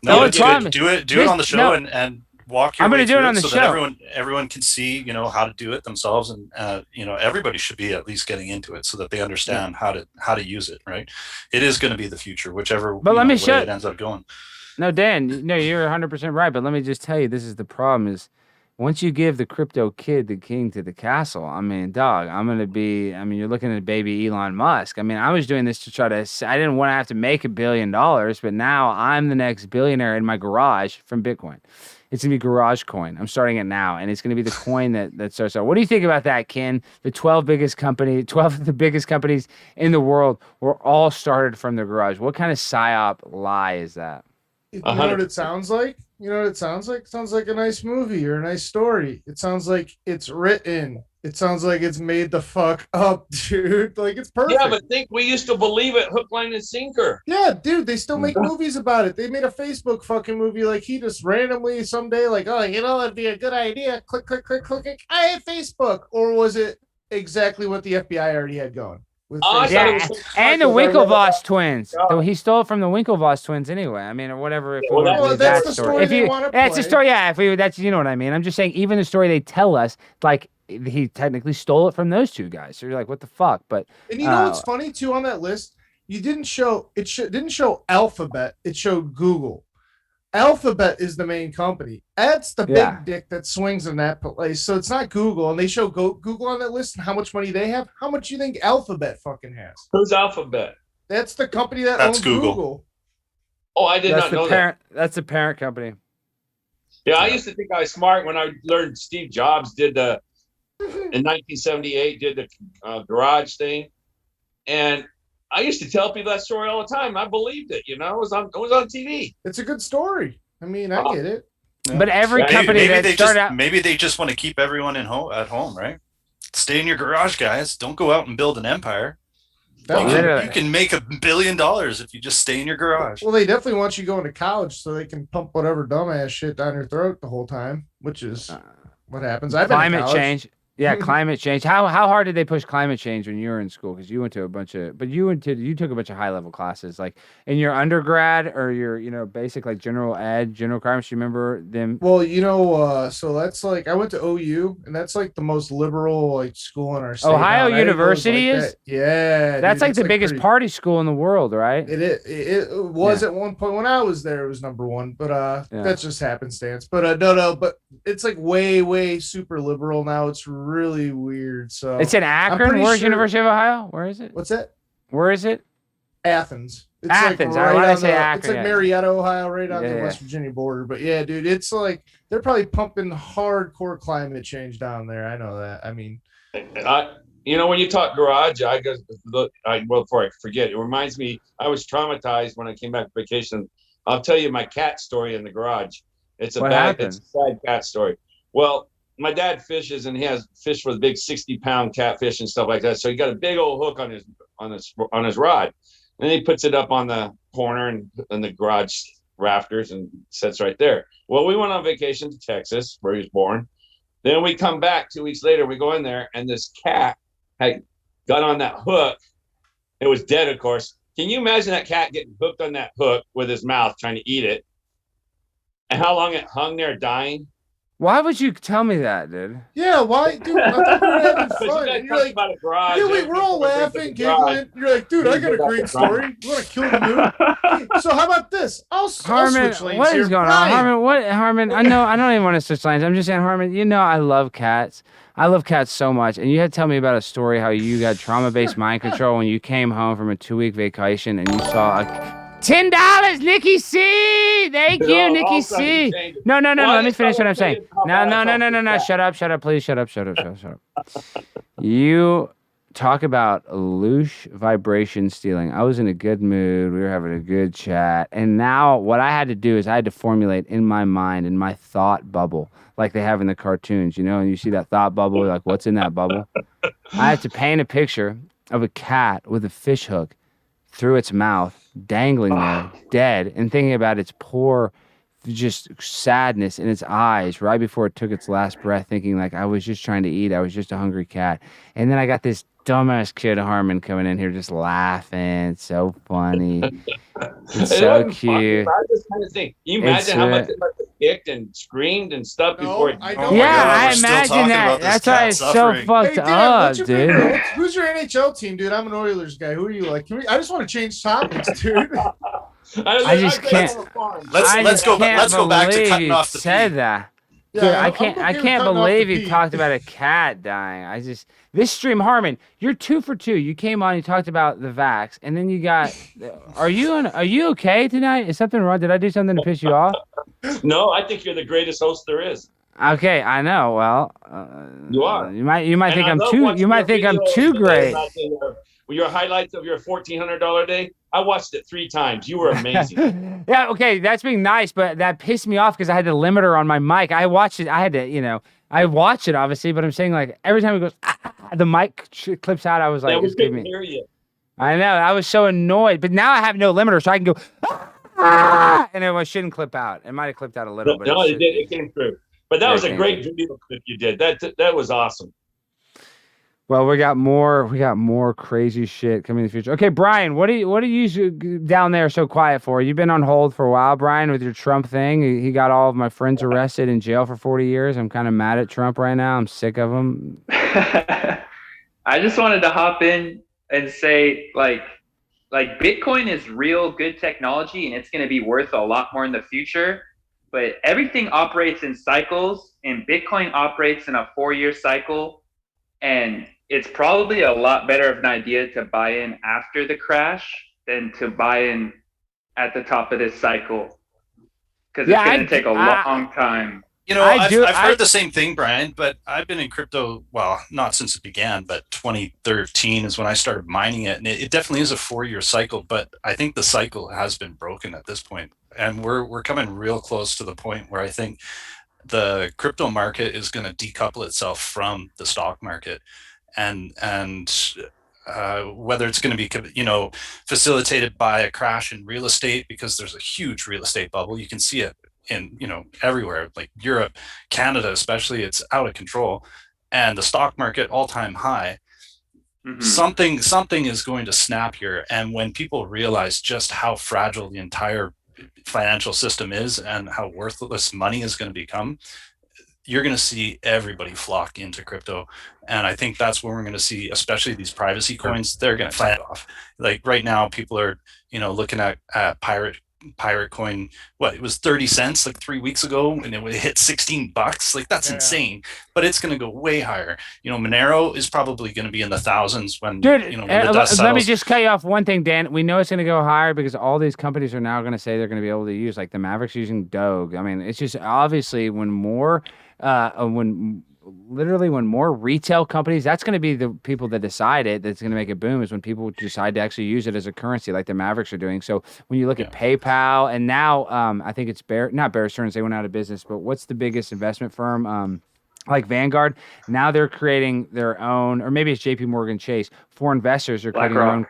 No, No, it's it's fine. good. Do it This- on the show no. and walk your I'm way gonna do it through on the so show. that everyone can see, how to do it themselves, and everybody should be at least getting into it so that they understand how to use it. Right? It is going to be the future, whichever But let me way show- it ends up going. No, Dan, no, you're 100% right. But let me just tell you, this is the problem: is once you give the crypto kid the king to the castle, I mean, dog, you're looking at baby Elon Musk. I mean, I was doing this to I didn't want to have to make $1 billion, but now I'm the next billionaire in my garage from Bitcoin. It's gonna be Garage Coin. I'm starting it now, and it's gonna be the coin that starts out. What do you think about that, Ken? The 12 of the biggest companies in the world were all started from the garage. What kind of psyop lie is that? You know what it sounds like? You know what it sounds like? It sounds like a nice movie or a nice story. It sounds like it's written. It sounds like it's made the fuck up, dude. Like, it's perfect. Yeah, but think we used to believe it, hook, line, and sinker. Yeah, dude, they still make movies about it. They made a Facebook fucking movie. Like, he just randomly someday, like, oh, you know, it'd be a good idea. Click, click, click, click, click. I hate Facebook. Or was it exactly what the FBI already had going? Yeah, and the Winklevoss twins. Oh. He stole it from the Winklevoss twins anyway. I mean, or whatever. If well, that's the story. That's the story. Yeah, that's you know what I mean. I'm just saying, even the story they tell us, like he technically stole it from those two guys. So you're like, what the fuck? But and you know what's funny too on that list? You didn't show it. Didn't show Alphabet. It showed Google. Alphabet is the main company. That's the big dick that swings in that place. So it's not Google, and they show Google on that list and how much money they have. How much do you think Alphabet fucking has? Who's Alphabet? That's the company that owns Google. Oh, I did not know that. That's the parent company. Yeah, I used to think I was smart when I learned Steve Jobs did in 1978 did the garage thing, and I used to tell people that story all the time. I believed it, you know. It was on TV. It's a good story. I mean, I get it. But every company maybe they just want to keep everyone at home, right? Stay in your garage, guys. Don't go out and build an empire. You can make $1 billion if you just stay in your garage. Well, they definitely want you going to college so they can pump whatever dumbass shit down your throat the whole time, which is what happens. Climate change. Yeah, climate change. How hard did they push climate change when you were in school? Because you went to you took a bunch of high level classes, like in your undergrad or your basic like general requirements. You remember them? Well, so that's like I went to OU, and that's like the most liberal like school in our state. Ohio University is. That. Yeah, that's like the biggest party school in the world, right? It was at one point when I was there. It was number one, but that's just happenstance. But no, but it's like way super liberal now. It's really weird. So it's in Akron. Where's University of Ohio? Where is it? What's that? Where is it? Athens. It's Athens. Like right Akron. It's like Marietta, Ohio, right on the West Virginia border. But yeah, dude, it's like they're probably pumping hardcore climate change down there. I know that. I mean, when you talk garage, I guess before I forget, it reminds me. I was traumatized when I came back from vacation. I'll tell you my cat story in the garage. It's a sad cat story. Well, my dad fishes, and he has fish with big 60-pound catfish and stuff like that. So he got a big old hook on his rod, and he puts it up on the corner and in the garage rafters and sits right there. Well, we went on vacation to Texas, where he was born. Then we come back 2 weeks later. We go in there, and this cat had got on that hook. It was dead, of course. Can you imagine that cat getting hooked on that hook with his mouth, trying to eat it, and how long it hung there dying? Why would you tell me that, dude? Yeah, why, dude? I thought we were having fun. And you're like, we're all laughing, giggling. You're like, dude, I got a great story. You want to kill the mood? So how about this? I'll Harmon, switch lanes what here. is going on? Harmon, I know, I don't even want to switch lanes. I'm just saying, Harmon, I love cats. I love cats so much. And you had to tell me about a story how you got trauma-based mind control when you came home from a 2-week vacation and you saw $10, Nikki C. Thank you, Nikki C. No. Let me finish what I'm saying. No. Shut up, please. Shut up. You talk about louche vibration stealing. I was in a good mood. We were having a good chat. And now what I had to do is I had to formulate in my mind, in my thought bubble, like they have in the cartoons, and you see that thought bubble, you're like, what's in that bubble? I had to paint a picture of a cat with a fish hook through its mouth, dangling there, dead, and thinking about its poor, just sadness in its eyes right before it took its last breath, thinking like, I was just trying to eat. I was just a hungry cat. And then I got this dumbass kid, Harmon, coming in here just laughing. It's so funny. It's so cute. I just kind of think, can you imagine how much it must have kicked and screamed and stuff before it? I know. Yeah, I imagine that. That's why it's so fucked up, dude. Who's your NHL team, dude? I'm an Oilers guy. Who are you like? I just want to change topics, dude. I just can't. Let's go back to cutting off the said that. Dude, Yeah, I I'm can't. okay I with can't cutting off the believe he pee. talked about a cat dying. This stream, Harmon. You're 2 for 2. You came on. You talked about the vax, and then you got. Are you okay tonight? Is something wrong? Did I do something to piss you off? No, I think you're the greatest host there is. Okay, I know. Well, You are. you might And think I I'm love too. You watching might your think I'm videos too today great. about your highlights of your $1,400 day. I watched it 3 times. You were amazing. Yeah, okay, that's being nice, but that pissed me off because I had the limiter on my mic. I watched it. I had to, I watched it obviously, but I'm saying like every time it goes, the mic clips out. I was like, Yeah, we just give couldn't me. hear you. I know. I was so annoyed, but now I have no limiter, so I can go, and it shouldn't clip out. It might have clipped out a little, but No, it it should. did. It came through. But that Yeah, was it a came great through. video clip you did. That was awesome. Well, we got more crazy shit coming in the future. Okay, Brian, what are you down there so quiet for? You've been on hold for a while, Brian, with your Trump thing. He got all of my friends arrested in jail for 40 years. I'm kind of mad at Trump right now. I'm sick of him. I just wanted to hop in and say like Bitcoin is real good technology and it's going to be worth a lot more in the future, but everything operates in cycles and Bitcoin operates in a 4-year cycle, and it's probably a lot better of an idea to buy in after the crash than to buy in at the top of this cycle, because it's going to take a long time. I've heard the same thing, Brian, but I've been in crypto, well, not since it began, but 2013 is when I started mining it. And it definitely is a 4-year cycle, but I think the cycle has been broken at this point. And we're coming real close to the point where I think the crypto market is going to decouple itself from the stock market. And whether it's going to be, facilitated by a crash in real estate, because there's a huge real estate bubble. You can see it in, everywhere, like Europe, Canada, especially, it's out of control, and the stock market all-time high. Mm-hmm. Something is going to snap here. And when people realize just how fragile the entire financial system is and how worthless money is going to become, you're going to see everybody flock into crypto. And I think that's when we're going to see, especially these privacy coins, they're going to fly off. Like right now, people are, looking at pirate coin. What, it was 30 cents like 3 weeks ago, and it hit $16. Like, that's insane. But it's going to go way higher. Monero is probably going to be in the thousands when, dude, when the dust settles. Let me just cut you off one thing, Dan. We know it's going to go higher because all these companies are now going to say they're going to be able to use, like the Mavericks using Doge. I mean, it's just obviously when more retail companies, that's going to be the people that decide it, that's going to make it boom, is when people decide to actually use it as a currency like the Mavericks are doing. So when you look at PayPal, and now I think it's not Bear Stearns, they went out of business, but what's the biggest investment firm? Like Vanguard, now they're creating their own, or maybe it's JP Morgan Chase, for investors are creating their own.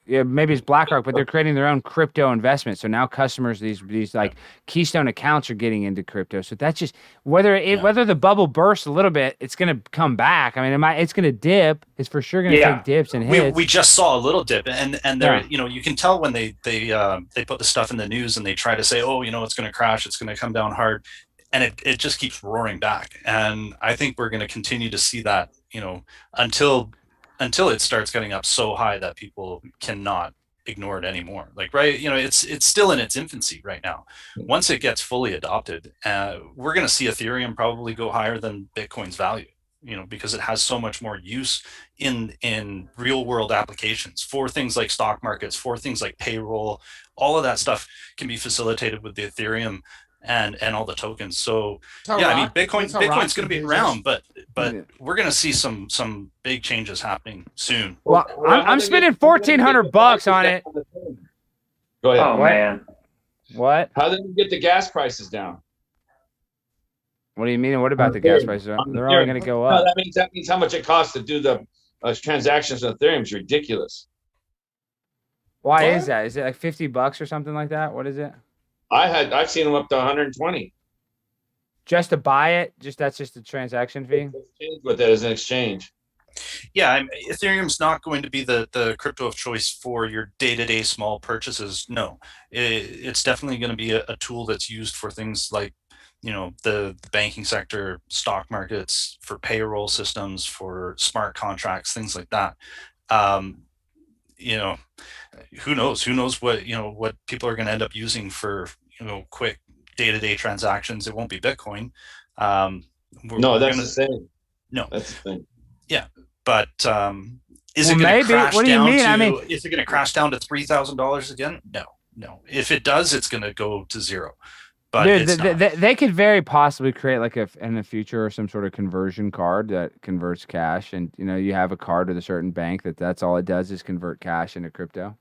Yeah, maybe it's BlackRock, but they're creating their own crypto investment. So now customers, these like Keystone accounts, are getting into crypto. So that's just whether the bubble bursts a little bit, it's going to come back. I mean, it's going to dip. It's for sure going to take dips and hits. We just saw a little dip, and they're you can tell when they put the stuff in the news and they try to say, oh, it's going to crash, it's going to come down hard, and it just keeps roaring back. And I think we're going to continue to see that until it starts getting up so high that people cannot ignore it anymore. Like, right, it's still in its infancy right now. Once it gets fully adopted, we're going to see Ethereum probably go higher than Bitcoin's value, because it has so much more use in real world applications for things like stock markets, for things like payroll. All of that stuff can be facilitated with the Ethereum and all the tokens. So Bitcoin's going to be around, but we're going to see some big changes happening soon. Well, I'm spending $1,400 on it. Go ahead. Oh man, what? How did you get the gas prices down? What do you mean? And what about the gas prices? They're only going to go up. No, that means how much it costs to do the transactions on Ethereum is ridiculous. Why is that? Is it like $50 or something like that? What is it? I've seen them up to 120. Just to buy it? That's just a transaction fee? With it as an exchange. Yeah, Ethereum's not going to be the crypto of choice for your day-to-day small purchases. No, it's definitely going to be a tool that's used for things like, the banking sector, stock markets, for payroll systems, for smart contracts, things like that. Who knows what people are going to end up using for, quick day-to-day transactions. It won't be Bitcoin. No, that's the same. No, that's the thing. Yeah, but is it going to crash down to? Is it going to crash down to $3,000 again? No. If it does, it's going to go to zero. But they could very possibly create like in the future some sort of conversion card that converts cash, and you have a card with a certain bank that's all it does is convert cash into crypto.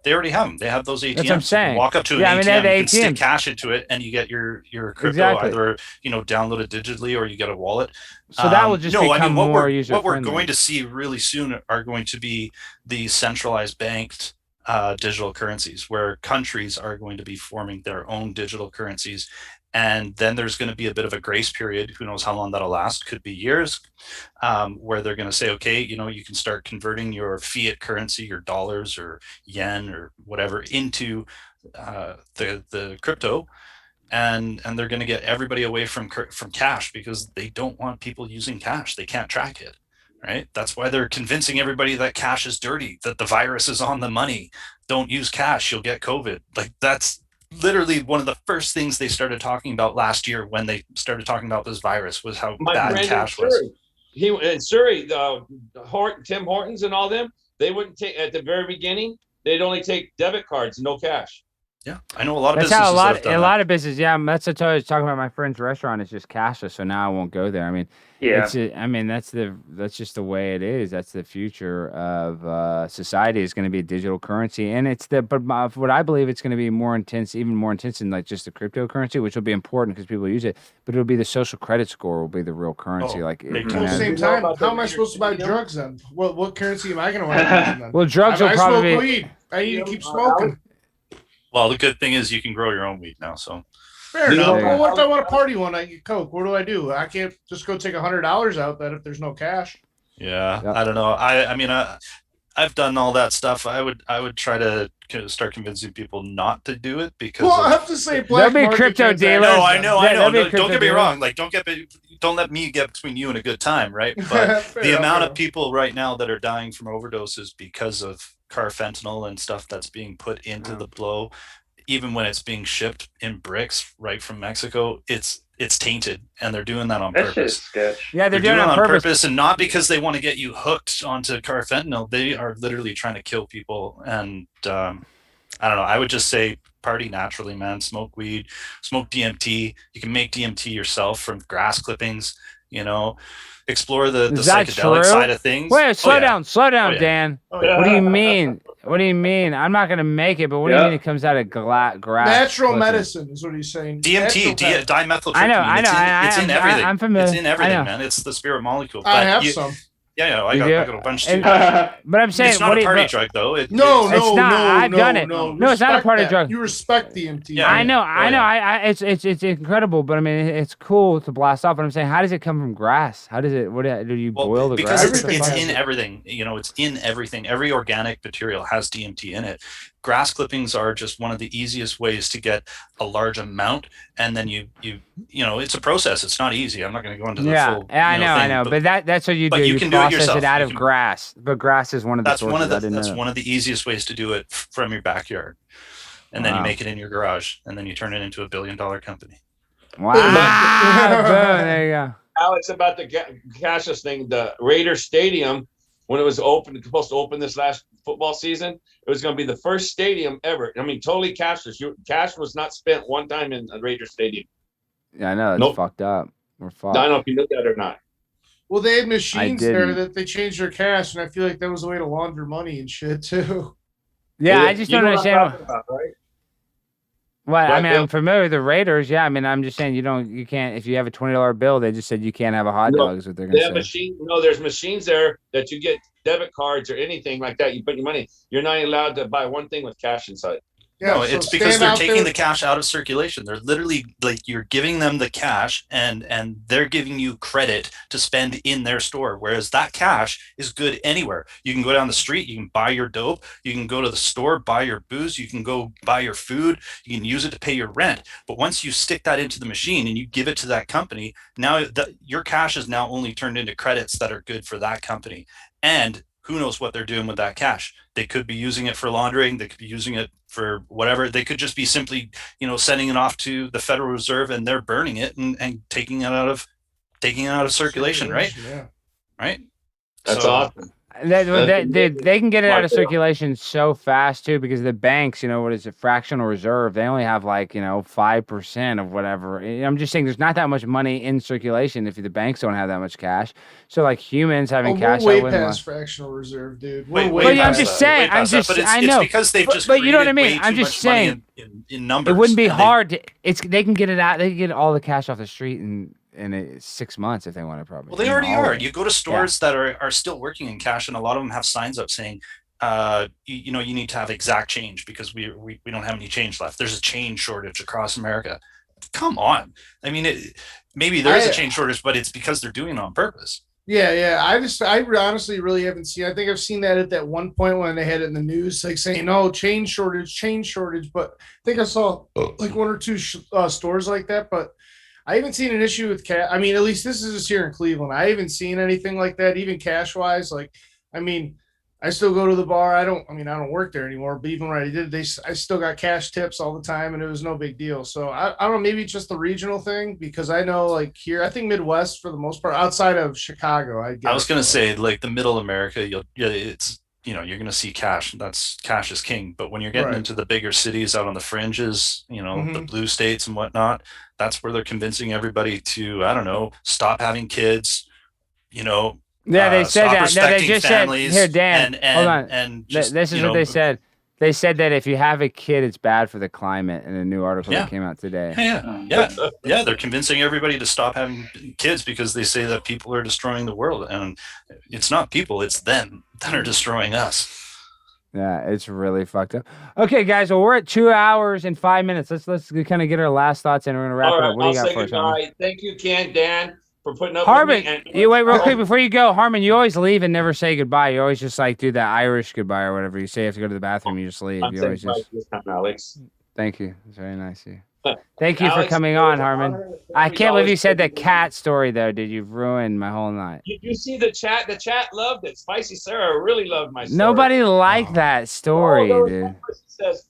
They already have them. They have those ATMs. That's what I'm saying. You can walk up to an ATM, you can stick cash into it, and you get your crypto either downloaded digitally or you get a wallet. So that will just become more user friendly. What we're going to see really soon are going to be the centralized banked digital currencies, where countries are going to be forming their own digital currencies. And then there's going to be a bit of a grace period. Who knows how long that'll last? Could be years, where they're going to say, okay, you can start converting your fiat currency, your dollars or yen or whatever, into the crypto, and they're going to get everybody away from cash, because they don't want people using cash. They can't track it, right? That's why they're convincing everybody that cash is dirty, that the virus is on the money. Don't use cash, you'll get COVID. Like, that's literally one of the first things they started talking about last year when they started talking about this virus, was how bad cash was. He in Surrey, Tim Hortons and all them, they wouldn't take at the very beginning. They'd only take debit cards, no cash. Yeah, I know a lot of businesses. That's how a lot of businesses. Yeah, that's what I was talking about. My friend's restaurant is just cashless, so now I won't go there. I mean, that's just the way it is. That's the future of society. Is going to be a digital currency, and but what I believe it's going to be more intense, even more intense than like just the cryptocurrency, which will be important because people use it. But it'll be the social credit score will be the real currency. At the same time, how am I supposed to buy drugs then? What currency am I going to want to use then? Well, drugs will probably smoke weed. I need to keep smoking. Well, the good thing is you can grow your own weed now, so. Fair enough. Well, what if I want to party one night, get Coke? What do? I can't just go take $100 out that if there's no cash. Yeah, I don't know. I mean, I've done all that stuff. I would try to start convincing people not to do it, because. Well, I have to say, black there'll be crypto dealers. No, I know. No, don't get me wrong. Like, don't let me get between you and a good time, right? But the amount of people right now that are dying from overdoses because of carfentanil and stuff that's being put into the blow, even when it's being shipped in bricks right from Mexico, it's tainted, and they're doing that on purpose. Yeah, they're doing it on purpose, and not because they want to get you hooked onto carfentanil. They are literally trying to kill people. And I don't know. I would just say party naturally, man. Smoke weed, smoke DMT. You can make DMT yourself from grass clippings. Explore the psychedelic side of things. Wait, slow down, Dan. What do you mean? What do you mean? I'm not going to make it, but what do you mean it comes out of grass? Natural medicine is what he's saying. DMT, dimethyltryptamine. I know. It's in everything. I'm familiar. It's in everything, man. It's the spirit molecule. I have some. Yeah, I got a bunch too. But I'm saying, it's not a party drug, though. No, it's not. I've done it. No, it's not a party drug. You respect DMT. Yeah, I know. It's incredible, but I mean, it's cool to blast off. But I'm saying, how does it come from grass? How does it? Do you boil the grass? Because it's in everything. It's in everything. Every organic material has DMT in it. Grass clippings are just one of the easiest ways to get a large amount, and then it's a process. It's not easy. I'm not going to go into the full. Yeah, I know. But that's what you do. You can do it yourself. It out of grass, but grass is one of the. That's one of the easiest ways to do it from your backyard, and then you make it in your garage, and then you turn it into a $1 billion company. Wow! Boom, there you go. Alex, about the cashless thing, the Raider Stadium, when it was supposed to open this last football season, it was going to be the first stadium ever. I mean, totally cashless. Cash was not spent one time in the Raider Stadium. Yeah, I know. It's fucked up. We're fucked. I don't know if you knew that or not. Well, they had machines there that they changed their cash, and I feel like that was a way to launder money and shit too. Yeah, I just don't understand. About, right? Well, I mean, I'm familiar with the Raiders. Yeah, I mean, I'm just saying you can't. If you have a $20 bill, they just said you can't have a hot dog. Is what they're going to say. There's machines there that you get debit cards or anything like that. You put your money. You're not allowed to buy one thing with cash inside. Yeah, no, it's because they're taking the cash out of circulation. They're literally like, you're giving them the cash and they're giving you credit to spend in their store. Whereas that cash is good anywhere. You can go down the street, you can buy your dope, you can go to the store, buy your booze, you can go buy your food, you can use it to pay your rent. But once you stick that into the machine and you give it to that company, now your cash is now only turned into credits that are good for that company. And who knows what they're doing with that cash? They could be using it for laundering. They could be using it for whatever. They could just be simply, sending it off to the Federal Reserve and they're burning it and taking it out of circulation, right? Yeah. Right. That's awesome. They can get it out of circulation so fast too, because the banks, what is it, fractional reserve? They only have 5% of whatever. I'm just saying, there's not that much money in circulation if the banks don't have that much cash. So humans having cash, we're way past fractional reserve, dude. I'm just saying. I know. It's because they've just. But you know what I mean. I'm just saying. In numbers, it wouldn't be hard. They can get it out. They can get all the cash off the street in 6 months if they want to, probably. Well, they already are. You go to stores that are still working in cash, and a lot of them have signs up saying, you need to have exact change because we don't have any change left. There's a change shortage across America. Come on. I mean, maybe there is a change shortage, but it's because they're doing it on purpose. Yeah. I honestly really haven't seen. I think I've seen that at that one point when they had it in the news, saying, "Oh, change shortage." But I think I saw one or two stores like that, but I haven't seen an issue with cash. I mean, at least this is just here in Cleveland. I haven't seen anything like that, even cash wise. I still go to the bar. I don't work there anymore, but even when I did, I still got cash tips all the time, and it was no big deal. So I don't know, maybe it's just the regional thing, because I know here, I think Midwest for the most part, outside of Chicago, I was going to say the middle America, you're going to see cash. Cash is king. But when you're getting into the bigger cities out on the fringes, the blue states and whatnot, that's where they're convincing everybody to, I don't know, stop having kids, Yeah, they said that. No, they just said, here, Dan, hold on. And this is what they said. They said that if you have a kid, it's bad for the climate in a new article that came out today. Yeah. They're convincing everybody to stop having kids because they say that people are destroying the world. And it's not people, it's them that are destroying us. Yeah, it's really fucked up. Okay, guys, well, we're at 2 hours and 5 minutes. Let's kind of get our last thoughts and we're going to wrap it up. What do you got for us, Harmon? Thank you, Ken, Dan, for putting up Harmon, with me. you wait real quick before you go. Harmon, you always leave and never say goodbye. You always just do that Irish goodbye or whatever. You say you have to go to the bathroom, you just leave. You always just... this time, Alex. Thank you. It's very nice of you. Thank you for coming on, Harmon. I can't believe you said that cat story, though, dude. You've ruined my whole night. You see the chat? The chat loved it. Spicy Sarah really loved my story. Nobody liked that story, dude. Says,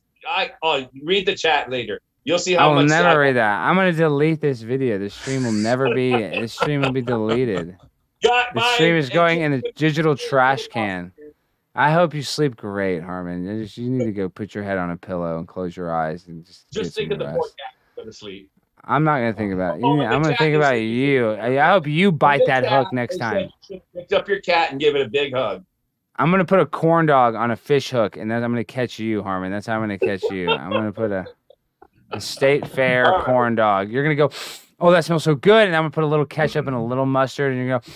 read the chat later. You'll see how much. I will never read that. I'm going to delete this video. The stream will never be. The stream will be deleted. The stream is going in the digital trash can. I hope you sleep great, Harmon. You need to go put your head on a pillow and close your eyes and just think of the rest. poor cat going to sleep. I'm not going to think about it. I'm going to think about you. I hope you bite that hook next time. Pick up your cat and give it a big hug. I'm going to put a corn dog on a fish hook, and then I'm going to catch you, Harmon. That's how I'm going to catch you. I'm going to put a state fair corn dog. You're going to go, oh, that smells so good. And I'm going to put a little ketchup and a little mustard, and you're going to go,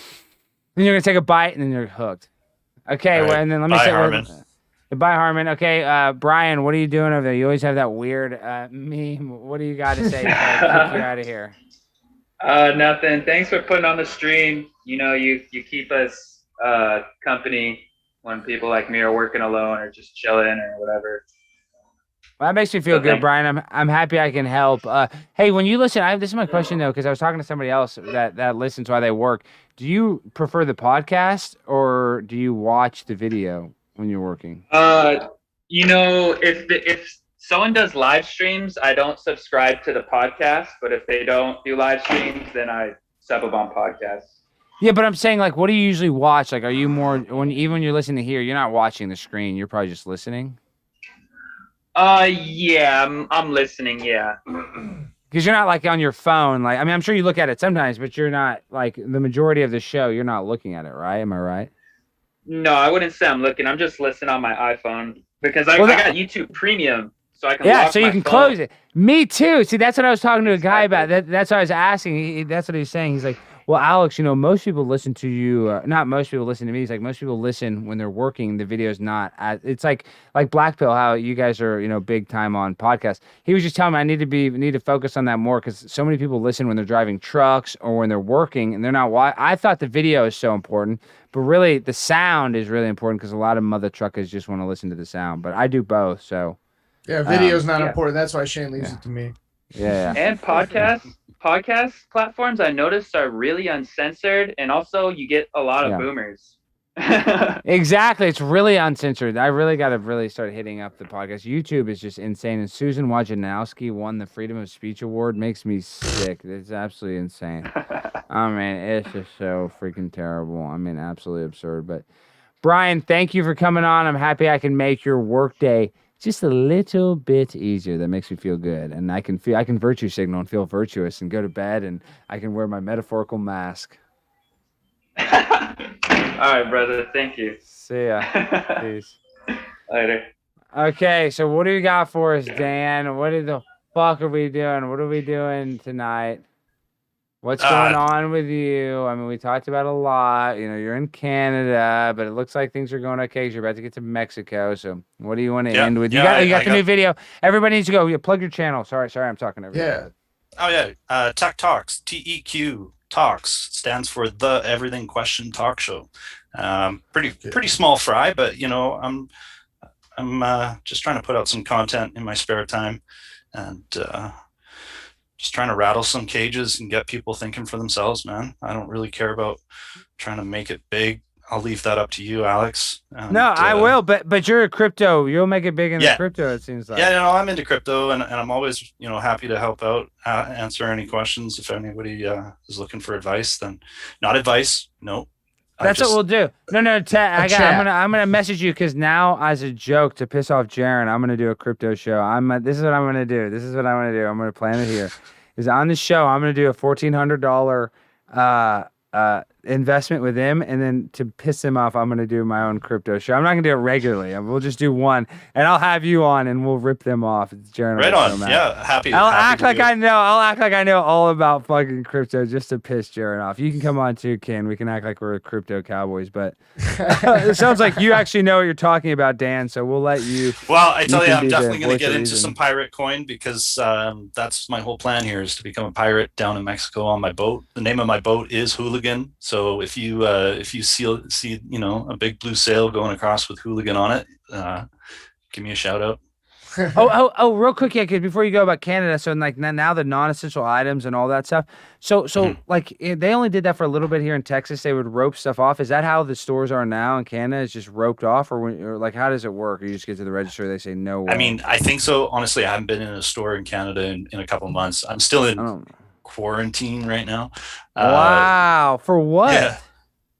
then you're going to take a bite, and then you're hooked. Okay, well, and then let me say Harmon. Goodbye, Harmon. Okay, Brian, what are you doing over there? You always have that weird meme. What do you got to say before I kick you out of here? Nothing. Thanks for putting on the stream. You keep us company when people like me are working alone or just chilling or whatever. Well, that makes me feel good, Brian. I'm happy I can help. Hey, when you listen, this is my question though, because I was talking to somebody else that listens while they work. Do you prefer the podcast or do you watch the video when you're working? If someone does live streams, I don't subscribe to the podcast. But if they don't do live streams, then I sub up on podcasts. Yeah, but I'm saying, what do you usually watch? Are you more when you're listening here, you're not watching the screen, you're probably just listening? Yeah, I'm listening, yeah. Because you're not on your phone. I'm sure you look at it sometimes, but you're not the majority of the show, you're not looking at it, right? Am I right? No, I wouldn't say I'm looking. I'm just listening on my iPhone because I got YouTube Premium, so I can lock so you my can phone. close it. Me too. See, that's what I was talking to a guy about. That's what I was asking. That's what he was saying. He's like, well, Alex, most people listen to you. Not most people listen to me. He's like, most people listen when they're working. The video's not. It's like Black Pill, how you guys are, big time on podcasts. He was just telling me I need to focus on that more because so many people listen when they're driving trucks or when they're working and they're not. I thought the video is so important, but really the sound is really important because a lot of mother truckers just want to listen to the sound. But I do both, so. Yeah, video's not important. That's why Shane leaves it to me. Yeah. And podcast platforms I noticed are really uncensored, and also you get a lot of boomers. Exactly. It's really uncensored. I really got to really start hitting up the podcast. YouTube is just insane. And Susan Wojnarowski won the Freedom of Speech Award. Makes me sick. It's absolutely insane. I mean, it's just so freaking terrible. I mean, absolutely absurd. But Brian, thank you for coming on. I'm happy I can make your workday just a little bit easier. That makes me feel good. And I can virtue signal and feel virtuous and go to bed, and I can wear my metaphorical mask. All right, brother. Thank you. See ya. Peace. Later. Okay, so what do you got for us, Dan? What the fuck are we doing? What are we doing tonight? What's going on with you? I mean, we talked about a lot. You know, you're in Canada, but it looks like things are going okay because you're about to get to Mexico. So what do you want to end with? You got the new video. Everybody needs to go. You plug your channel. Sorry, I'm talking over you. Yeah. Oh, yeah. Tech Talks, TEQ Talks, stands for The Everything Question Talk Show. Pretty small fry, but, you know, I'm just trying to put out some content in my spare time, and just trying to rattle some cages and get people thinking for themselves, man. I don't really care about trying to make it big. I'll leave that up to you, Alex. And, no, I will, but you're a crypto. You'll make it big in the crypto, it seems like. Yeah, no, I'm into crypto, and I'm always, you know, happy to help out, answer any questions. If anybody is looking for advice, then not advice, no. That's what we'll do. No, I'm gonna message you because now, as a joke to piss off Jaron, I'm gonna do a crypto show. This is what I'm gonna do. I'm gonna plan it here. Is on the show, I'm gonna do a $1,400 investment with him, and then to piss him off, I'm gonna do my own crypto show. I'm not gonna do it regularly. We'll just do one, and I'll have you on, and we'll rip them off. It's Jaron. Right on. Yeah, happy. I'll act like I know. I'll act like I know all about fucking crypto just to piss Jaron off. You can come on too, Ken. We can act like we're crypto cowboys, but it sounds like you actually know what you're talking about, Dan. So we'll let you. Well, I tell you, I'm definitely going to get into some pirate coin because that's my whole plan here is to become a pirate down in Mexico on my boat. The name of my boat is Hooligan. So if you see you know a big blue sail going across with Hooligan on it, give me a shout out. Real quick, yeah, because before you go about Canada, so like now the non-essential items and all that stuff. So like they only did that for a little bit here in Texas. They would rope stuff off. Is that how the stores are now in Canada? It's just roped off, or like how does it work? Or you just get to the register, they say no way? I mean, I think so. Honestly, I haven't been in a store in Canada in a couple months. I'm still in quarantine right now. Wow, for what? Yeah.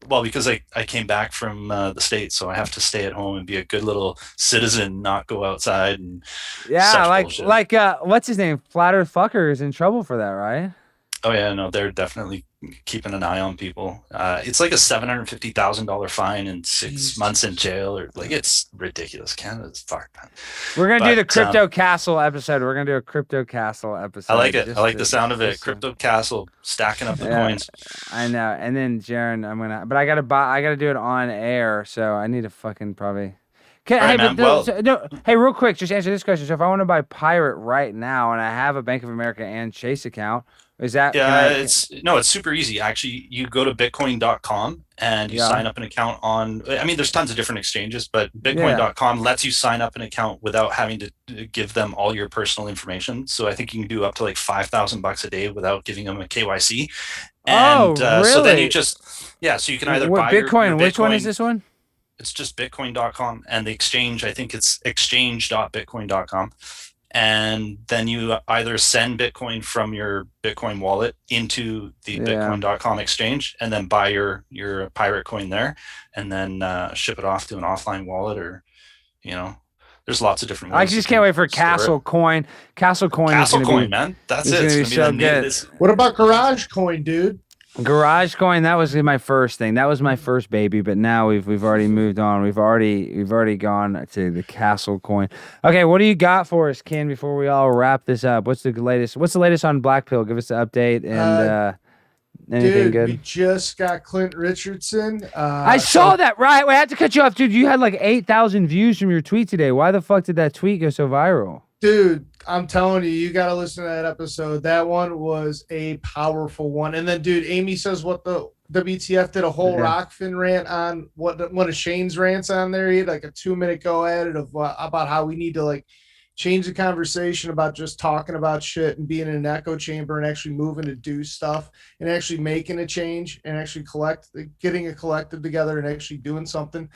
Well, because I came back from the States, so I have to stay at home and be a good little citizen, not go outside and like what's his name? Flat Earth Fucker is in trouble for that, right? Oh yeah, no, they're definitely keeping an eye on people. It's like a $750,000 fine and 6 months in jail, or like it's ridiculous. Canada's fucked, man. We're gonna do the Crypto Castle episode. We're gonna do a Crypto Castle episode. I like it. I like the sound of it. Crypto Castle, stacking up the coins. I know. And then Jaron, I gotta do it on air, so I need to fucking probably. Hey, real quick, just answer this question. So if I want to buy Pirate right now and I have a Bank of America and Chase account, is that? Yeah, it's super easy. Actually, you go to bitcoin.com and you sign up an account on, I mean, there's tons of different exchanges, but bitcoin.com lets you sign up an account without having to give them all your personal information. So I think you can do up to like $5,000 a day without giving them a KYC. And really? So then you just, so you can either buy Bitcoin. Your Bitcoin. Which one is this one? It's just bitcoin.com, and the exchange, I think it's exchange.bitcoin.com. And then you either send Bitcoin from your Bitcoin wallet into the bitcoin.com exchange and then buy your pirate coin there and then ship it off to an offline wallet, or, you know, there's lots of different ways. I just can't wait for Castle Coin. Castle Coin is going to be, man. That's it. It's so good. What about Garage Coin, dude? Garage Coin, that was my first thing. That was my first baby, but now we've already moved on. We've already gone to the Castle Coin. Okay, what do you got for us, Ken, before we all wrap this up? What's the latest on Black Pill? Give us the update and anything good? We just got Clint Richardson. I saw that, right? I had to cut you off, dude. You had like 8,000 views from your tweet today. Why the fuck did that tweet go so viral? Dude, I'm telling you, you got to listen to that episode. That one was a powerful one. And then, dude, Amy says what the WTF did a whole Rockfin rant on one of Shane's rants on there. He had like a 2-minute go at it of about how we need to like change the conversation about just talking about shit and being in an echo chamber and actually moving to do stuff and actually making a change and actually getting a collective together and actually doing something.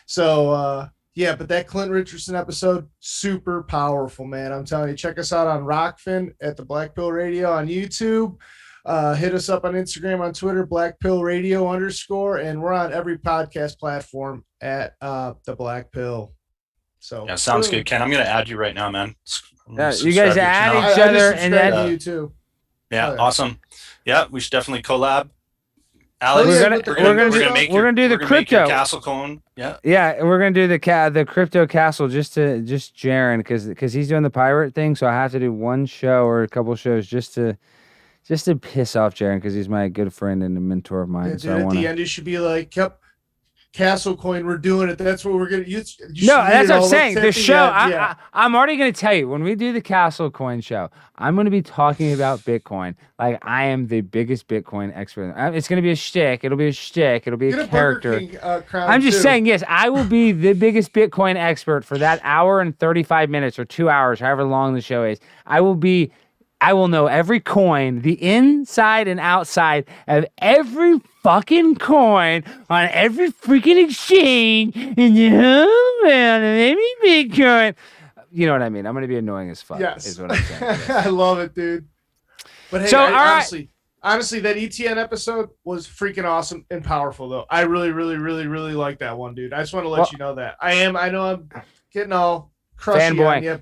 So, yeah, but that Clint Richardson episode, super powerful, man. I'm telling you, check us out on Rockfin at the Black Pill Radio on YouTube. Hit us up on Instagram, on Twitter, Black Pill Radio _, and we're on every podcast platform at the Black Pill. So yeah, sounds good, Ken. I'm gonna add you right now, man. Yeah, you guys add each other, and then you too. Yeah, awesome. Yeah, we should definitely collab. Alex, we're gonna do the crypto castle cone. Yeah, we're gonna do the crypto castle just Jaren because he's doing the pirate thing, so I have to do one show or a couple shows just to piss off Jaren because he's my good friend and a mentor of mine. Yeah, so dude, at the end, you should be like, "Yep, Castle Coin, we're doing it. That's what we're gonna use." No, that's what I'm saying. The show, I'm already gonna tell you when we do the Castle Coin show, I'm gonna be talking about Bitcoin like I am the biggest Bitcoin expert. It's gonna be a shtick. It'll be a shtick. It'll be a character. I'm just saying, yes, I will be the biggest Bitcoin expert for that hour and 35 minutes or 2 hours, however long the show is. I will know every coin, the inside and outside of every fucking coin on every freaking exchange in the whole world of every Bitcoin. You know what I mean? I'm going to be annoying as fuck. Yes. Is what I'm saying. Yes. I love it, dude. But hey, honestly, that ETN episode was freaking awesome and powerful, though. I really, really, really, really like that one, dude. I just want to let you know that. I know I'm getting all fanboy. You,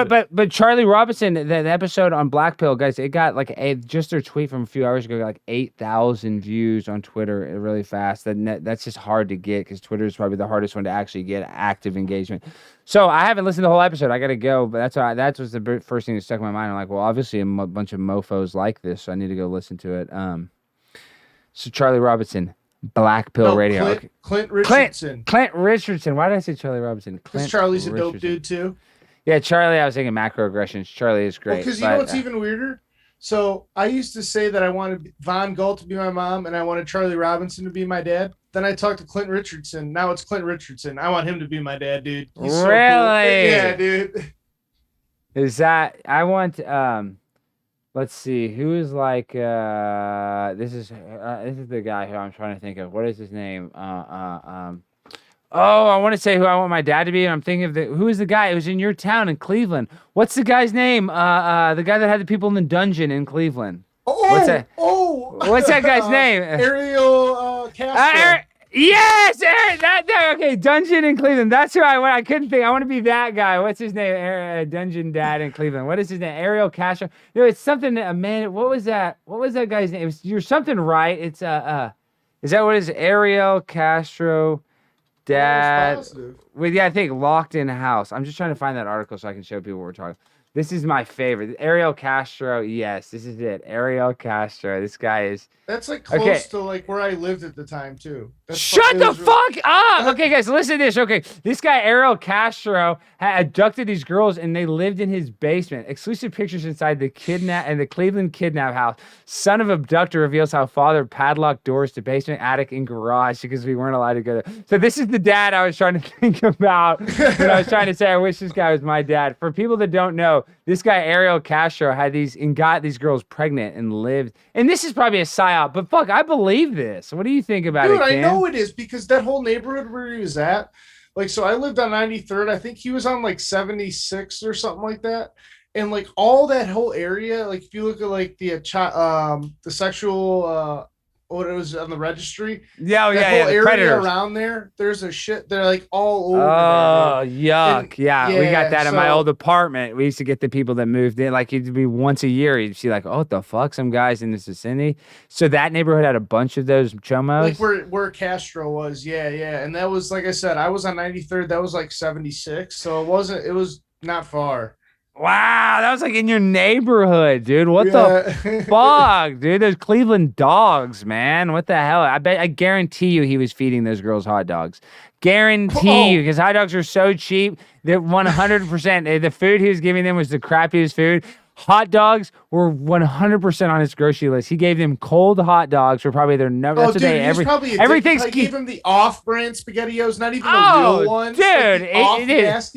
but but Charlie Robinson, the episode on Black Pill, guys, it got like just their tweet from a few hours ago got like 8,000 views on Twitter really fast. That's just hard to get because Twitter is probably the hardest one to actually get active engagement. So I haven't listened to the whole episode. I got to go, but that was the first thing that stuck in my mind. I'm like, well, obviously a bunch of mofos like this, so I need to go listen to it. So Charlie Robinson. Black Pill Radio. Clint Richardson. Clint Richardson. Why did I say Charlie Robinson? Because Charlie's a dope dude too. Yeah, Charlie. I was thinking macroaggressions. Charlie is great. Because you know what's even weirder? So I used to say that I wanted Von Galt to be my mom and I wanted Charlie Robinson to be my dad. Then I talked to Clint Richardson. Now it's Clint Richardson. I want him to be my dad, dude. He's so cool. Yeah, dude. Is that I want? Let's see. Who is like? This is the guy who I'm trying to think of. What is his name? Oh, I want to say who I want my dad to be. And I'm thinking of who is the guy who was in your town in Cleveland? What's the guy's name? The guy that had the people in the dungeon in Cleveland. What's that guy's name? Ariel Castro. Yes, Eric. Okay. Dungeon in Cleveland. That's who I want. I couldn't think. I want to be that guy. What's his name? Dungeon Dad in Cleveland. What is his name? Ariel Castro. No, it's something. Man, what was that? What was that guy's name? You're something right. It's is that what it is? Ariel Castro, Dad. Yeah, I think locked in house. I'm just trying to find that article so I can show people what we're talking. This is my favorite. Ariel Castro. Yes, this is it. Ariel Castro. This guy is. That's like close to like where I lived at the time too. Shut the fuck up! Okay, guys, listen to this. Okay, this guy Ariel Castro had abducted these girls, and they lived in his basement. Exclusive pictures inside the Cleveland kidnap house. Son of abductor reveals how father padlocked doors to basement, attic, and garage because we weren't allowed to go there. So this is the dad I was trying to think about when I was trying to say I wish this guy was my dad. For people that don't know, this guy Ariel Castro had got these girls pregnant and lived. And this is probably a psyop, but fuck, I believe this. What do you think about it, Ken? I know it is because that whole neighborhood where he was at, like, so I lived on 93rd. I think he was on like 76 or something like that. And like all that whole area, like if you look at like the sexual what it was on the registry. Yeah, whole area predators around there. There's a shit. They're like all over. Oh, yuck! We got that in my old apartment. We used to get the people that moved in. Like it'd be once a year. You'd see like, oh, what the fuck? Some guys in this vicinity. So that neighborhood had a bunch of those chomos. Like where Castro was. Yeah. And that was like I said. I was on 93rd. That was like 76. So it wasn't. It was not far. Wow, that was like in your neighborhood, dude. What the fuck, dude? Those Cleveland dogs, man. What the hell? I guarantee you he was feeding those girls hot dogs. Guarantee you, because hot dogs are so cheap that 100% the food he was giving them was the crappiest food. Hot dogs were 100% on his grocery list. He gave them cold hot dogs for probably their number. That's what they everything's. I gave him the off-brand SpaghettiOs, not even the real ones. Dude, it is.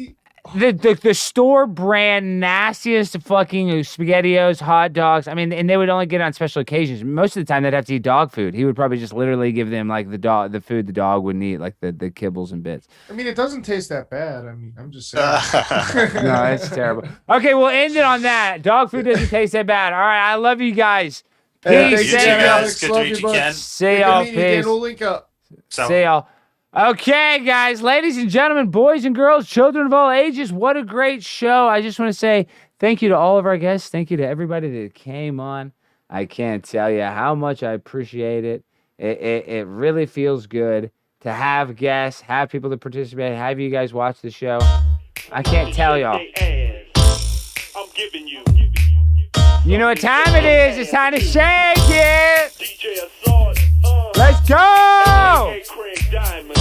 the store brand nastiest fucking SpaghettiOs, hot dogs. I mean, and they would only get it on special occasions. Most of the time, they'd have to eat dog food. He would probably just literally give them like the food the dog wouldn't eat, like the kibbles and bits. I mean, it doesn't taste that bad. I mean, I'm just saying. No, it's terrible. Okay, we'll end it on that. Dog food doesn't taste that bad. All right, I love you guys. Hey, Peace. You too, thank guys. Alex. Good to Love meet you, you, bud. Ken. See y'all. Good meeting you again. Peace. We'll link up. So, See y'all. Okay, guys, ladies and gentlemen, boys and girls, children of all ages, what a great show. I just want to say thank you to all of our guests. Thank you to everybody that came on. I can't tell you how much I appreciate it. It really feels good to have guests, have people that participate, have you guys watch the show. I can't tell y'all. I'm giving you. You know what time it is. It's time to shake it. DJ Assault. Let's go. Hey, Craig Diamond.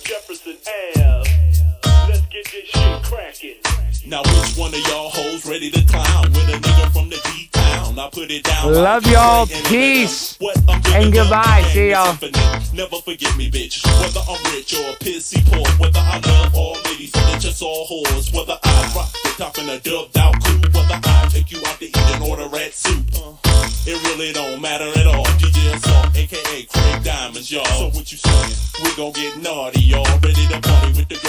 Jefferson Ave. Let's get this shit cracking. Now which one of y'all hoes ready to clown with a nigga from the D-town? I put it down. Love like y'all. Stein and Peace. What I'm giving And them, goodbye. the See game is y'all. infinite. Never forget me, bitch. Whether I'm rich or a pissy poor, whether I love all ladies or just all whores, whether I rock the top in a dubbed out coupe, whether I take you out to eat and order rat soup. It really don't matter at all. DJ Assault, aka Craig Diamonds, y'all. So what you saying? We gon' get naughty, y'all. Ready to party with the girls.